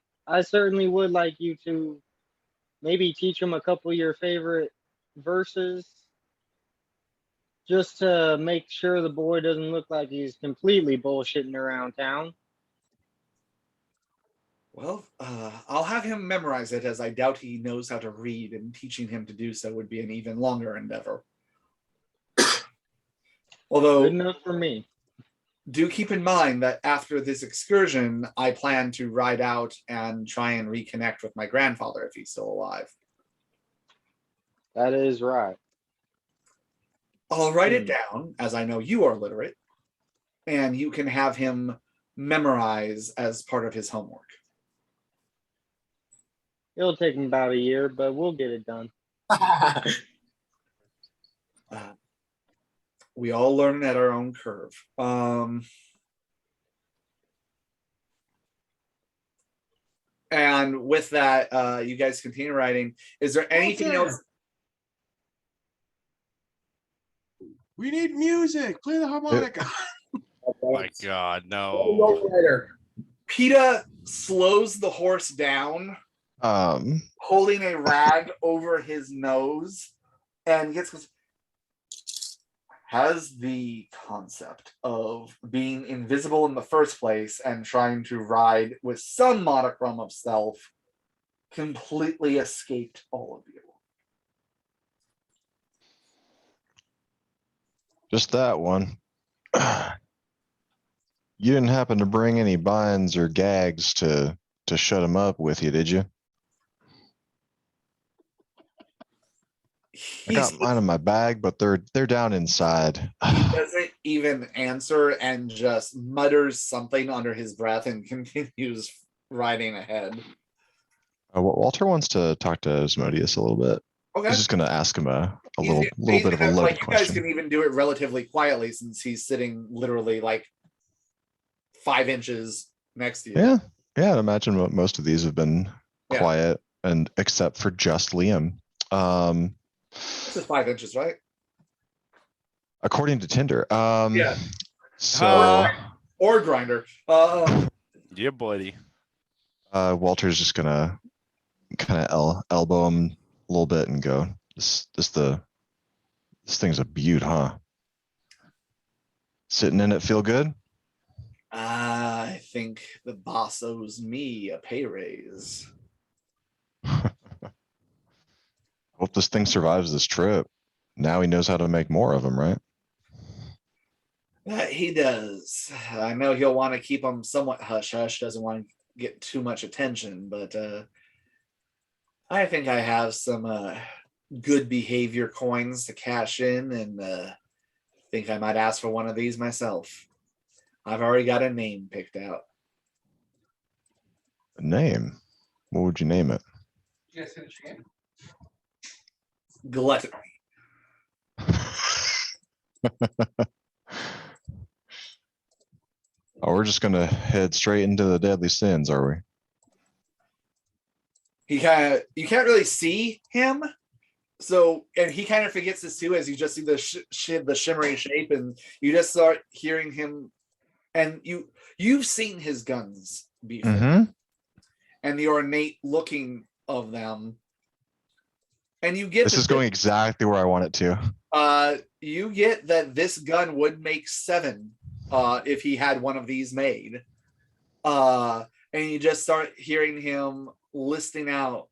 certainly would like you to maybe teach him a couple of your favorite verses, just to make sure the boy doesn't look like he's completely bullshitting around town. Well, I'll have him memorize it, as I doubt he knows how to read, and teaching him to do so would be an even longer endeavor. Although, Good enough for me. Do keep in mind that after this excursion, I plan to ride out and try and reconnect with my grandfather if he's still alive. That is right. I'll write it down, as I know you are literate, and you can have him memorize as part of his homework. It'll take him about a year, but we'll get it done. We all learn at our own curve. And with that, you guys continue writing. Is there anything else? We need music. Play the harmonica. Oh my God, no. PETA slows the horse down, holding a rag over his nose, and has the concept of being invisible in the first place and trying to ride with some modicum of stealth completely escaped all of you. Just that one. You didn't happen to bring any binds or gags to shut him up with you, did you? I got mine in my bag, but they're down inside. He doesn't even answer and just mutters something under his breath and continues riding ahead. Walter wants to talk to Asmodeus a little bit. Okay. He's just going to ask him a little He's bit of a gonna, loaded you guys question. can even do it relatively quietly since he's sitting literally like 5 inches next to you. Yeah, I'd imagine most of these have been Yeah. quiet, and except for just Liam. This is 5 inches, right? According to Tinder. Yeah. So Or grinder. Yeah, buddy. Walter's just gonna kind of elbow him a little bit and go, this thing's a beaut, huh? Sitting in it feel good? I think the boss owes me a pay raise. Hope this thing survives this trip. Now he knows how to make more of them, right? He does. I know he'll want to keep them somewhat hush hush, doesn't want to get too much attention, but I think I have some good behavior coins to cash in, and think I might ask for one of these myself. I've already got a name picked out. A name? What would you name it? Yes, finish again. Gluttony. Oh, we're just gonna head straight into the deadly sins, are we? You can't really see him, so, and he kind of forgets this too, as you just see the shimmery shape, and you just start hearing him, and you've seen his guns before, and the ornate looking of them, and you get this is going exactly where I want it to. You get that this gun would make 7 if he had one of these made, and you just start hearing him listing out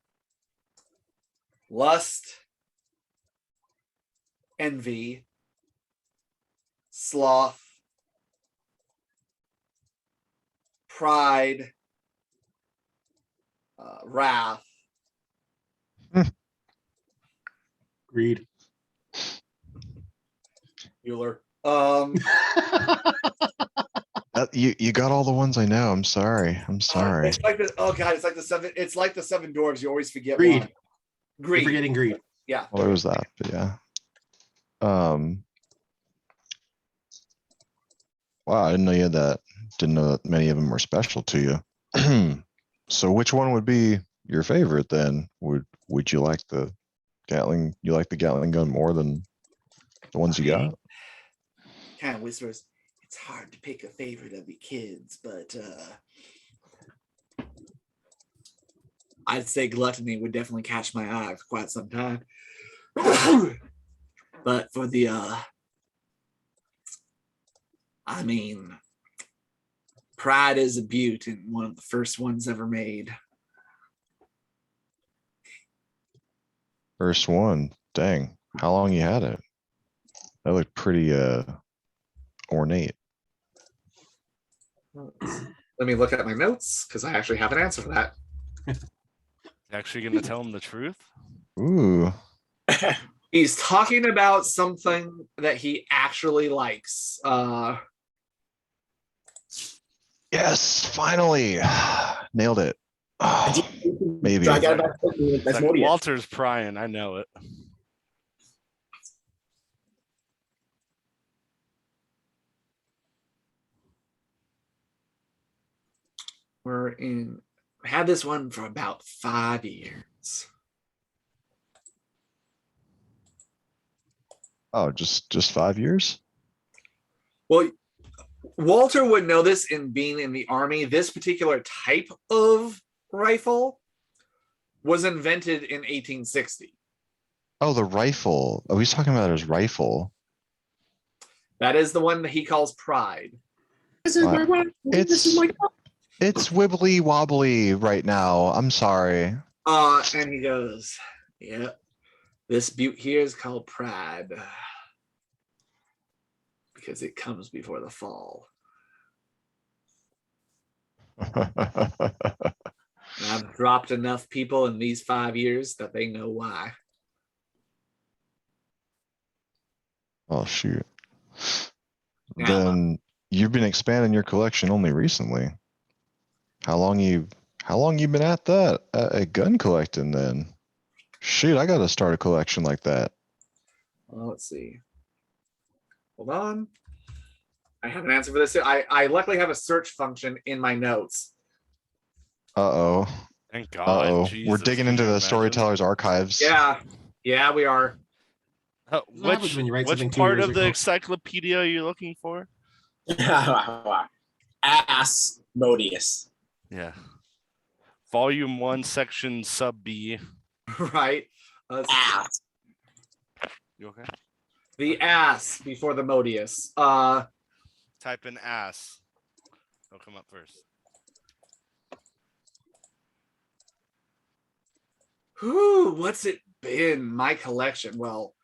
lust, envy, sloth, pride, wrath, Greed. Bueller. You got all the ones I know. I'm sorry. It's like the, oh god, it's like the 7. It's like the 7 dwarves. You always forget Greed. one. You're Greed. forgetting greed. Yeah. Well, there was that, but yeah. Wow, I didn't know you had that. Didn't know that many of them were special to you. So which one would be your favorite then? Would you like the Gatling? You like the Gatling gun more than the ones you got? Kind of whispers. It's hard to pick a favorite of the kids, but I'd say gluttony would definitely catch my eye for quite some time. But for the I mean, pride is a beaut and one of the first ones ever made. First one. Dang. How long you had it? That looked pretty ornate. Let me look at my notes because I actually have an answer for that. Actually gonna tell him the truth? Ooh. He's talking about something that he actually likes. Yes, finally. Nailed it. Maybe. I got about It's that's like Modius. Walter's prying. I know it. Had this one for about 5 years. Oh, just 5 years? Well, Walter would know this in being in the army. This particular type of rifle was invented in 1860. Oh, the rifle. Oh, he's talking about his rifle. That is the one that he calls Pride. This is my wife. This is my It's wibbly wobbly right now. I'm sorry. And he goes, yeah, this butte here is called Pride because it comes before the fall. And I've dropped enough people in these 5 years that they know why. Oh shoot. Yeah. Then you've been expanding your collection only recently. How long you been at that? At gun collecting then? Shoot, I gotta start a collection like that. Well, let's see. Hold on. I have an answer for this. I luckily have a search function in my notes. Uh-oh. Thank God. Uh-oh. We're Jesus, digging could into you the imagine? storyteller's archives. Yeah, we are. what happens when you write Which something 2 part years of the ago? encyclopedia are you looking for? Ass Modius. Yeah. Volume 1, section sub B. Right. Ass. You okay? The ass before the Modius. Type in ass. It'll come up first. What's it been? My collection. Well,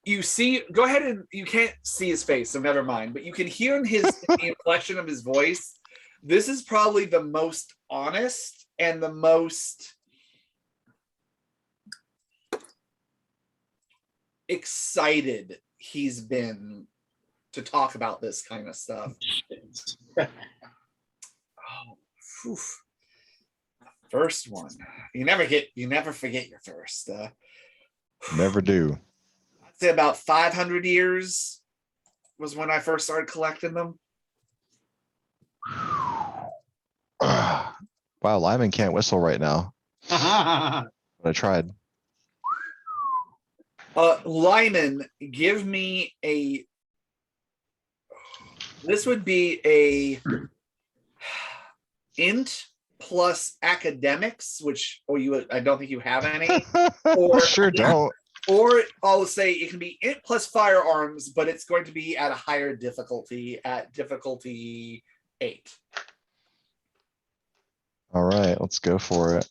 you see, go ahead and you can't see his face, so never mind. But you can hear in the inflection of his voice. This is probably the most honest and the most excited he's been to talk about this kind of stuff. Oh, first one. You never forget your first. Never do. I'd say about 500 years was when I first started collecting them. Wow, Lyman can't whistle right now. But I tried. Lyman, give me a. This would be a int plus academics, which I don't think you have any. Or Sure don't. Or I'll say it can be int plus firearms, but it's going to be at a higher difficulty, at difficulty 8. All right, let's go for it.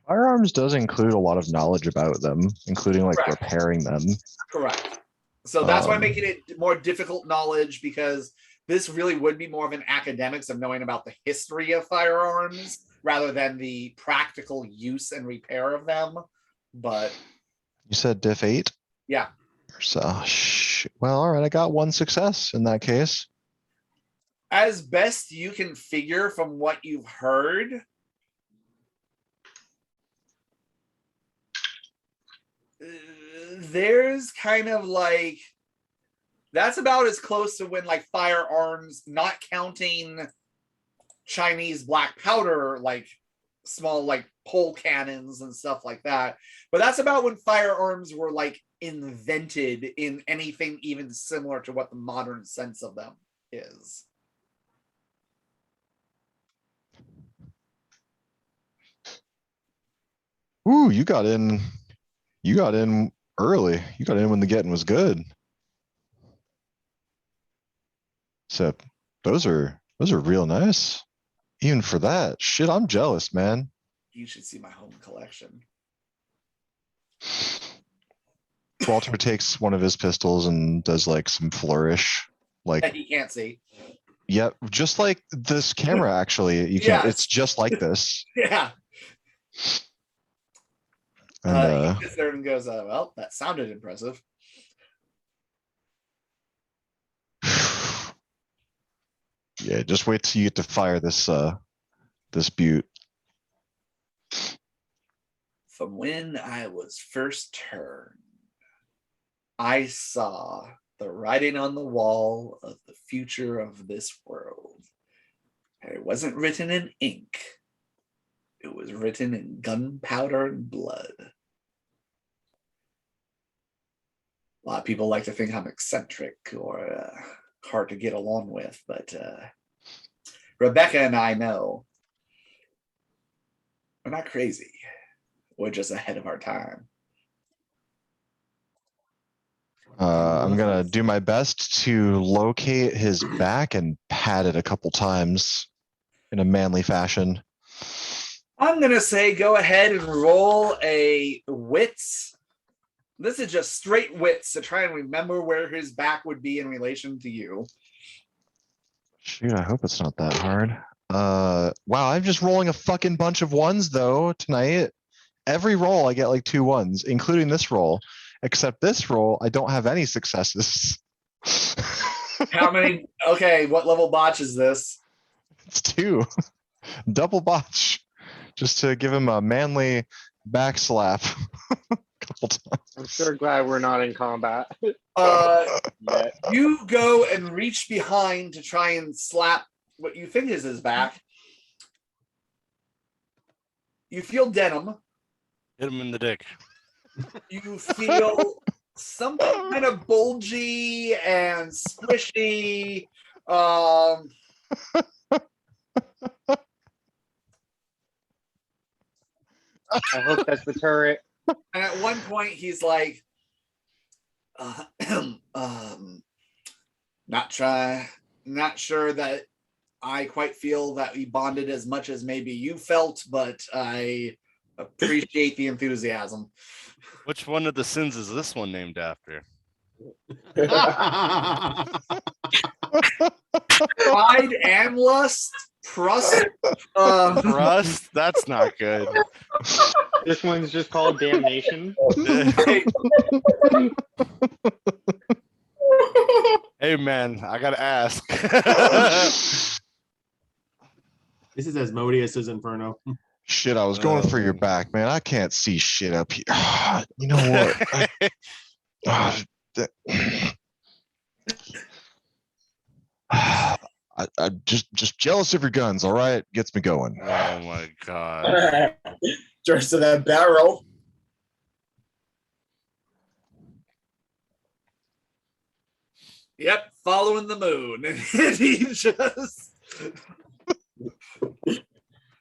Firearms does include a lot of knowledge about them, including like Correct. repairing them. Correct. So that's why I'm making it more difficult knowledge, because this really would be more of an academics of knowing about the history of firearms rather than the practical use and repair of them. But You said diff 8? yeah, So, well, all right, I got 1 success in that case. as best you can figure from what you've heard, there's kind of like, that's about as close to when like firearms, not counting Chinese black powder, like small like pole cannons and stuff like that, but that's about when firearms were like invented in anything even similar to what the modern sense of them is. Ooh, you got in early. You got in when the getting was good. So those are real nice. Even for that. Shit, I'm jealous, man. You should see my home collection. Walter takes one of his pistols and does like some flourish. That Like, you can't see. Yep, just like this camera, actually. You can, it's Yes. just like this. Yeah. And He sits there and goes, well, that sounded impressive. yeah, just wait till you get to fire this this butte. From when I was first turned, I saw the writing on the wall of the future of this world. And it wasn't written in ink. It was written in gunpowder and blood. A lot of people like to think I'm eccentric or hard to get along with, but Rebecca and I know we're not crazy. We're just ahead of our time. I'm gonna do my best to locate his back and pat it a couple times in a manly fashion. I'm gonna say go ahead and roll a wits. This is just straight wits to try and remember where his back would be in relation to you. Shoot, I hope it's not that hard. Wow, I'm just rolling a fucking bunch of ones though tonight. Every roll I get like 2 1s, including this roll. Except this roll, I don't have any successes. How many? Okay, what level botch is this? It's 2. Double botch. Just to give him a manly back slap. Couple times. I'm sure glad we're not in combat. Yet. You go and reach behind to try and slap what you think is his back. You feel denim. Hit him in the dick. You feel something kind of bulgy and squishy. I hope that's the turret. And at one point, he's like, not sure that I quite feel that we bonded as much as maybe you felt, but I appreciate the enthusiasm. Which one of the sins is this one named after? Pride and lust, trust. Rust? That's not good. This one's just called Damnation. Hey man, I gotta ask. This is Asmodeus's Inferno. Shit, I was going for your back, man. I can't see shit up here. You know what? I'm just jealous of your guns, all right? Gets me going. Oh my god. Just to that barrel. Yep, following the moon. And he just.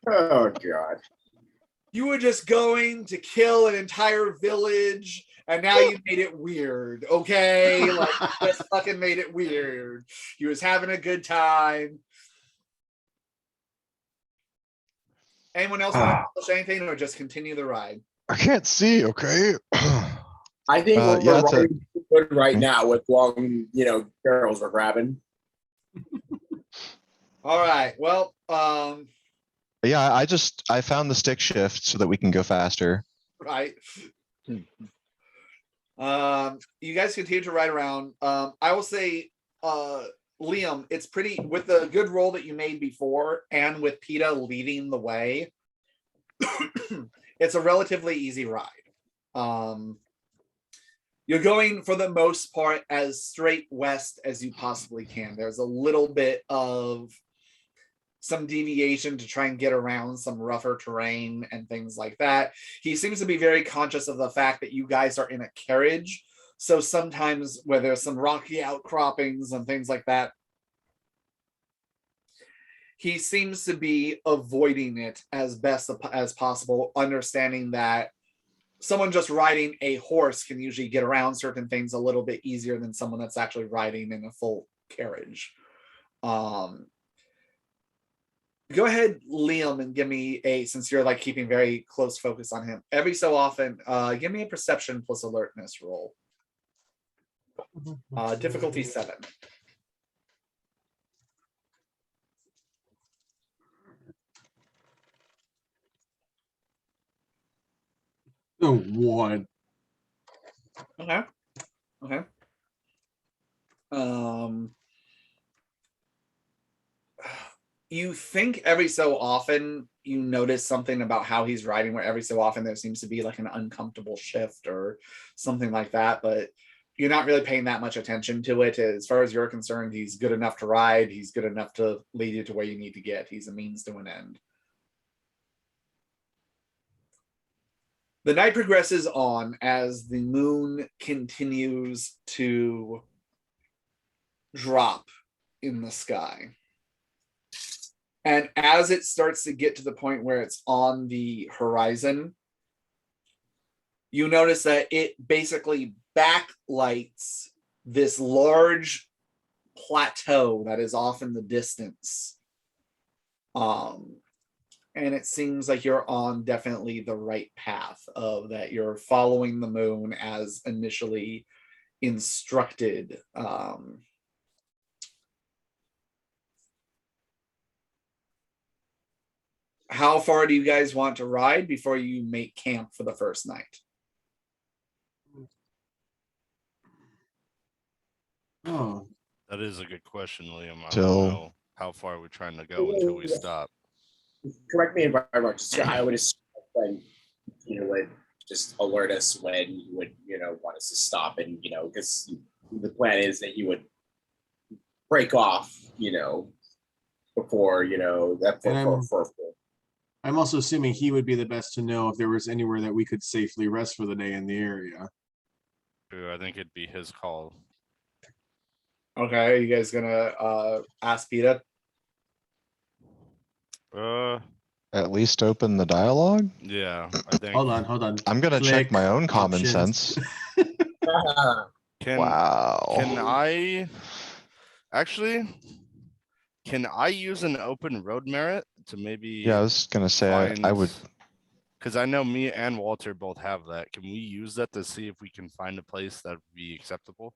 Oh god. You were just going to kill an entire village, and now you made it weird, okay? Like, you just fucking made it weird. He was having a good time. Anyone else want to accomplish anything, or just continue the ride? I can't see, okay? I think we're yeah, it's riding good right now with long, barrels we're grabbing. All right. Well, Yeah, I found the stick shift so that we can go faster. right. You guys continue to ride around. I will say, Liam, it's pretty with the good roll that you made before, and with PETA leading the way. It's a relatively easy ride. You're going for the most part as straight west as you possibly can. There's a little bit of some deviation to try and get around some rougher terrain and things like that. He seems to be very conscious of the fact that you guys are in a carriage. So sometimes where there's some rocky outcroppings and things like that, he seems to be avoiding it as best as possible, understanding that someone just riding a horse can usually get around certain things a little bit easier than someone that's actually riding in a full carriage. Go ahead, Liam, and give me since you're like keeping very close focus on him, every so often, give me a perception plus alertness roll. Difficulty 7. Okay. Okay. You think every so often you notice something about how he's riding, where every so often there seems to be like an uncomfortable shift or something like that, but you're not really paying that much attention to it. As far as you're concerned, he's good enough to ride. He's good enough to lead you to where you need to get. He's a means to an end. The night progresses on as the moon continues to drop in the sky. And as it starts to get to the point where it's on the horizon, you notice that it basically backlights this large plateau that is off in the distance. And it seems like you're on definitely the right path of that. You're following the moon as initially instructed. How far do you guys want to ride before you make camp for the first night? Oh, That is a good question, Liam. I Till- don't know how far we're trying to go until we stop. Correct me if I'm wrong. Just, I would assume when you would just alert us when you would want us to stop, and because the plan is that you would break off before that for I'm also assuming he would be the best to know if there was anywhere that we could safely rest for the day in the area. True, I think it'd be his call. Okay, are you guys gonna ask Peta? At least open the dialogue? Yeah, I think. Hold on. I'm gonna check Click my own common options. sense. Can Wow. can I actually? Can I use an open road merit to maybe? Yeah, I was gonna say I would. Because I know me and Walter both have that. Can we use that to see if we can find a place that would be acceptable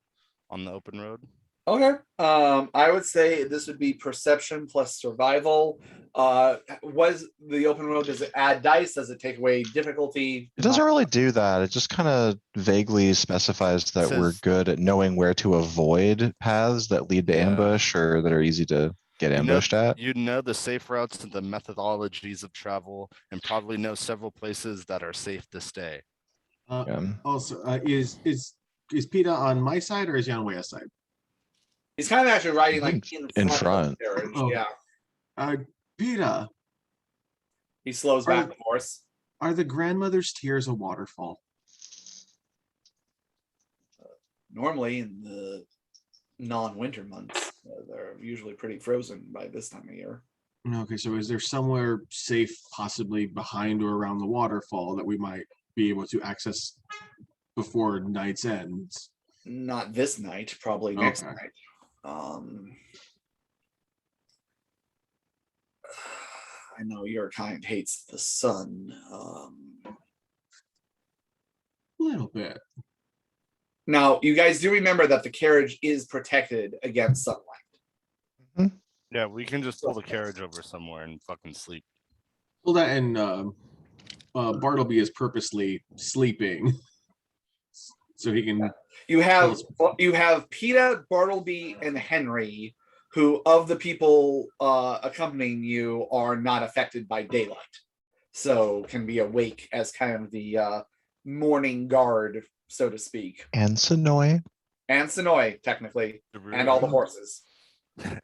on the open road? Okay. I would say this would be perception plus survival. Was the open road, does it add dice? Does it take away difficulty? It doesn't really do that. It just kind of vaguely specifies that we're Says- good at knowing where to avoid paths that lead to Yeah. ambush or that are easy to get ambushed at. You'd know the safe routes and the methodologies of travel, and probably know several places that are safe to stay. Yeah. Also, is Peta on my side or is he on Wea's side? He's kind of actually riding like In of the front. carriage. Oh. Yeah. Peta, He slows back the horse. are the grandmother's tears a waterfall? Normally in the non-winter months, they're usually pretty frozen by this time of year. Okay, so is there somewhere safe, possibly behind or around the waterfall, that we might be able to access before night's ends? Not this night, probably next Okay. night. I know your kind hates the sun. A little bit. Now, you guys do remember that the carriage is protected against sunlight. Yeah, we can just pull the carriage over somewhere and fucking sleep. Well, that and Bartleby is purposely sleeping, so he can. You have Peta, Bartleby, and Henry, who of the people accompanying you are not affected by daylight, so can be awake as kind of the morning guard, so to speak. And Sonoy. And Sonoy, technically, and all the horses.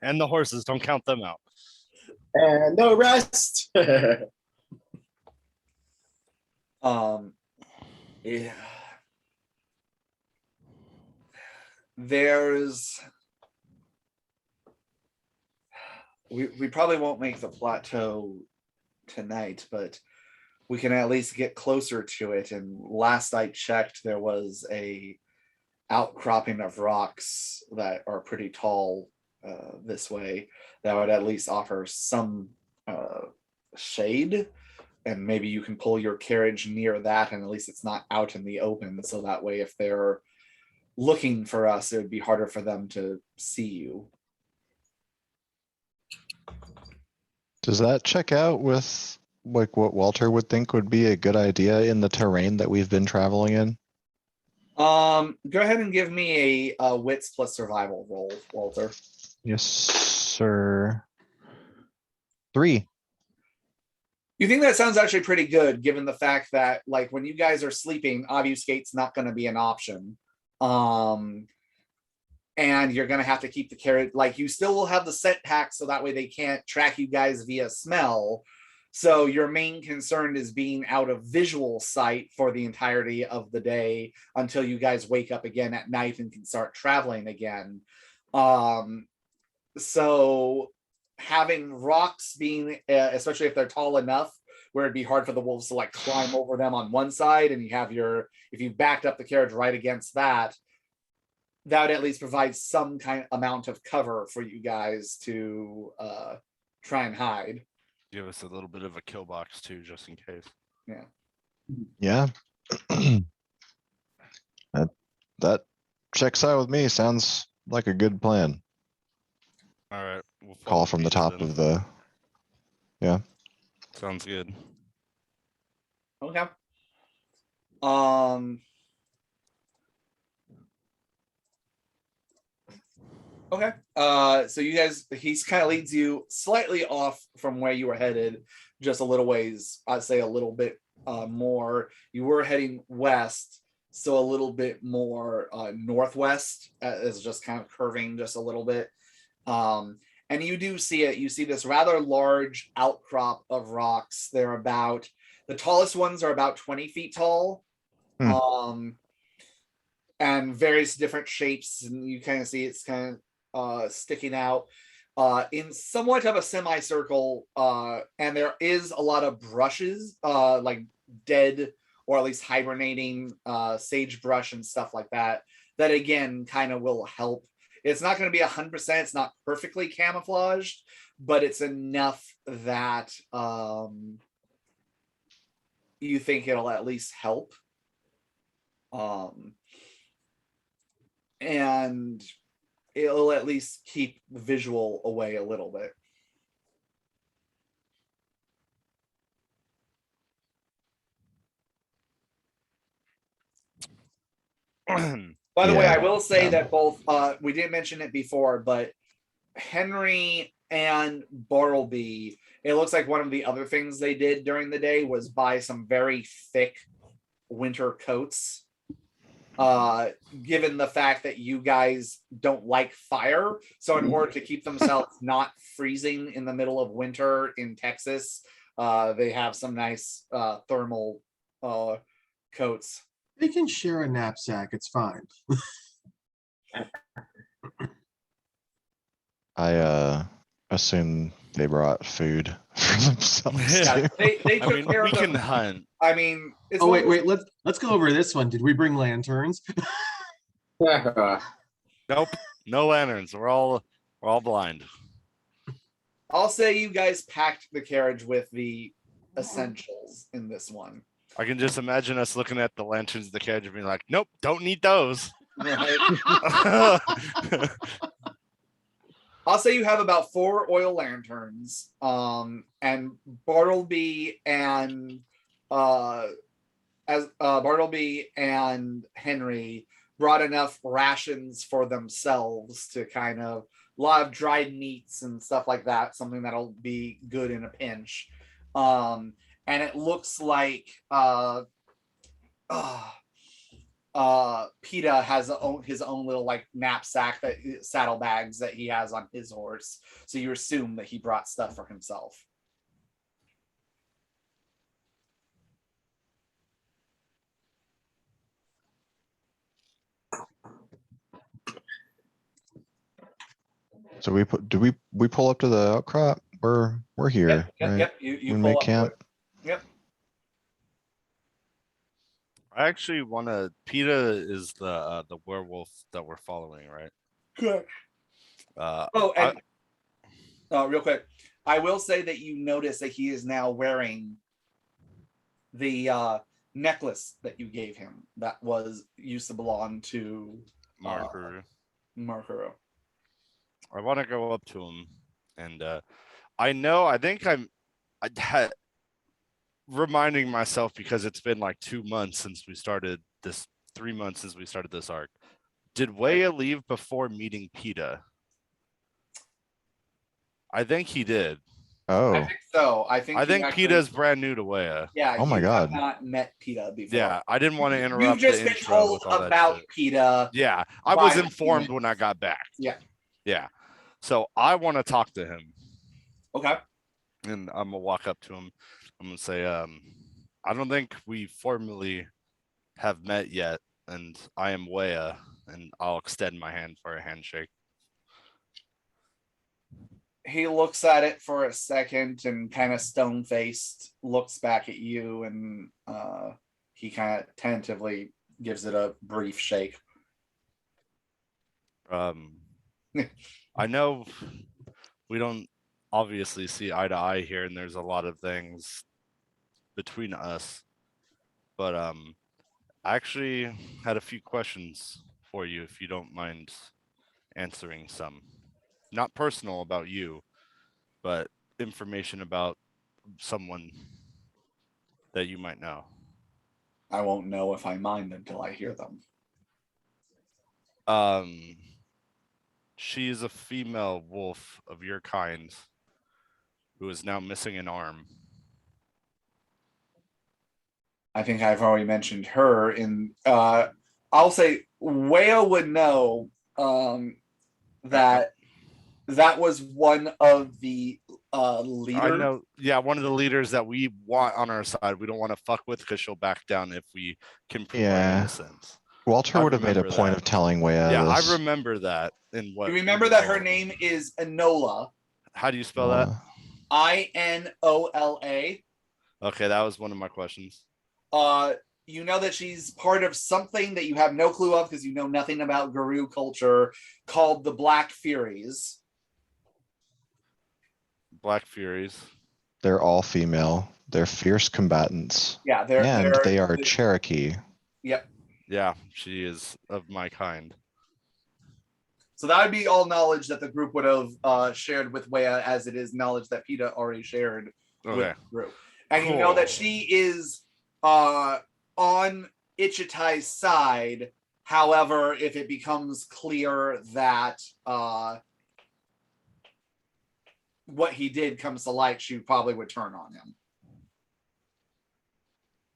And the horses, don't count them out. and no rest. Yeah. There's we probably won't make the plateau tonight, but we can at least get closer to it. And last I checked, there was a outcropping of rocks that are pretty tall this way that would at least offer some shade, and maybe you can pull your carriage near that, and at least it's not out in the open, so that way if they're looking for us, it would be harder for them to see you. Does that check out with like what Walter would think would be a good idea in the terrain that we've been traveling in? Go ahead and give me a wits plus survival roll, Walter. Yes, sir. 3. You think that sounds actually pretty good, given the fact that, like, when you guys are sleeping, obfuscate's not going to be an option. And you're going to have to keep the carrot, like, you still will have the scent pack, so that way they can't track you guys via smell. So your main concern is being out of visual sight for the entirety of the day until you guys wake up again at night and can start traveling again. So having rocks being, especially if they're tall enough, where it'd be hard for the wolves to like climb over them on one side, and you have if you backed up the carriage right against that, that would at least provide some kind of amount of cover for you guys to try and hide. Give us a little bit of a kill box too, just in case. Yeah. That checks out with me. Sounds like a good plan. All right. We'll Call follow from the Peter top then. of the. Yeah. Sounds good. Okay. Okay. So you guys, he's kind of leads you slightly off from where you were headed, just a little ways. I'd say a little bit more. You were heading west, so a little bit more northwest, is just kind of curving just a little bit. And you do see it. You see this rather large outcrop of rocks. The tallest ones are about 20 feet tall. And various different shapes, and you kind of see it's kind of sticking out in somewhat of a semicircle, and there is a lot of brushes, like dead or at least hibernating sagebrush and stuff like that, that again kind of will help. It's not going to be 100%, it's not perfectly camouflaged, but it's enough that you think it'll at least help. And it'll at least keep the visual away a little bit. By the way, Yeah, I will say yeah. that both, we didn't mention it before, but Henry and Bartleby, it looks like one of the other things they did during the day was buy some very thick winter coats. Given the fact that you guys don't like fire, so in order to keep themselves not freezing in the middle of winter in Texas, they have some nice thermal coats. They can share a knapsack. It's fine. I assume they brought food for themselves. Yeah. too. They I took mean, care we of them. can hunt. I mean, it's Oh one of wait, those- let's go over this one. Did we bring lanterns? Nope. No lanterns. We're all blind. I'll say you guys packed the carriage with the essentials in this one. I can just imagine us looking at the lanterns of the carriage and being like, nope, don't need those. Right? I'll say you have about 4 oil lanterns, and Bartleby and Bartleby and Henry brought enough rations for themselves to kind of a lot of dried meats and stuff like that, something that'll be good in a pinch. And it looks like PETA has his own little like knapsack, saddlebags that he has on his horse. So you assume that he brought stuff for himself. So we pull up to the outcrop? We're here, right? Yep. You We pull make up to camp. it. Yep. I actually want to. PETA is the werewolf that we're following, right? Good. Uh, Oh, and real quick, I will say that you notice that he is now wearing the necklace that you gave him that used to belong to Marker. Markuro. I want to go up to him, and I think I'm reminding myself, because it's been like 2 months since we started this 3 months since we started this arc. Did Weya leave before meeting PETA? I think he did. I Oh, think so. I I you think actually- PETA's brand new to Weya. Yeah. Oh my you God. have not met PETA before. Yeah, I didn't want to You've interrupt just the been intro told with all that about shit. PETA. Yeah, I was by informed humans. when I got back. Yeah. Yeah. So I want to talk to him, Okay. and I'm gonna walk up to him. I'm gonna say, I don't think we formally have met yet, and I am Weya, and I'll extend my hand for a handshake. He looks at it for a second and kind of stone-faced looks back at you, and he kind of tentatively gives it a brief shake. I know we don't obviously see eye to eye here, and there's a lot of things between us, but I actually had a few questions for you, if you don't mind answering some. Not personal about you, but information about someone that you might know. I won't know if I mind until I hear them. She is a female wolf of your kind who is now missing an arm. I think I've already mentioned her in I'll say Weya would know that was one of the leaders. I know, yeah, one of the leaders that we want on our side. We don't want to fuck with because she'll back down if we can prove our Yeah. innocence. Walter I would have made a remember point that. of telling Weya Yeah, this. I remember that. In what You remember that her name is Enola. How do you spell that? Inola. Okay, that was one of my questions. You know that she's part of something that you have no clue of because you know nothing about Guru culture called the Black Furies. Black Furies. They're all female. They're fierce combatants. Yeah, They are Cherokee. Yep. Yeah, she is of my kind. So that would be all knowledge that the group would have shared with Weya, as it is knowledge that PETA already shared with Okay. the group. And you know that Cool. she is on Ichitai's side. However, if it becomes clear that what he did comes to light, she probably would turn on him.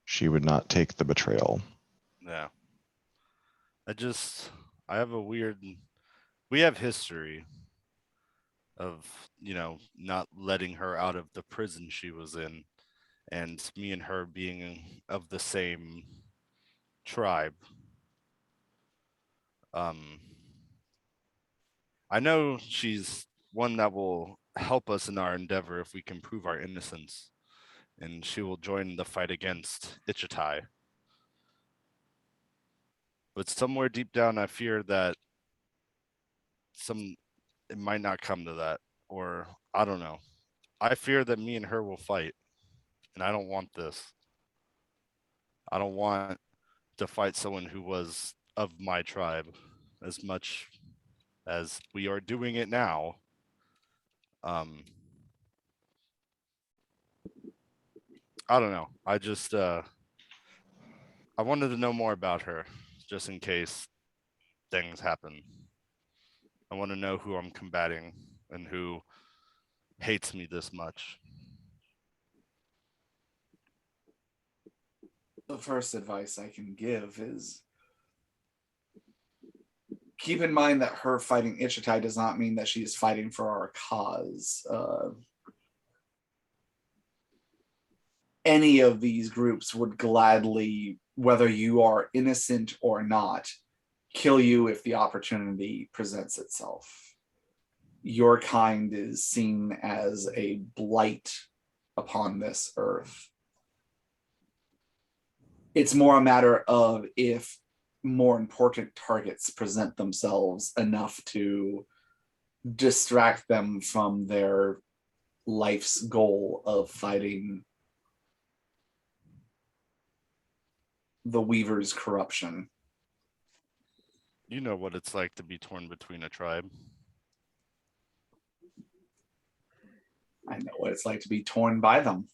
She would not take the betrayal. Yeah. I have a weird, we have history of, not letting her out of the prison she was in, and me and her being of the same tribe. I know she's one that will help us in our endeavor if we can prove our innocence, and she will join the fight against Ichitai. But somewhere deep down, I fear that it might not come to that, or I don't know. I fear that me and her will fight, and I don't want this. I don't want to fight someone who was of my tribe as much as we are doing it now. I don't know. I just I wanted to know more about her, just in case things happen. I want to know who I'm combating and who hates me this much. The first advice I can give is keep in mind that her fighting Ichitai does not mean that she is fighting for our cause. Any of these groups would gladly, whether you are innocent or not, kill you if the opportunity presents itself. Your kind is seen as a blight upon this earth. It's more a matter of if more important targets present themselves enough to distract them from their life's goal of fighting the Weaver's corruption. You know what it's like to be torn between a tribe. I know what it's like to be torn by them.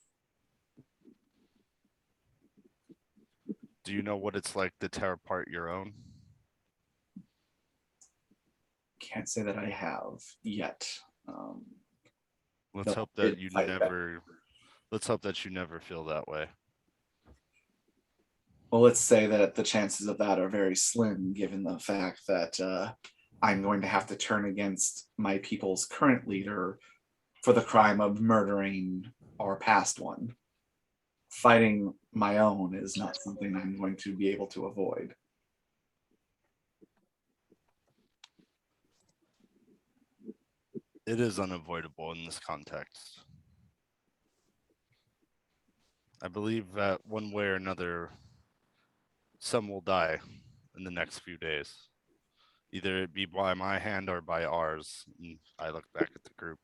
Do you know what it's like to tear apart your own? Can't say that I have yet. Let's No, hope that it- you I bet. never. Let's hope that you never feel that way. Well, let's say that the chances of that are very slim, given the fact that I'm going to have to turn against my people's current leader for the crime of murdering our past one. Fighting my own is not something I'm going to be able to avoid. It is unavoidable in this context. I believe that one way or another, some will die in the next few days. Either it be by my hand or by ours. And I look back at the group.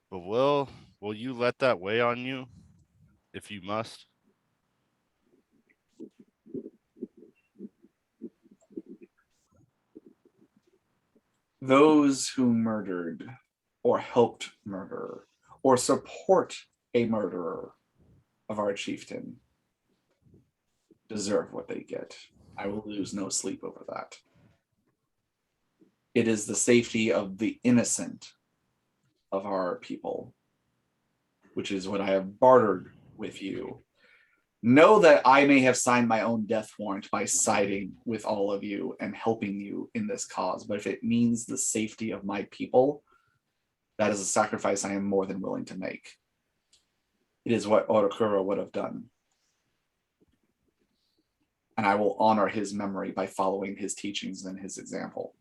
But will you let that weigh on you if you must? Those who murdered or helped murder or support a murderer of our chieftain deserve what they get. I will lose no sleep over that. It is the safety of the innocent of our people, which is what I have bartered with you. Know that I may have signed my own death warrant by siding with all of you and helping you in this cause, but if it means the safety of my people, that is a sacrifice I am more than willing to make. It is what Orokuro would have done. And I will honor his memory by following his teachings and his example.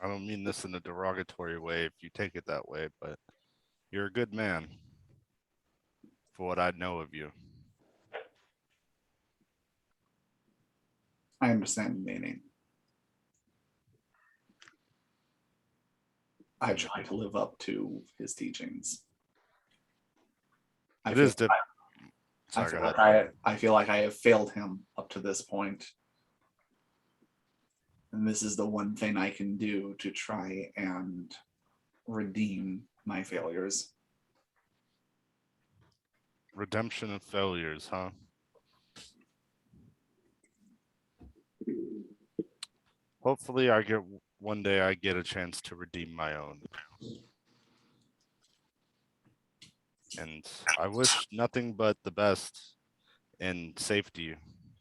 I don't mean this in a derogatory way if you take it that way, but you're a good man for what I know of you. I understand the meaning. I try to live up to his teachings. I It feel, is difficult. I Sorry, feel go like ahead. I feel like I have failed him up to this point. And this is the one thing I can do to try and redeem my failures. Redemption of failures, huh? Hopefully one day I get a chance to redeem my own. And I wish nothing but the best and safety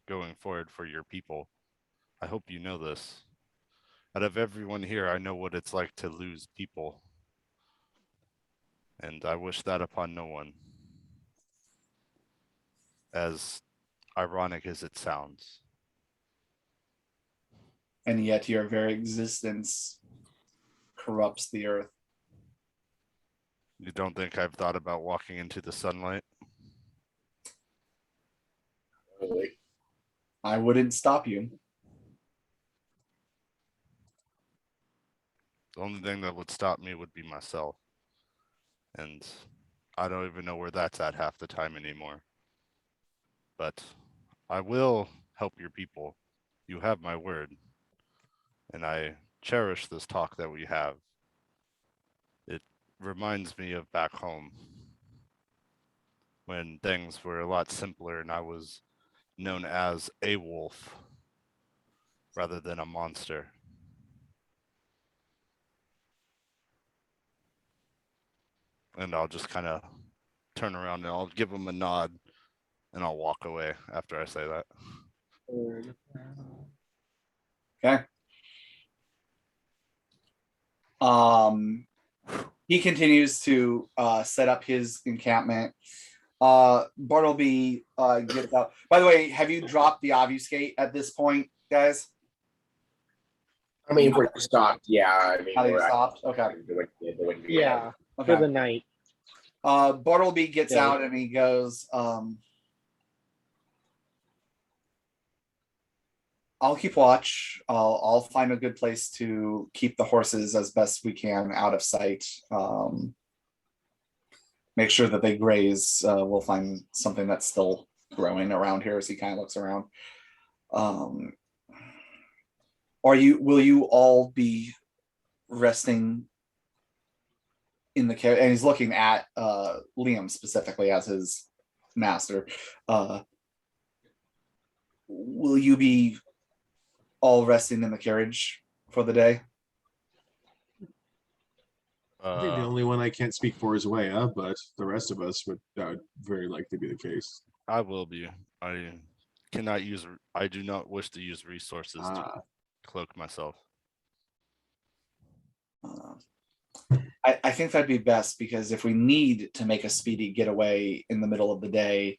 going forward for your people. I hope you know this. Out of everyone here, I know what it's like to lose people. And I wish that upon no one. As ironic as it sounds. And yet your very existence corrupts the earth. You don't think I've thought about walking into the sunlight? I wouldn't stop you. The only thing that would stop me would be myself. And I don't even know where that's at half the time anymore. But I will help your people. You have my word. And I cherish this talk that we have. It reminds me of back home when things were a lot simpler and I was known as a wolf rather than a monster. And I'll just kind of turn around and I'll give him a nod and I'll walk away after I say that. Okay. He continues to set up his encampment. Bartleby gets out. By the way, have you dropped the obfuscate at this point, guys? I mean, if we're stopped, yeah. I mean, How you we're stopped? Okay. Yeah, for Okay. the night. Bartleby gets Okay. out and he goes, I'll keep watch. I'll find a good place to keep the horses as best we can out of sight. Make sure that they graze. We'll find something that's still growing around here as he kind of looks around. Will you all be resting in the carriage, and he's looking at Liam specifically as his master. Will you be all resting in the carriage for the day? I think the only one I can't speak for is Wea, but the rest of us that would very likely be the case. I will be. I do not wish to use resources to cloak myself. I think that'd be best, because if we need to make a speedy getaway in the middle of the day,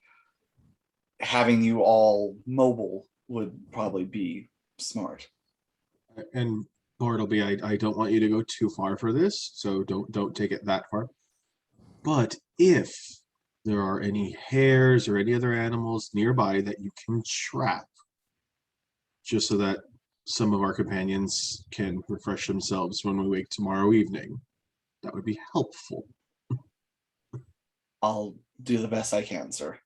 having you all mobile would probably be smart. And Bartleby, I don't want you to go too far for this, so don't take it that far. But if there are any hares or any other animals nearby that you can trap, just so that some of our companions can refresh themselves when we wake tomorrow evening, that would be helpful. I'll do the best I can, sir.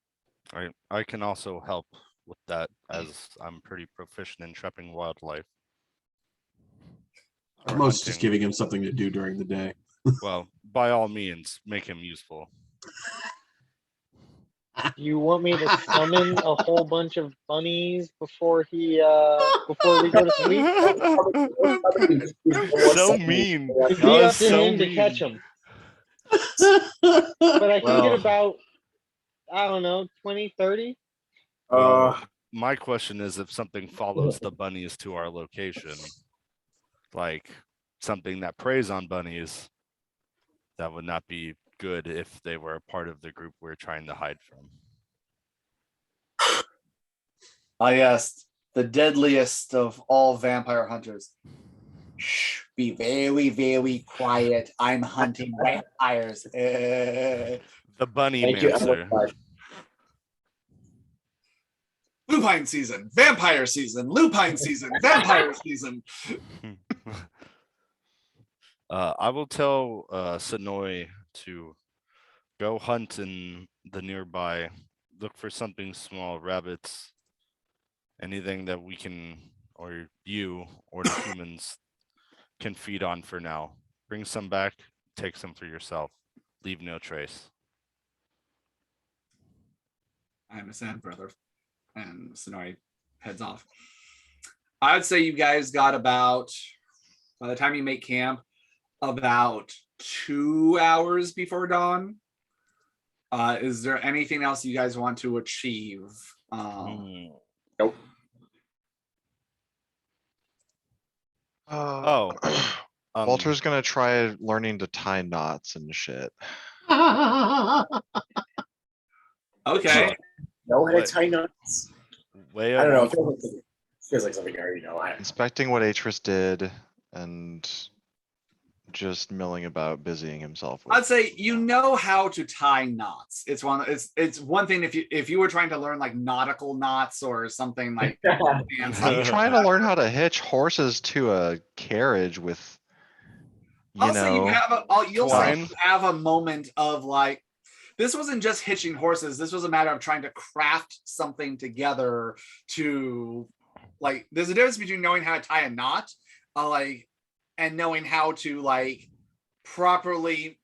I can also help with that, as I'm pretty proficient in trapping wildlife. Or Most just hunting. giving him something to do during the day. Well, by all means, make him useful. You want me to summon a whole bunch of bunnies before we go to sleep? So mean. It'd That be up was to so him to catch mean. them. But I can Well. get about, I don't know, 20, 30. Well, my question is, if something follows the bunnies to our location, like something that preys on bunnies, that would not be good if they were a part of the group we're trying to hide from. Yes, the deadliest of all vampire hunters. Shh, be very, very quiet. I'm hunting vampires. The bunny Thank you. mancer. Lupine season, vampire season, lupine season, vampire season. I will tell Sonoy to go hunt in the nearby, look for something small, rabbits, anything that we can, or you or the humans can feed on for now. Bring some back, take some for yourself. Leave no trace. I understand, brother. And Sonori heads off. I'd say you guys got about, by the time you make camp, about 2 hours before dawn. Is there anything else you guys want to achieve? Nope. Walter's gonna try learning to tie knots and shit. Okay. No head tie knots. Way I don't know. up. It feels like something I already know. Inspecting what Atris did and just milling about, busying himself with. I'd say you know how to tie knots. It's one thing if you were trying to learn like nautical knots or something like fancy. I'm trying to learn how to hitch horses to a carriage with, I'll say you have a moment of like, this wasn't just hitching horses. This was a matter of trying to craft something together to, like, there's a difference between knowing how to tie a knot, and knowing how to like properly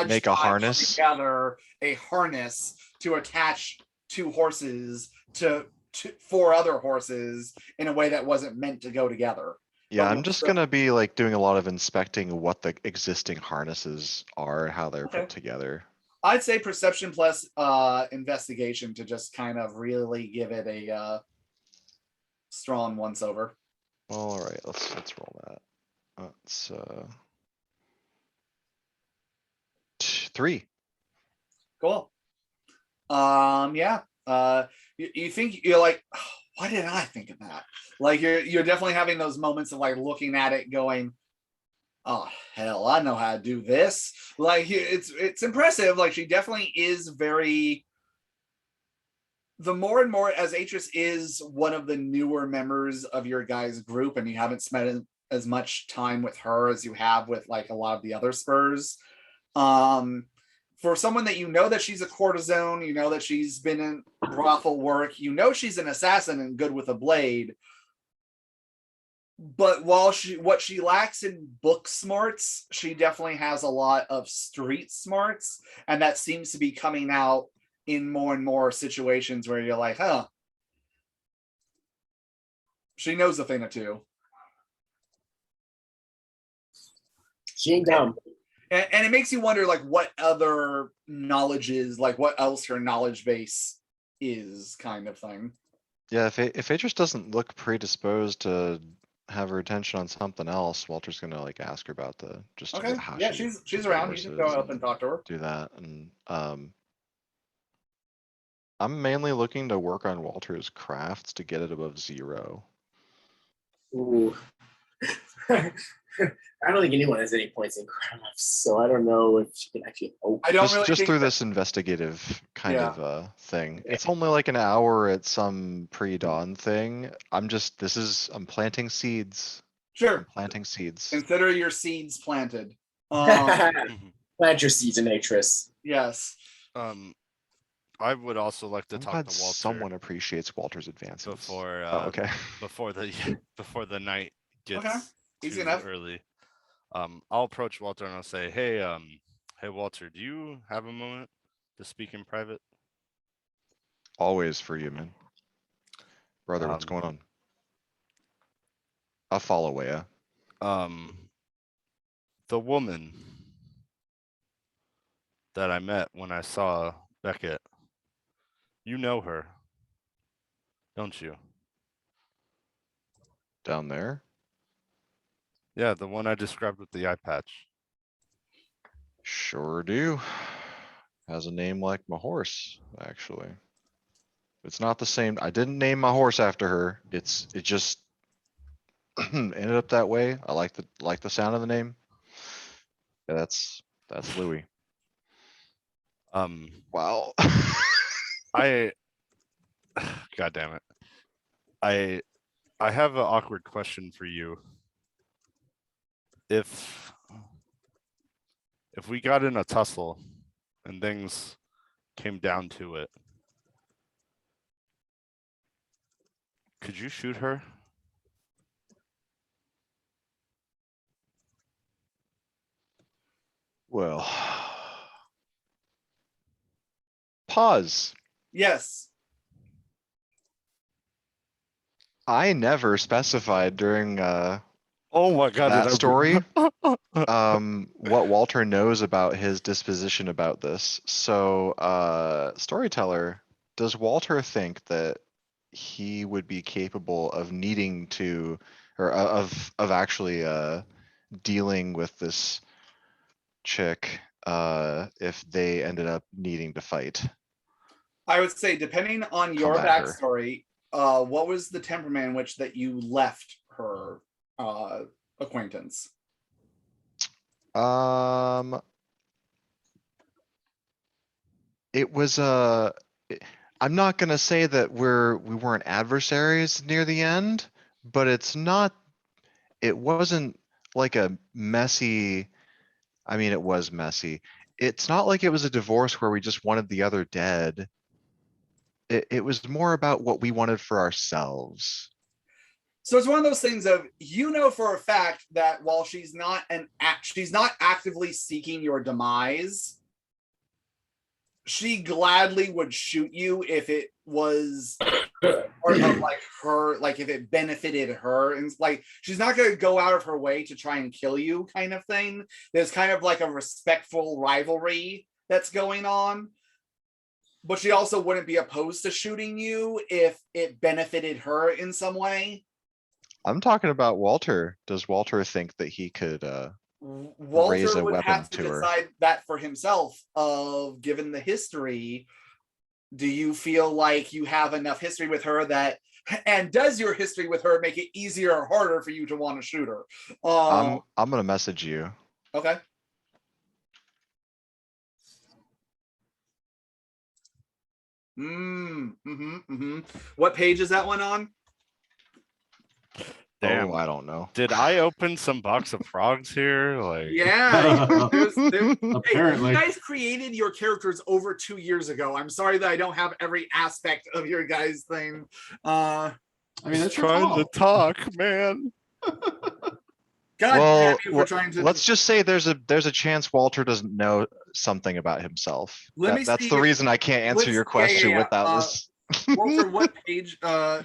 make a harness together, a harness to attach two horses to 4 other horses in a way that wasn't meant to go together. Yeah, I'm just gonna be like doing a lot of inspecting what the existing harnesses are, how they're put together. I'd say perception plus investigation to just kind of really give it a strong once over. All right, let's roll that. That's 3. Cool. Yeah. You think you're like, oh, why did I think of that? Like you're definitely having those moments of like looking at it going, oh hell, I know how to do this. Like it's impressive. Like she definitely is very. The more and more as Atris is one of the newer members of your guys' group, and you haven't spent as much time with her as you have with like a lot of the other Spurs. For someone that you know that she's a courtesan, you know that she's been in brothel work, you know she's an assassin and good with a blade. But what she lacks in book smarts, she definitely has a lot of street smarts, and that seems to be coming out in more and more situations where you're like, huh, she knows a thing or two. She ain't dumb. And it makes you wonder, like, what other knowledge is, like, what else her knowledge base is, kind of thing. Yeah, if Idris doesn't look predisposed to have her attention on something else, Walter's gonna like ask her about just Okay, how yeah, she she's around. You can go divorces up and talk to her. do that. And I'm mainly looking to work on Walter's crafts to get it above 0. Ooh. I don't think anyone has any points in crafts, so I don't know if she can actually open. I don't Just really just think through that- this investigative kind Yeah. of thing. It's only like an hour at some pre-dawn thing. I'm planting seeds. I'm Sure, planting seeds. consider your seeds planted. Plant your seeds in Atris. Yes. I would also like to I'm talk glad to Walter someone appreciates Walter's advances. before okay. before the night gets Okay, easy too enough. early. I'll approach Walter and I'll say, hey Walter, do you have a moment to speak in private? Always for you, man. Brother, what's Um, going on? I'll follow Wea. The woman that I met when I saw Beckett, you know her, don't you? Down there? Yeah, the one I described with the eye patch. Sure do. Has a name like my horse, actually. It's not the same. I didn't name my horse after her. It just ended up that way. I like the sound of the name. Yeah, that's Louis. Wow. I God damn it. I have an awkward question for you. If we got in a tussle and things came down to it, could you shoot her? Well. Pause. Yes. I never specified during Oh my god, that did I- story what Walter knows about his disposition about this. So storyteller, does Walter think that he would be capable of needing to or of actually dealing with this chick if they ended up needing to fight? I would say, depending on your Come at her. backstory, what was the temperament in which that you left her acquaintance? It was I'm not gonna say that we weren't adversaries near the end, but it wasn't like a messy. I mean, it was messy. It's not like it was a divorce where we just wanted the other dead. It was more about what we wanted for ourselves. So it's one of those things of, for a fact that while she's not actively seeking your demise, she gladly would shoot you if it was part of like her, like if it benefited her, and like she's not going to go out of her way to try and kill you, kind of thing. There's kind of like a respectful rivalry that's going on, but she also wouldn't be opposed to shooting you if it benefited her in some way. I'm talking about Walter. Does Walter think that he could Walter raise a would weapon have to to her? decide that for himself. Of given the history, do you feel like you have enough history with her that, and does your history with her make it easier or harder for you to want to shoot her? I'm gonna message you. Okay. What page is that one on? Damn. Oh, I don't know. Did I open some box of frogs here? Like, Yeah. Hey, Apparently. you guys created your characters over 2 years ago. I'm sorry that I don't have every aspect of your guys' thing. I mean, that's your trying to fault. talk, man. God Well, damn you for trying to. let's just say there's a chance Walter doesn't know something about himself. Let me That's see the if- reason I can't answer let's- your yeah, question yeah. without this. Walter, what page?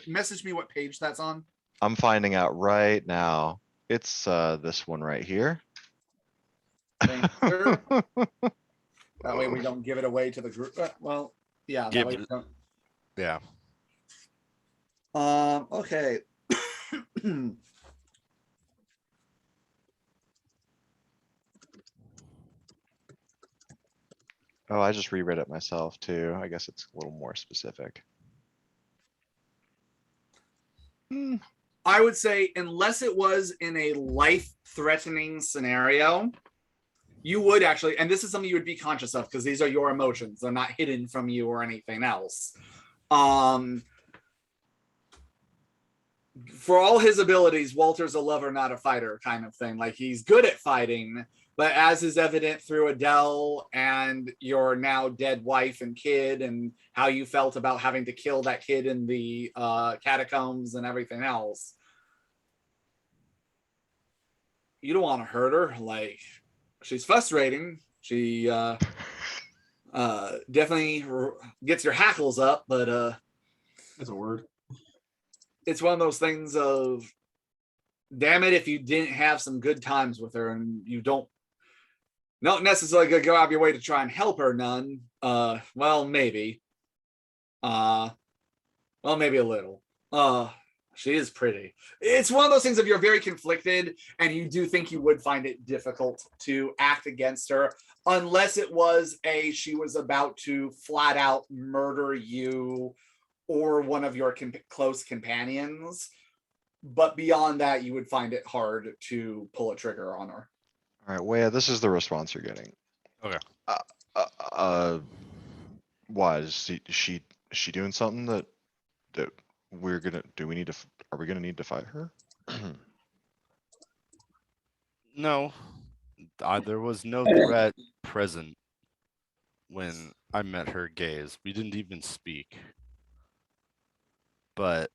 Message me what page that's on. I'm finding out right now. It's this one right here. Thank you, sir. That way we don't give it away to the group. Well, yeah. That Give way it- we don't. Yeah. Okay. Oh, I just reread it myself too. I guess it's a little more specific. I would say unless it was in a life-threatening scenario, you would actually, and this is something you would be conscious of because these are your emotions. They're not hidden from you or anything else. For all his abilities, Walter's a lover, not a fighter kind of thing. Like he's good at fighting, but as is evident through Adele and your now dead wife and kid and how you felt about having to kill that kid in the catacombs and everything else, you don't want to hurt her. Like she's frustrating. She definitely gets your hackles up, but That's a word. it's one of those things of, damn it, if you didn't have some good times with her and you don't necessarily gonna go out of your way to try and help her none. Well, maybe. Well, maybe a little. She is pretty. It's one of those things if you're very conflicted and you do think you would find it difficult to act against her, unless it was she was about to flat out murder you or one of your close companions. But beyond that, you would find it hard to pull a trigger on her. All right, Wea, this is the response you're getting. Okay. Why is she doing something that we're gonna are we gonna need to fight her? No, there was no threat present when I met her gaze. We didn't even speak. But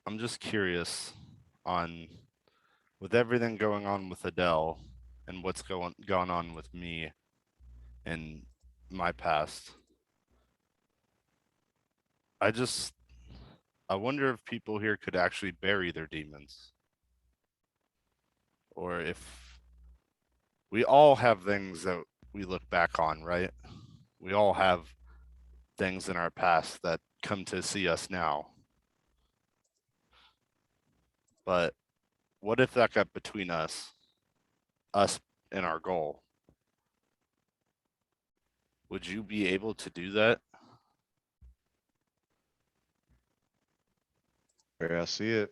I'm just curious on, with everything going on with Adele and what's going on with me and my past. I wonder if people here could actually bury their demons. Or if we all have things that we look back on, right? We all have things in our past that come to see us now. But what if that got between us and our goal? Would you be able to do that? Where I see it.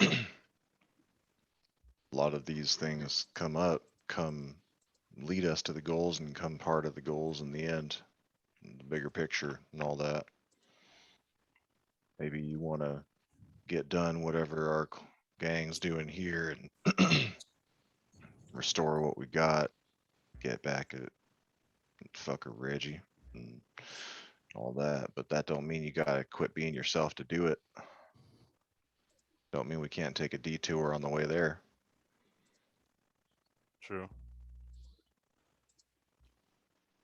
A lot of these things come lead us to the goals and come part of the goals in the end, the bigger picture and all that. Maybe you want to get done whatever our gang's doing here and restore what we got, get back at fucker Reggie and all that, but that don't mean you gotta quit being yourself to do it. Don't mean we can't take a detour on the way there. True.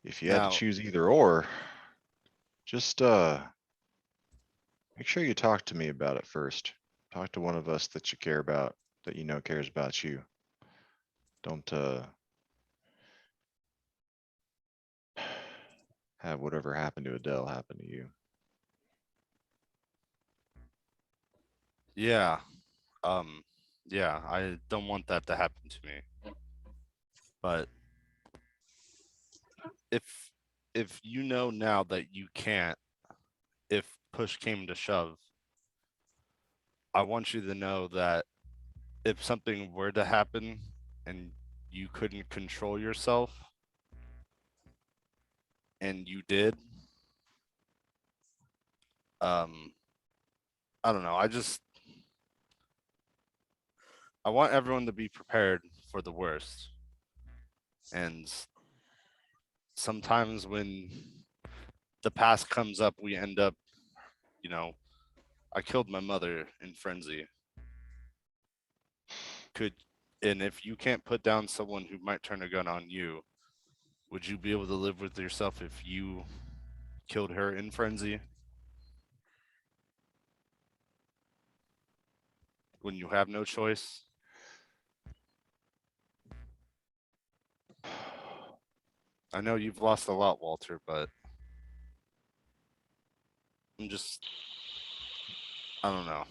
If you had Now- to choose either or, just make sure you talk to me about it first. Talk to one of us that you care about, that you know cares about you. Don't have whatever happened to Adele happen to you. Yeah. Yeah, I don't want that to happen to me. But if you know now that you can't, if push came to shove, I want you to know that if something were to happen and you couldn't control yourself and you did, I don't know. I want everyone to be prepared for the worst. And sometimes when the past comes up, we end up, I killed my mother in frenzy. and if you can't put down someone who might turn a gun on you, would you be able to live with yourself if you killed her in frenzy? When you have no choice? I know you've lost a lot, Walter, but I don't know.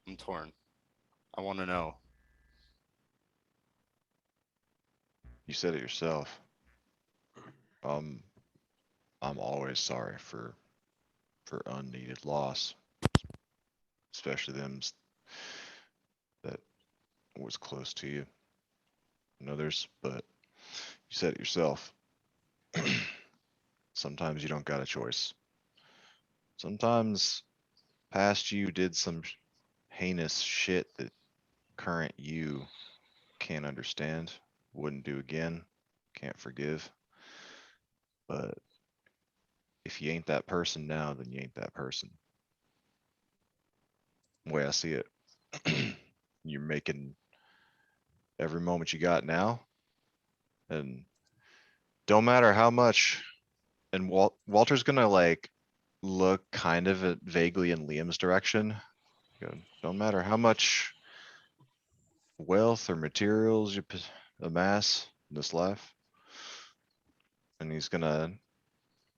I'm torn. I want to know. You said it yourself. I'm always sorry for unneeded loss, especially them that was close to you and others, but you said it yourself. Sometimes you don't got a choice. Sometimes past you did some heinous shit that current you can't understand, wouldn't do again, can't forgive. But if you ain't that person now, then you ain't that person. The way I see it, you're making every moment you got now, and don't matter how much. And Walter's gonna like look kind of vaguely in Liam's direction. Don't matter how much wealth or materials you amass in this life. And he's gonna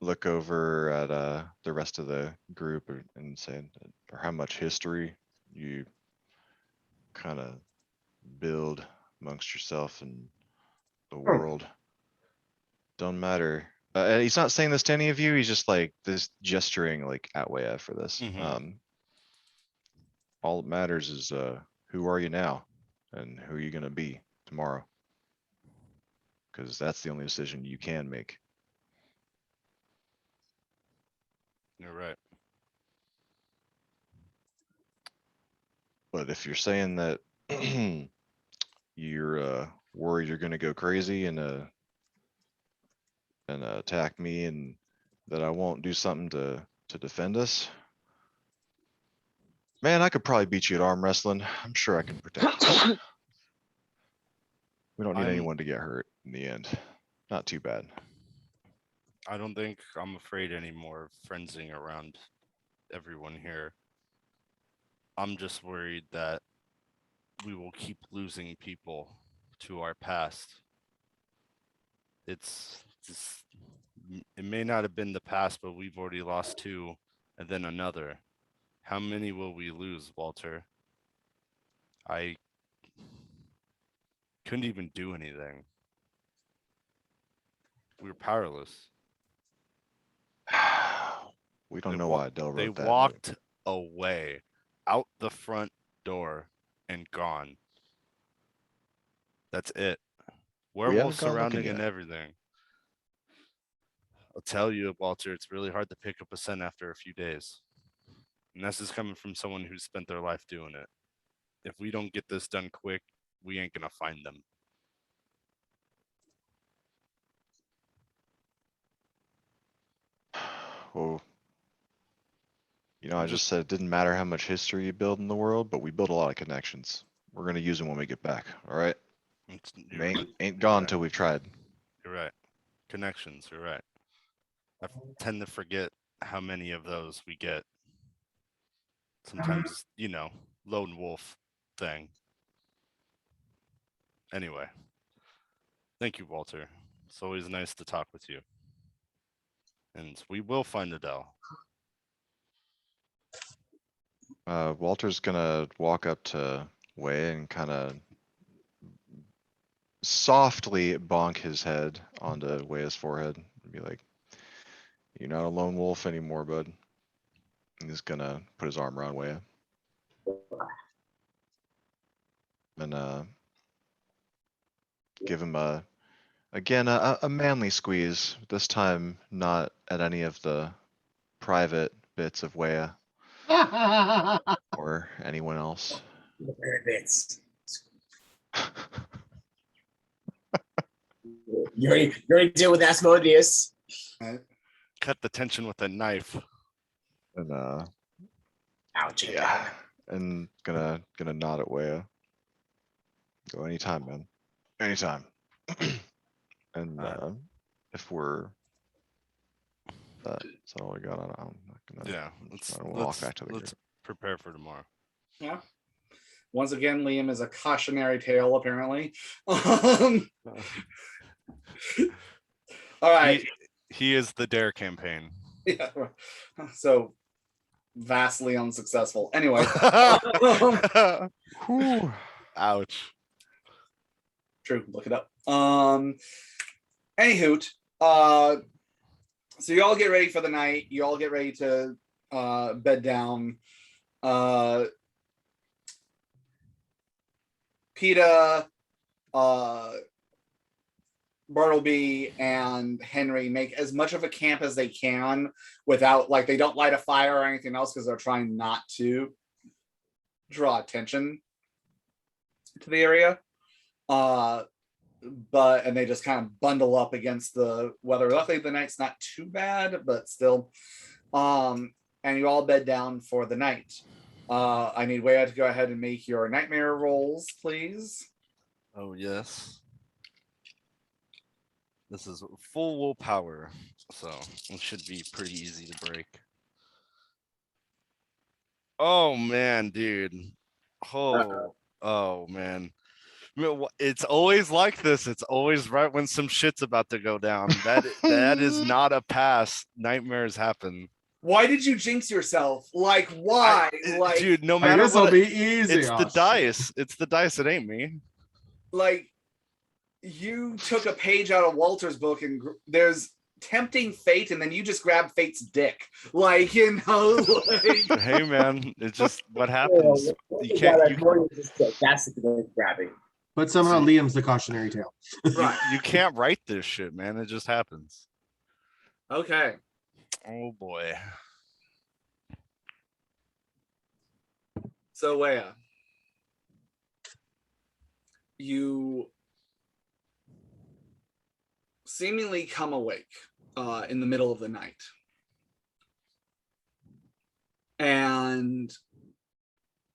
look over at the rest of the group and say, or how much history you kind of build amongst yourself and the world. Don't matter. And he's not saying this to any of you. He's just like this gesturing like at Wea for this. All that matters is who are you now and who are you gonna be tomorrow? Because that's the only decision you can make. You're right. But if you're saying that you're worried you're gonna go crazy and attack me and that I won't do something to defend us, man, I could probably beat you at arm wrestling. I'm sure I can protect you. We don't need anyone to get hurt in the end. Not too bad. I don't think I'm afraid anymore of frenzying around everyone here. I'm just worried that we will keep losing people to our past. It may not have been the past, but we've already lost 2 and then another. How many will we lose, Walter? I couldn't even do anything. We were powerless. We don't know why Del They wrote that. walked away out the front door and gone. That's it. Werewolves gone looking surrounding and yet. everything. I'll tell you, Walter, it's really hard to pick up a scent after a few days. And this is coming from someone who's spent their life doing it. If we don't get this done quick, we ain't gonna find them. Well, I just said it didn't matter how much history you build in the world, but we build a lot of connections. We're gonna use them when we get back. All right. Ain't gone till we've tried. You're right. Connections. You're right. I tend to forget how many of those we get. Sometimes, lone wolf thing. Anyway, thank you, Walter. It's always nice to talk with you. And we will find Adele. Walter's gonna walk up to Wei and kind of softly bonk his head onto Wei's forehead and be like, "You're not a lone wolf anymore, bud." And he's gonna put his arm around Wei and give him a manly squeeze. This time, not at any of the private bits of Wea or anyone else. Bits. You already deal with Asmodeus. Cut the tension with a knife. And Ouch. yeah, and gonna nod at Wea. Go anytime, man. Anytime. And Alright. if we're is that all we got on? I'm not gonna. Yeah, We'll walk back to the let's group. prepare for tomorrow. Yeah. Once again, Liam is a cautionary tale, apparently. All right. He is the Dare campaign. Yeah. So vastly unsuccessful. Anyway. Whew. Ouch. True. Look it up. Anywho, so you all get ready for the night. You all get ready to bed down. PETA, Bartleby, and Henry make as much of a camp as they can without, like, they don't light a fire or anything else because they're trying not to draw attention to the area. And they just kind of bundle up against the weather. Luckily, the night's not too bad, but still. And you all bed down for the night. I need Wea to go ahead and make your nightmare rolls, please. Oh yes. This is full willpower, so it should be pretty easy to break. Oh man, dude. Oh man. It's always like this. It's always right when some shit's about to go down. That is not a pass. Nightmares happen. Why did you jinx yourself? Like, why? Like, Dude, no I matter guess I'll what, be easy. it's the dice. It's the dice. It ain't me. like, you took a page out of Walter's book and there's tempting fate, and then you just grab fate's dick. Like, you know, like, Hey man, it's just what happens. You can't. That's the grabbing. But somehow Liam's the cautionary tale. right. You can't write this shit, man. It just happens. Okay. Oh boy. So, Wea, you seemingly come awake in the middle of the night. And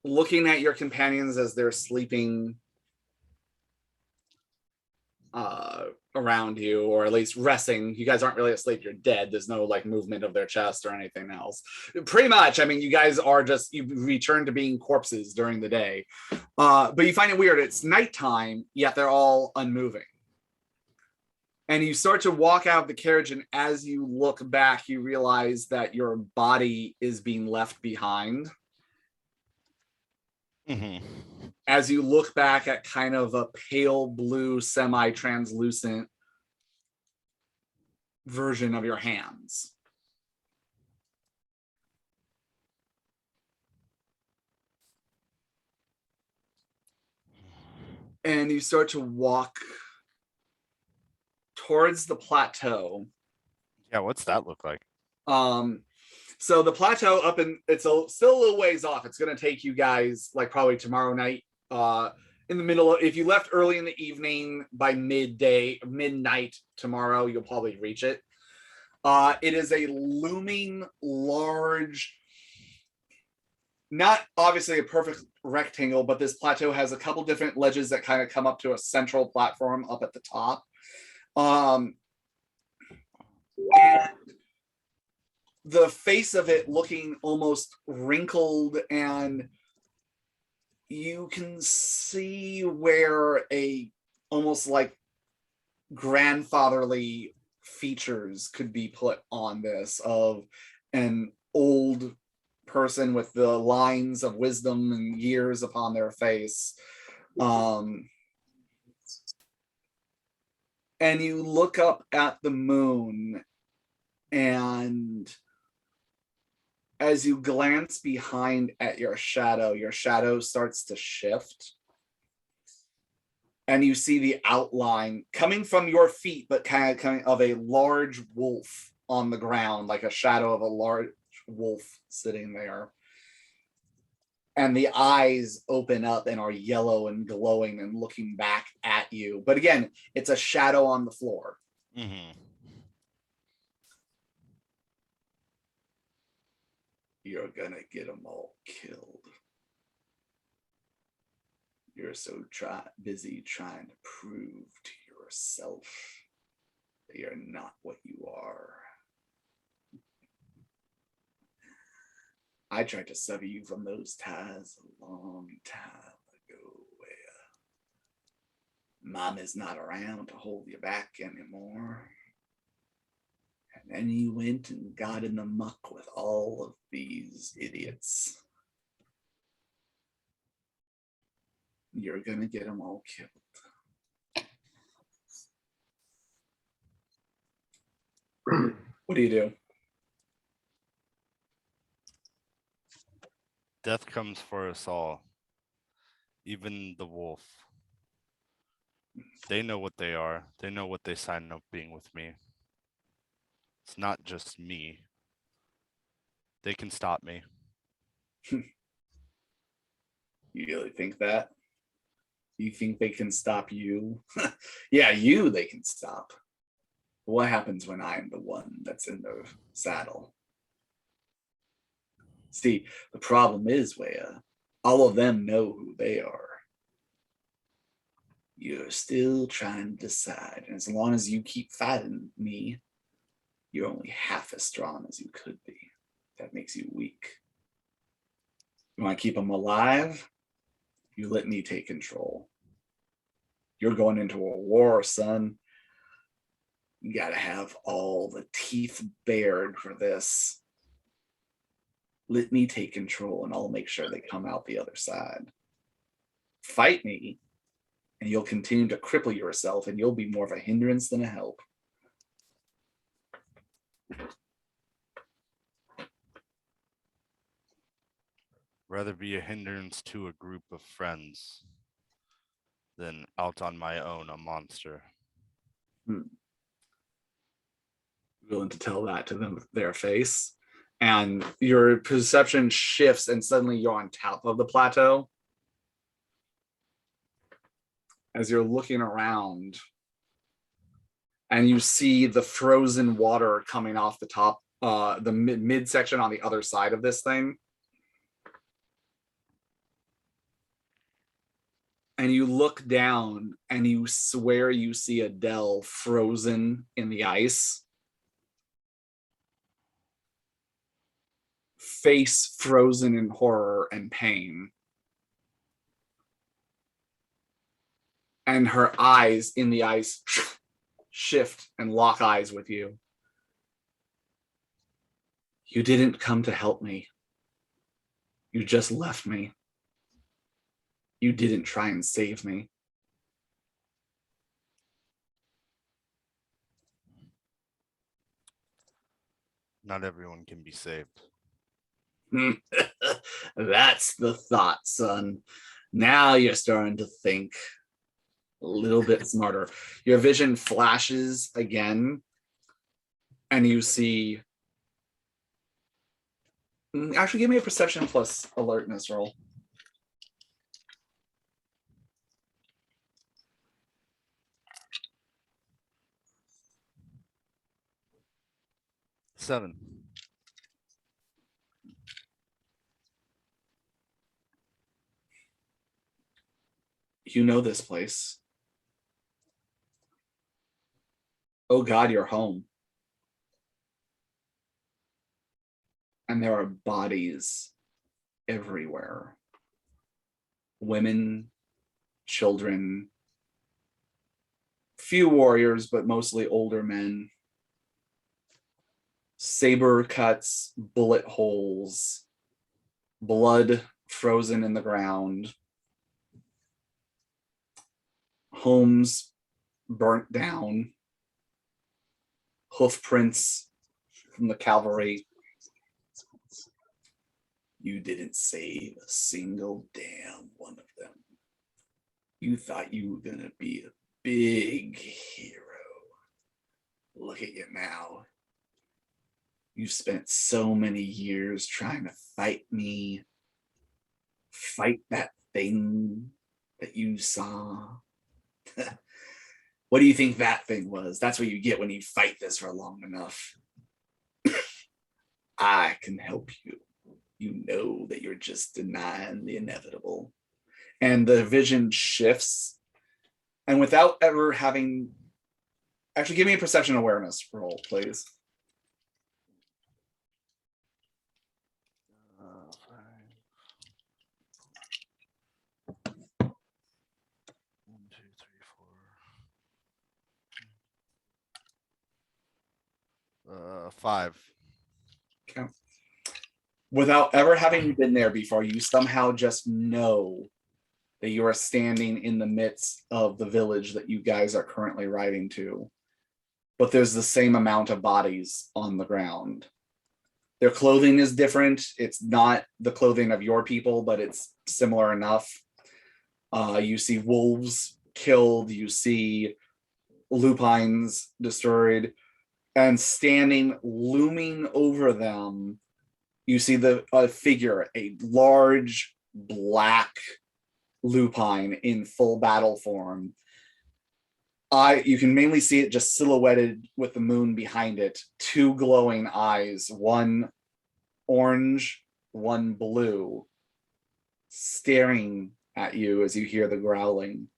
looking at your companions as they're sleeping around you, or at least resting. You guys aren't really asleep, you're dead. There's no like movement of their chest or anything else. Pretty much, I mean, you guys are just, you return to being corpses during the day. But you find it weird, it's nighttime, yet they're all unmoving. And you start to walk out of the carriage, and as you look back, you realize that your body is being left behind. Mm-hmm. As you look back at kind of a pale blue, semi-translucent version of your hands. And you start to walk towards the plateau. Yeah, what's that look like? So the plateau it's still a little ways off. It's going to take you guys like probably tomorrow night. In the middle of, if you left early in the evening, by midnight tomorrow, you'll probably reach it. It is a looming large, not obviously a perfect rectangle, but this plateau has a couple different ledges that kind of come up to a central platform up at the top. And the face of it looking almost wrinkled, and you can see where a almost like grandfatherly features could be put on this, of an old person with the lines of wisdom and years upon their face. And you look up at the moon, and as you glance behind at your shadow starts to shift. And you see the outline coming from your feet, but kind of coming of a large wolf on the ground, like a shadow of a large wolf sitting there. And the eyes open up and are yellow and glowing and looking back at you. But again, it's a shadow on the floor. Mm-hmm. You're gonna get them all killed. You're so busy trying to prove to yourself that you're not what you are. I tried to sever you from those ties a long time ago, where Mom is not around to hold you back anymore. And then you went and got in the muck with all of these idiots. You're gonna get them all killed. What do you do? Death comes for us all, even the wolf. They know what they are. They know what they signed up being with me. It's not just me. They can stop me. You really think that? You think they can stop you? Yeah, you they can stop. What happens when I'm the one that's in the saddle? See, the problem is, Wea, all of them know who they are. You're still trying to decide. And as long as you keep fighting me, you're only half as strong as you could be. That makes you weak. You want to keep them alive? You let me take control. You're going into a war, son. You got to have all the teeth bared for this. Let me take control and I'll make sure they come out the other side. Fight me and you'll continue to cripple yourself and you'll be more of a hindrance than a help. Rather be a hindrance to a group of friends than out on my own, a monster. Willing to tell that to them, their face. And your perception shifts and suddenly you're on top of the plateau. As you're looking around and you see the frozen water coming off the top, the midsection on the other side of this thing. And you look down and you swear you see Adele frozen in the ice. Face frozen in horror and pain. And her eyes in the ice shift and lock eyes with you. You didn't come to help me. You just left me. You didn't try and save me. Not everyone can be saved. That's the thought, son. Now you're starting to think a little bit smarter. Your vision flashes again, and you see. Actually, give me a perception plus alertness roll. Seven. You know this place. Oh God, you're home. And there are bodies everywhere. Women, children, few warriors, but mostly older men. Saber cuts, bullet holes, blood frozen in the ground. Homes burnt down. Hoof prints from the cavalry. You didn't save a single damn one of them. You thought you were gonna be a big hero. Look at you now. You've spent so many years trying to fight me. Fight that thing that you saw. What do you think that thing was? That's what you get when you fight this for long enough. I can help you. You know that you're just denying the inevitable. and the vision shifts. And without ever having, actually, give me a perception awareness roll, please. One, two, three, four. 5. Okay. Without ever having been there before, you somehow just know that you are standing in the midst of the village that you guys are currently riding to. But there's the same amount of bodies on the ground. Their clothing is different. It's not the clothing of your people, but it's similar enough. You see wolves killed. You see lupines destroyed. And standing, looming over them, you see the figure, a large black lupine in full battle form. You can mainly see it just silhouetted with the moon behind it. 2 glowing eyes, one orange, one blue, staring at you as you hear the growling.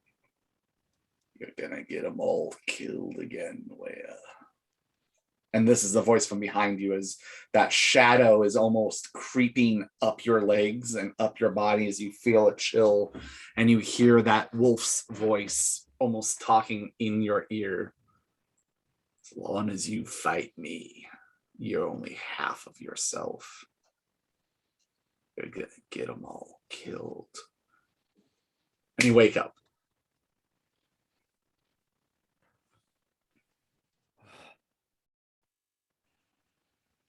You're gonna get them all killed again, Leia. And this is the voice from behind you as that shadow is almost creeping up your legs and up your body as you feel a chill, and you hear that wolf's voice almost talking in your ear. As long as you fight me, you're only half of yourself. You're gonna get them all killed. And you wake up.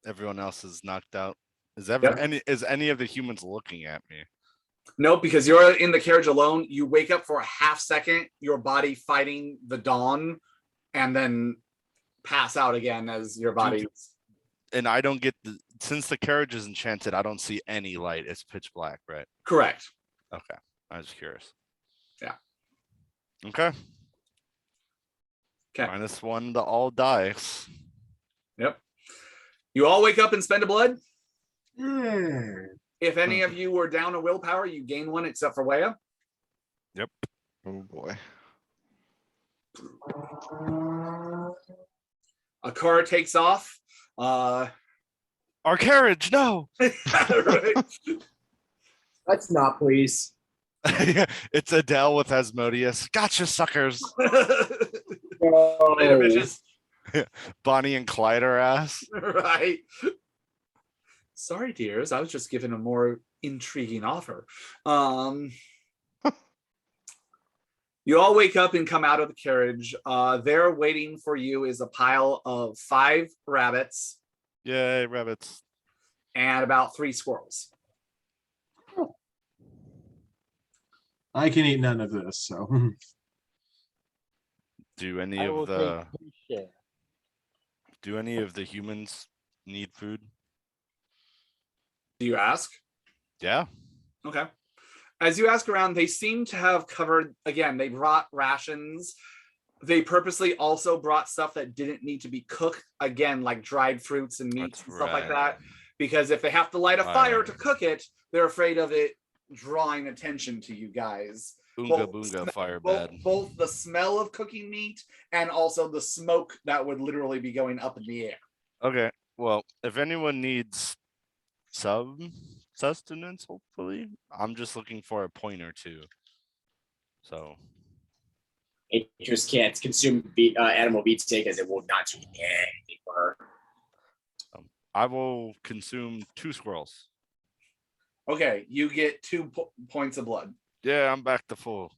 Everyone else is knocked out. Is Yep. any of the humans looking at me? Nope, because you're in the carriage alone. You wake up for a half second, your body fighting the dawn, and then pass out again as your body. And I don't get since the carriage is enchanted, I don't see any light. It's pitch black, right? Correct. Okay. I was curious. Yeah. Okay. Okay. -1 to all dice. Yep. You all wake up and spend a blood. Hmm. If any of you were down a willpower, you gain 1 except for Leia. Yep. Oh boy. A car takes off. Our carriage, no. Right. Let's not, please. It's Adele with Asmodeus. Gotcha, suckers. Later, bitches. Bonnie and Clyde are ass. Right. Sorry, dears. I was just given a more intriguing offer. You all wake up and come out of the carriage. There waiting for you is a pile of 5 rabbits. Yay, rabbits. And about 3 squirrels. I can eat none of this, so Do any I will of the take 2 share. do any of the humans need food? Do you ask? Yeah. Okay. As you ask around, they seem to have covered, again, they brought rations. They purposely also brought stuff that didn't need to be cooked, again, like dried fruits and meats That's and stuff like right. that. Because if they have to light a fire to Fire. cook it, they're afraid of it drawing attention to you guys. Boonga boonga fire bed. Both the smell of cooking meat and also the smoke that would literally be going up in the air. Okay. Well, if anyone needs some sustenance, hopefully, I'm just looking for a point or 2. So It just can't consume animal beefsteak as it will not do anything for her. I will consume 2 squirrels. Okay, you get 2 points of blood. Yeah, I'm back to full.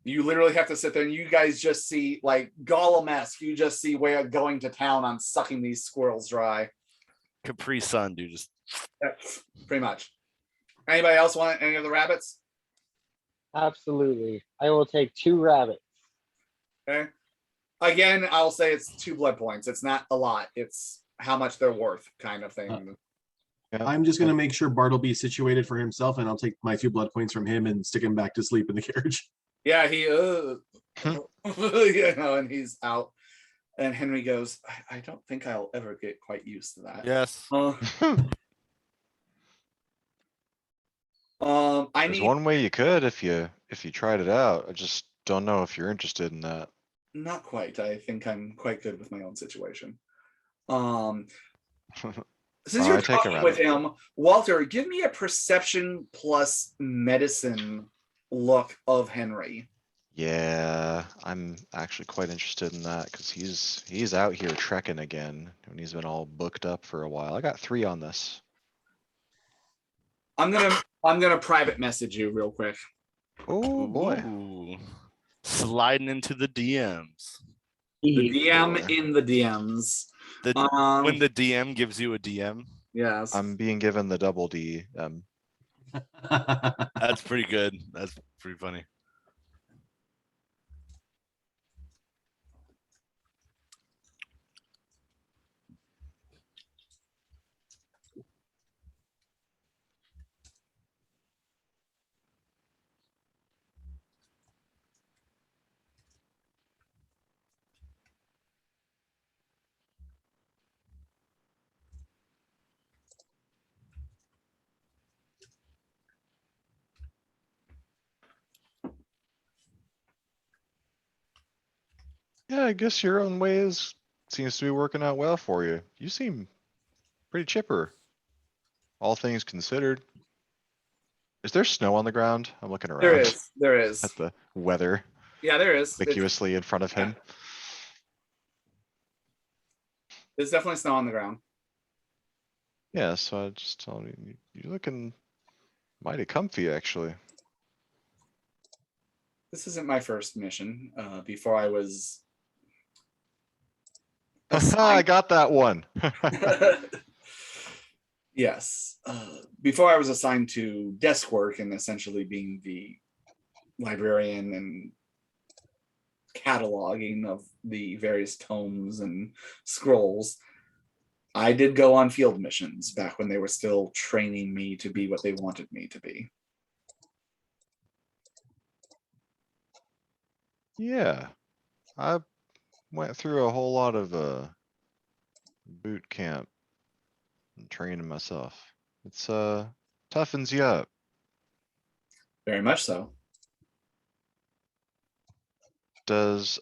You literally have to sit there and you guys just see, like Gollum-esque, you just see Wea going to town on sucking these squirrels dry. Capri Sun, dude. Just Yeah, pretty much. Anybody else want any of the rabbits? Absolutely. I will take 2 rabbits. Okay. Again, I'll say it's 2 blood points. It's not a lot. It's how much they're worth kind of thing. I'm just gonna make sure Bartleby's situated for himself, and I'll take my 2 blood points from him and stick him back to sleep in the carriage. Yeah, he you know, and he's out. And Henry goes, I don't think I'll ever get quite used to that. yes. I There's need one way you could if you tried it out. I just don't know if you're interested in that. not quite. I think I'm quite good with my own situation. Since Oh, you're I take a talking with rabbit. him, Walter, give me a perception plus medicine look of Henry. Yeah, I'm actually quite interested in that because he's out here trekking again and he's been all booked up for a while. I got 3 on this. I'm gonna private message you real quick. Oh boy. Ooh, sliding into the DMs. The DM boy. in the DMs. The when the DM gives you a DM, Yes. I'm being given the double D. that's pretty good. That's pretty funny. Yeah, I guess your own ways seems to be working out well for you. You seem pretty chipper, all things considered. Is there snow on the ground? I'm looking around There is. There is. at the weather Yeah, there is. conspicuously in front of him. There's definitely snow on the ground. Yeah, so I just telling you, you're looking mighty comfy actually. This isn't my first mission. Before I was I got that one. yes. Before I was assigned to desk work and essentially being the librarian and cataloging of the various tomes and scrolls, I did go on field missions back when they were still training me to be what they wanted me to be. Yeah, I went through a whole lot of boot camp and training myself. It's toughens you up. Very much so. Does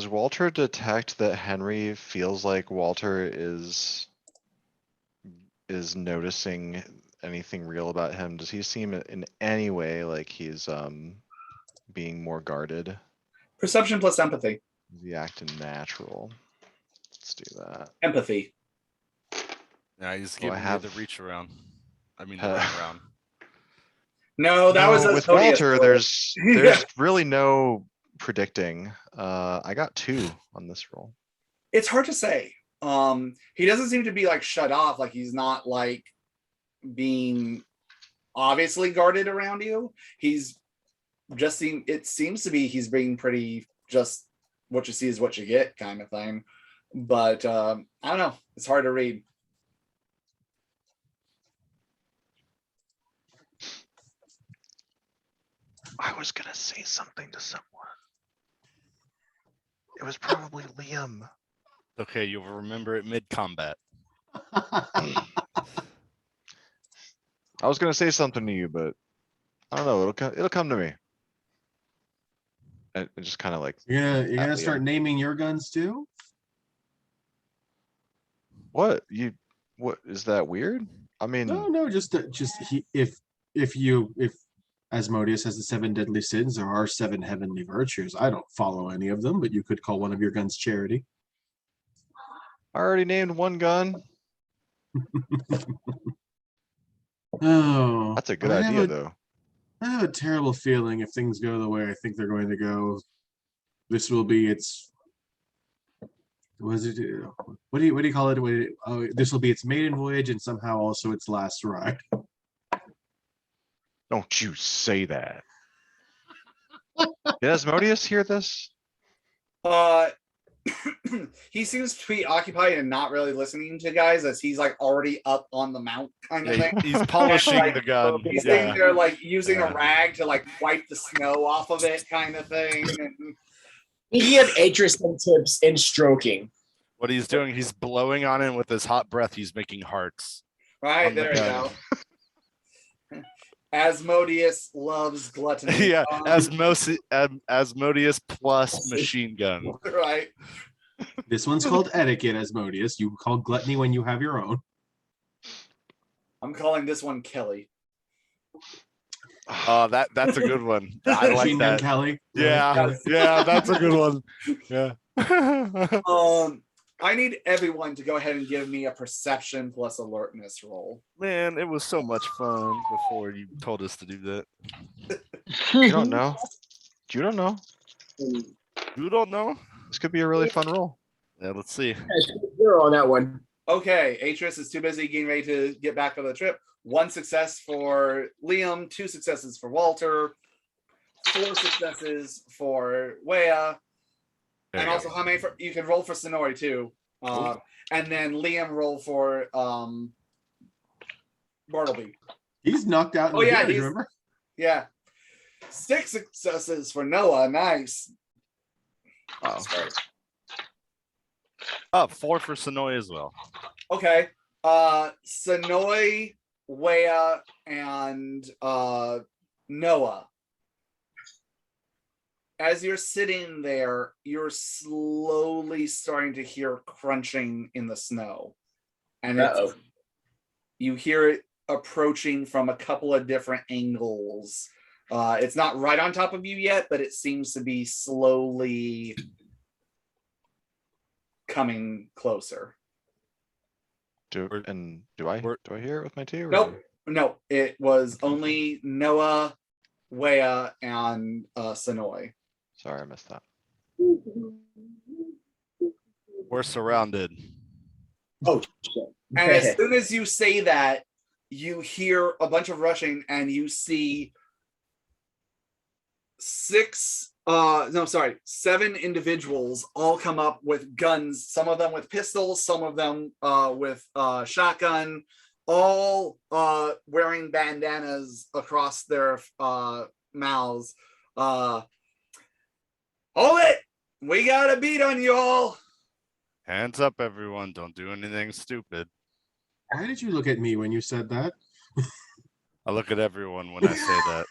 Walter detect that Henry feels like Walter is noticing anything real about him? Does he seem in any way like he's being more guarded? Perception plus empathy. Is he acting natural? Let's do that. Empathy. Yeah, he's Well, giving me the reach around. I mean, the run around. No, that was with Asmodeus Walter. roll. There's Yeah. really no predicting. I got 2 on this roll. It's hard to say. He doesn't seem to be like shut off, like he's not like being obviously guarded around you. He's just it seems to be he's being pretty just what you see is what you get kind of thing. But I don't know. It's hard to read. I was gonna say something to someone. It was probably Liam. Okay, you'll remember it mid-combat. I was gonna say something to you, but I don't know. It'll come to me. It just kind of like You're at gonna Liam. start naming your guns too? What is that weird? I mean, No, just if Asmodeus has the 7 deadly sins, there are 7 heavenly virtues. I don't follow any of them, but you could call one of your guns charity. I already named one gun. Oh, That's a good I have idea, though. I have a terrible feeling if things go the way I think they're going to go, this will be its. What do you call it? This will be its maiden voyage and somehow also its last ride. Don't you say that. Did Asmodeus hear this? He seems to be occupied and not really listening to guys as he's like already up on the mount kind of Yeah, thing. he's polishing Like, the gun. He's sitting Yeah. there like using Yeah. a rag to like wipe the snow off of it kind of thing. And, He had interesting tips in stroking. What he's doing, he's blowing on it with his hot breath. He's making hearts. right, On the there you gun. go. Asmodeus loves gluttony. Yeah, Asmodeus plus machine gun. Right. This one's called etiquette, Asmodeus. You call gluttony when you have your own. I'm calling this one Kelly. That's a good one. I like Machine Gun that. Kelly. Yeah, Really? yeah, that's a good one. Yeah. I need everyone to go ahead and give me a perception plus alertness roll. Man, it was so much fun before you told us to do that. You don't know. You don't know. You don't know? This could be a really fun roll. Yeah, let's see. Zero on that one. Okay, Atris is too busy getting ready to get back on the trip. 1 success for Liam, 2 successes for Walter, 4 successes for Wea, There and you also go. how many for you can roll for Sonori too. And then Liam roll for Bartleby. He's knocked out in Oh, the yeah, village, he's- remember? Yeah. 6 successes for Noah. Nice. Oh, Up 4 for Sonoy as well. Okay. Sonoy, Wea, and Noah. As you're sitting there, you're slowly starting to hear crunching in the snow. And Uh-oh. you hear it approaching from a couple of different angles. It's not right on top of you yet, but it seems to be slowly coming closer. do I hear it with my two? Nope. No, it was only Noah, Wea, and Sonoy. Sorry, I missed that. We're surrounded. Oh, shit. And as soon as you say that, you hear a bunch of rushing and you see 7 individuals all come up with guns, some of them with pistols, some of them with shotgun, all wearing bandanas across their mouths. Hold it! We got a beat on you all. Hands up, everyone. Don't do anything stupid. Why did you look at me when you said that? I look at everyone when I say that.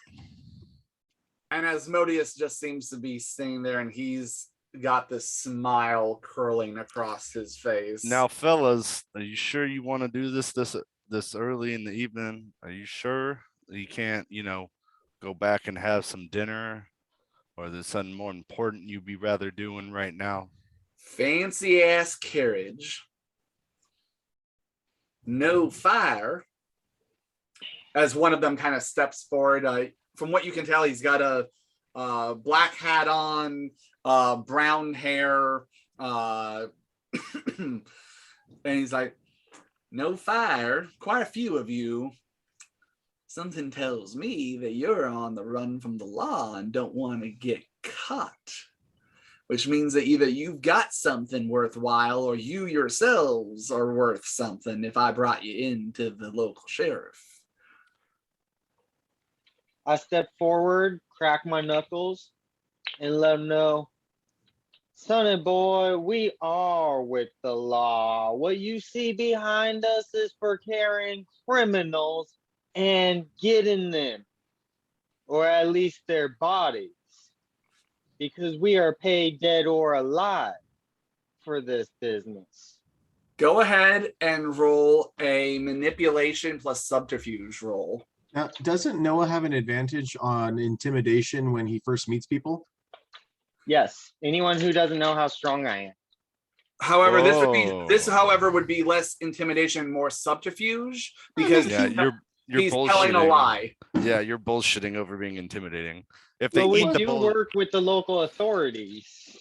And Asmodeus just seems to be sitting there and he's got this smile curling across his face. Now, fellas, are you sure you want to do this early in the evening? Are you sure you can't, go back and have some dinner? Or there's something more important you'd be rather doing right now? Fancy ass carriage. No fire. As one of them kind of steps forward, from what you can tell, he's got a black hat on, brown hair, and he's like, no fire, quite a few of you. Something tells me that you're on the run from the law and don't want to get caught, which means that either you've got something worthwhile or you yourselves are worth something if I brought you into the local sheriff. I step forward, crack my knuckles, and let him know, Sonny boy, we are with the law. What you see behind us is for carrying criminals and getting them, or at least their bodies, because we are paid dead or alive for this business. Go ahead and roll a manipulation plus subterfuge roll. Now, doesn't Noah have an advantage on intimidation when he first meets people? Yes, anyone who doesn't know how strong I am. However, Whoa. this, however, would be less intimidation, more subterfuge, because Yeah, you're he's telling a bullshitting. lie. Yeah, you're bullshitting over being intimidating. If they But we eat the do bull, work with the local authorities,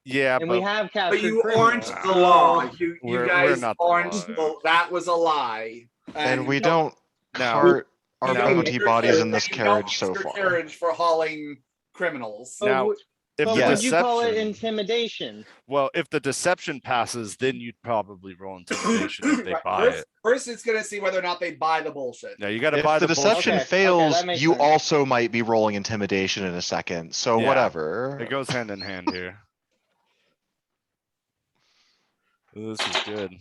yeah, and we but have But captured you aren't criminals. the law. You We're guys not the aren't. law. That was a lie. And we you don't- don't No. cart our you don't bounty use your bodies in carriage- this you don't carriage use so your far. carriage for hauling criminals. But Now, would- if but the would you call it deception, intimidation? well, if the deception passes, then you'd probably roll intimidation if they Right. buy First, it. first, it's going to see whether or not they buy the bullshit. Yeah, you got to If buy the the deception bullshit. Okay, fails, that makes you sense. also might be rolling intimidation in a second. So Yeah. whatever. It goes hand in hand here. This is good.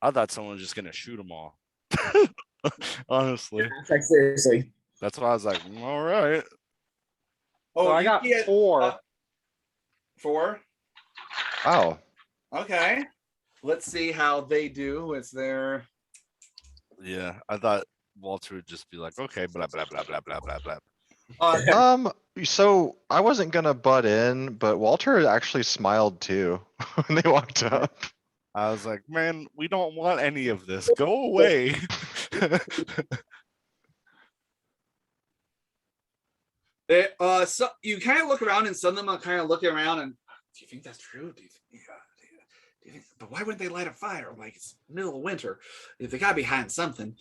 I thought someone was just gonna shoot them all. Honestly, Like, seriously. that's why I was like, all right. So I you got get, 4. 4. Wow. Okay. Let's see how they do. It's their Yeah, I thought Walter would just be like, okay, blah blah blah blah blah blah blah. So I wasn't gonna butt in, but Walter actually smiled too when they walked up. I was like, man, we don't want any of this. Go away. so you kind of look around, and some of them are kind of looking around, and do you think that's true? Do you think, but why wouldn't they light a fire? Like, it's middle of winter. If they gotta be hiding something.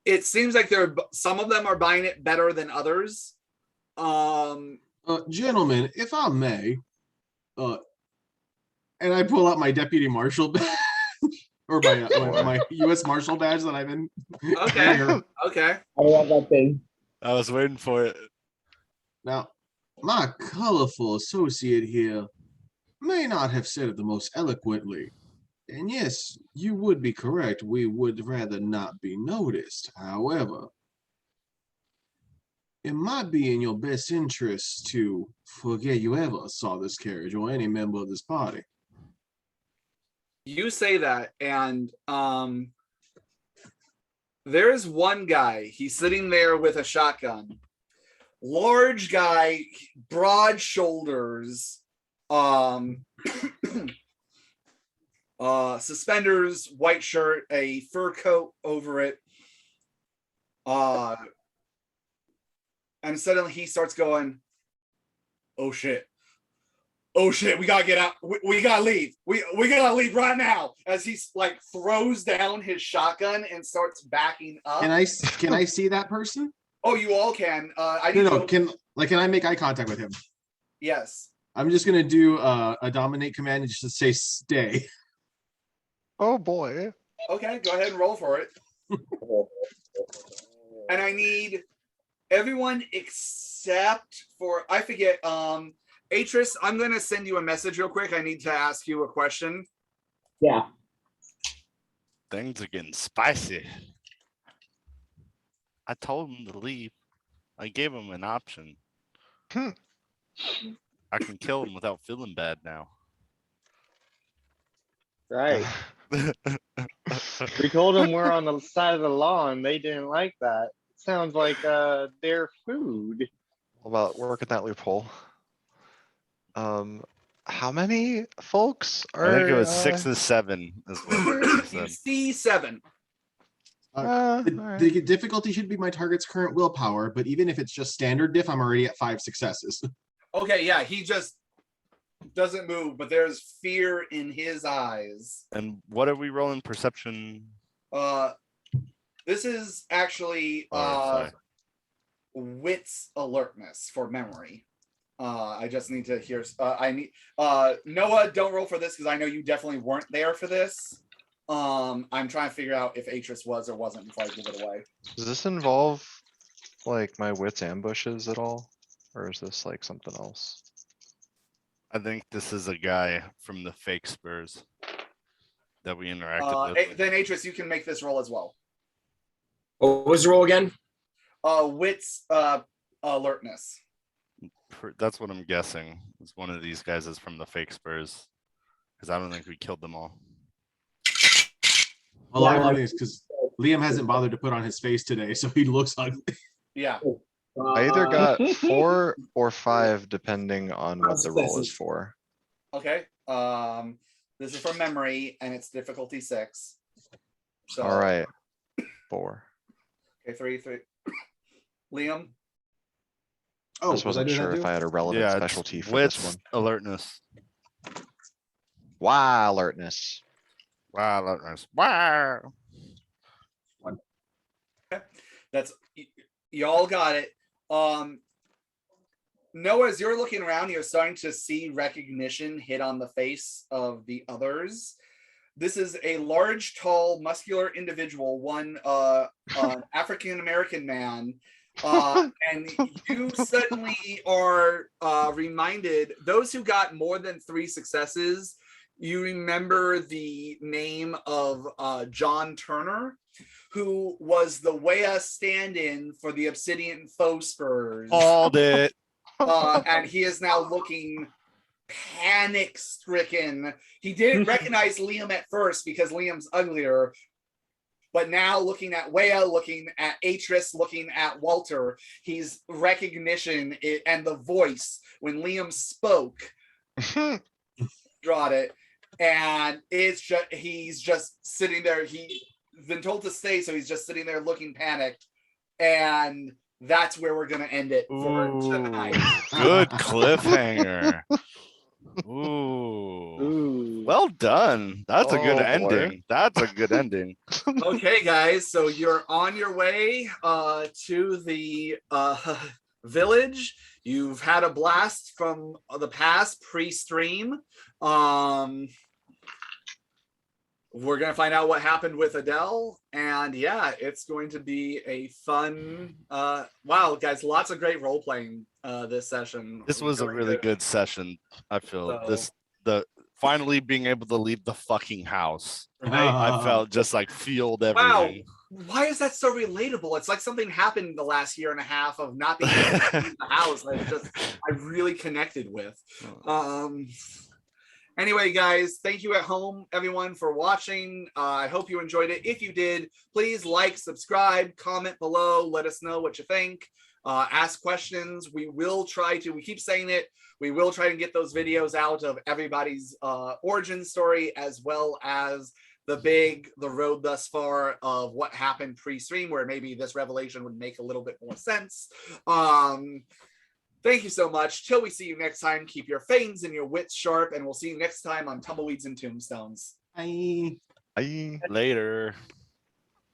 It seems like some of them are buying it better than others. Gentlemen, if I may, and I pull out my deputy marshal badge or my U.S. Marshal badge that I've been. Okay. here. Okay. I love that thing. I was waiting for it. Now, my colorful associate here may not have said it the most eloquently. And yes, you would be correct. We would rather not be noticed. However, it might be in your best interest to forget you ever saw this carriage or any member of this party. You say that, and there's one guy. He's sitting there with a shotgun. Large guy, broad shoulders, suspenders, white shirt, a fur coat over it. And suddenly he starts going, oh shit, we gotta get out, we gotta leave, we gotta leave right now, as he's like throws down his shotgun and starts backing up. Can I see that person? Oh, you all can. Can I make eye contact with him? Yes. I'm just gonna do a dominate command and just say stay. Oh boy. Okay, go ahead and roll for it. And I need everyone except for, I forget, Atris, I'm gonna send you a message real quick. I need to ask you a question. Yeah. Things are getting spicy. I told him to leave. I gave him an option. I can kill him without feeling bad now. Right. We told them we're on the side of the law and they didn't like that. Sounds like their food. How about working that loophole? How many folks are? I think it was 6 and 7 is what he You said. see 7. The difficulty should be my target's current willpower, but even if it's just standard diff, I'm already at 5 successes. Okay, yeah, he just doesn't move, but there's fear in his eyes. And what are we rolling? Perception? This is actually sorry. wits alertness for memory. I just need to hear. I need Noah. Don't roll for this because I know you definitely weren't there for this. I'm trying to figure out if Atris was or wasn't before I give it away. Does this involve like my wits ambushes at all? Or is this like something else? I think this is a guy from the fake Spurs that we interacted with. Then Atris, you can make this roll as well. What was the roll again? Wits alertness. That's what I'm guessing. Is one of these guys is from the fake Spurs. Because I don't think we killed them all. A lot of things because Liam hasn't bothered to put on his face today, so he looks ugly. Yeah. I either got 4 or 5 depending on what the roll is for. Okay. This is from memory and it's difficulty 6. So All right. 4. Okay, 3. Liam. Oh, Just wasn't sure if I had a relevant Yeah, specialty it's for this wits, one. alertness. Wow, alertness. Wow, alertness. Wow. That's y'all got it. Noah, as you're looking around, you're starting to see recognition hit on the face of the others. This is a large, tall, muscular individual, one an African-American man. And you suddenly are reminded, those who got more than 3 successes, you remember the name of John Turner, who was the Wea stand-in for the Obsidian Spurs. Called it. And he is now looking panic-stricken. He didn't recognize Liam at first because Liam's uglier, but now looking at Wea, looking at Atris, looking at Walter, he's recognition and the voice when Liam spoke. Drawed it, and it's just he's just sitting there. He's been told to stay, so he's just sitting there looking panicked, and that's where we're gonna end it for tonight. Good cliffhanger. Ooh. Well done. That's a good Oh, boy. ending. That's a good ending. Okay, guys, so you're on your way to the village. You've had a blast from the past pre-stream. We're gonna find out what happened with Adele, and yeah, it's going to be a fun. Wow, guys, lots of great role playing this session. This was a really good session. I feel the finally being able to leave the fucking house. I felt just like fueled everything. Wow, why is that so relatable? It's like something happened the last year and a half of not being able to leave the house. I really connected with. Anyway, guys, thank you at home, everyone, for watching. I hope you enjoyed it. If you did, please like, subscribe, comment below. Let us know what you think. Ask questions. We will try to, we keep saying it, we will try to get those videos out of everybody's origin story, as well as the road thus far of what happened pre-stream, where maybe this revelation would make a little bit more sense. Thank you so much. Till we see you next time, keep your fangs and your wits sharp, and we'll see you next time on Tumbleweeds and Tombstones. Bye. Bye. Later.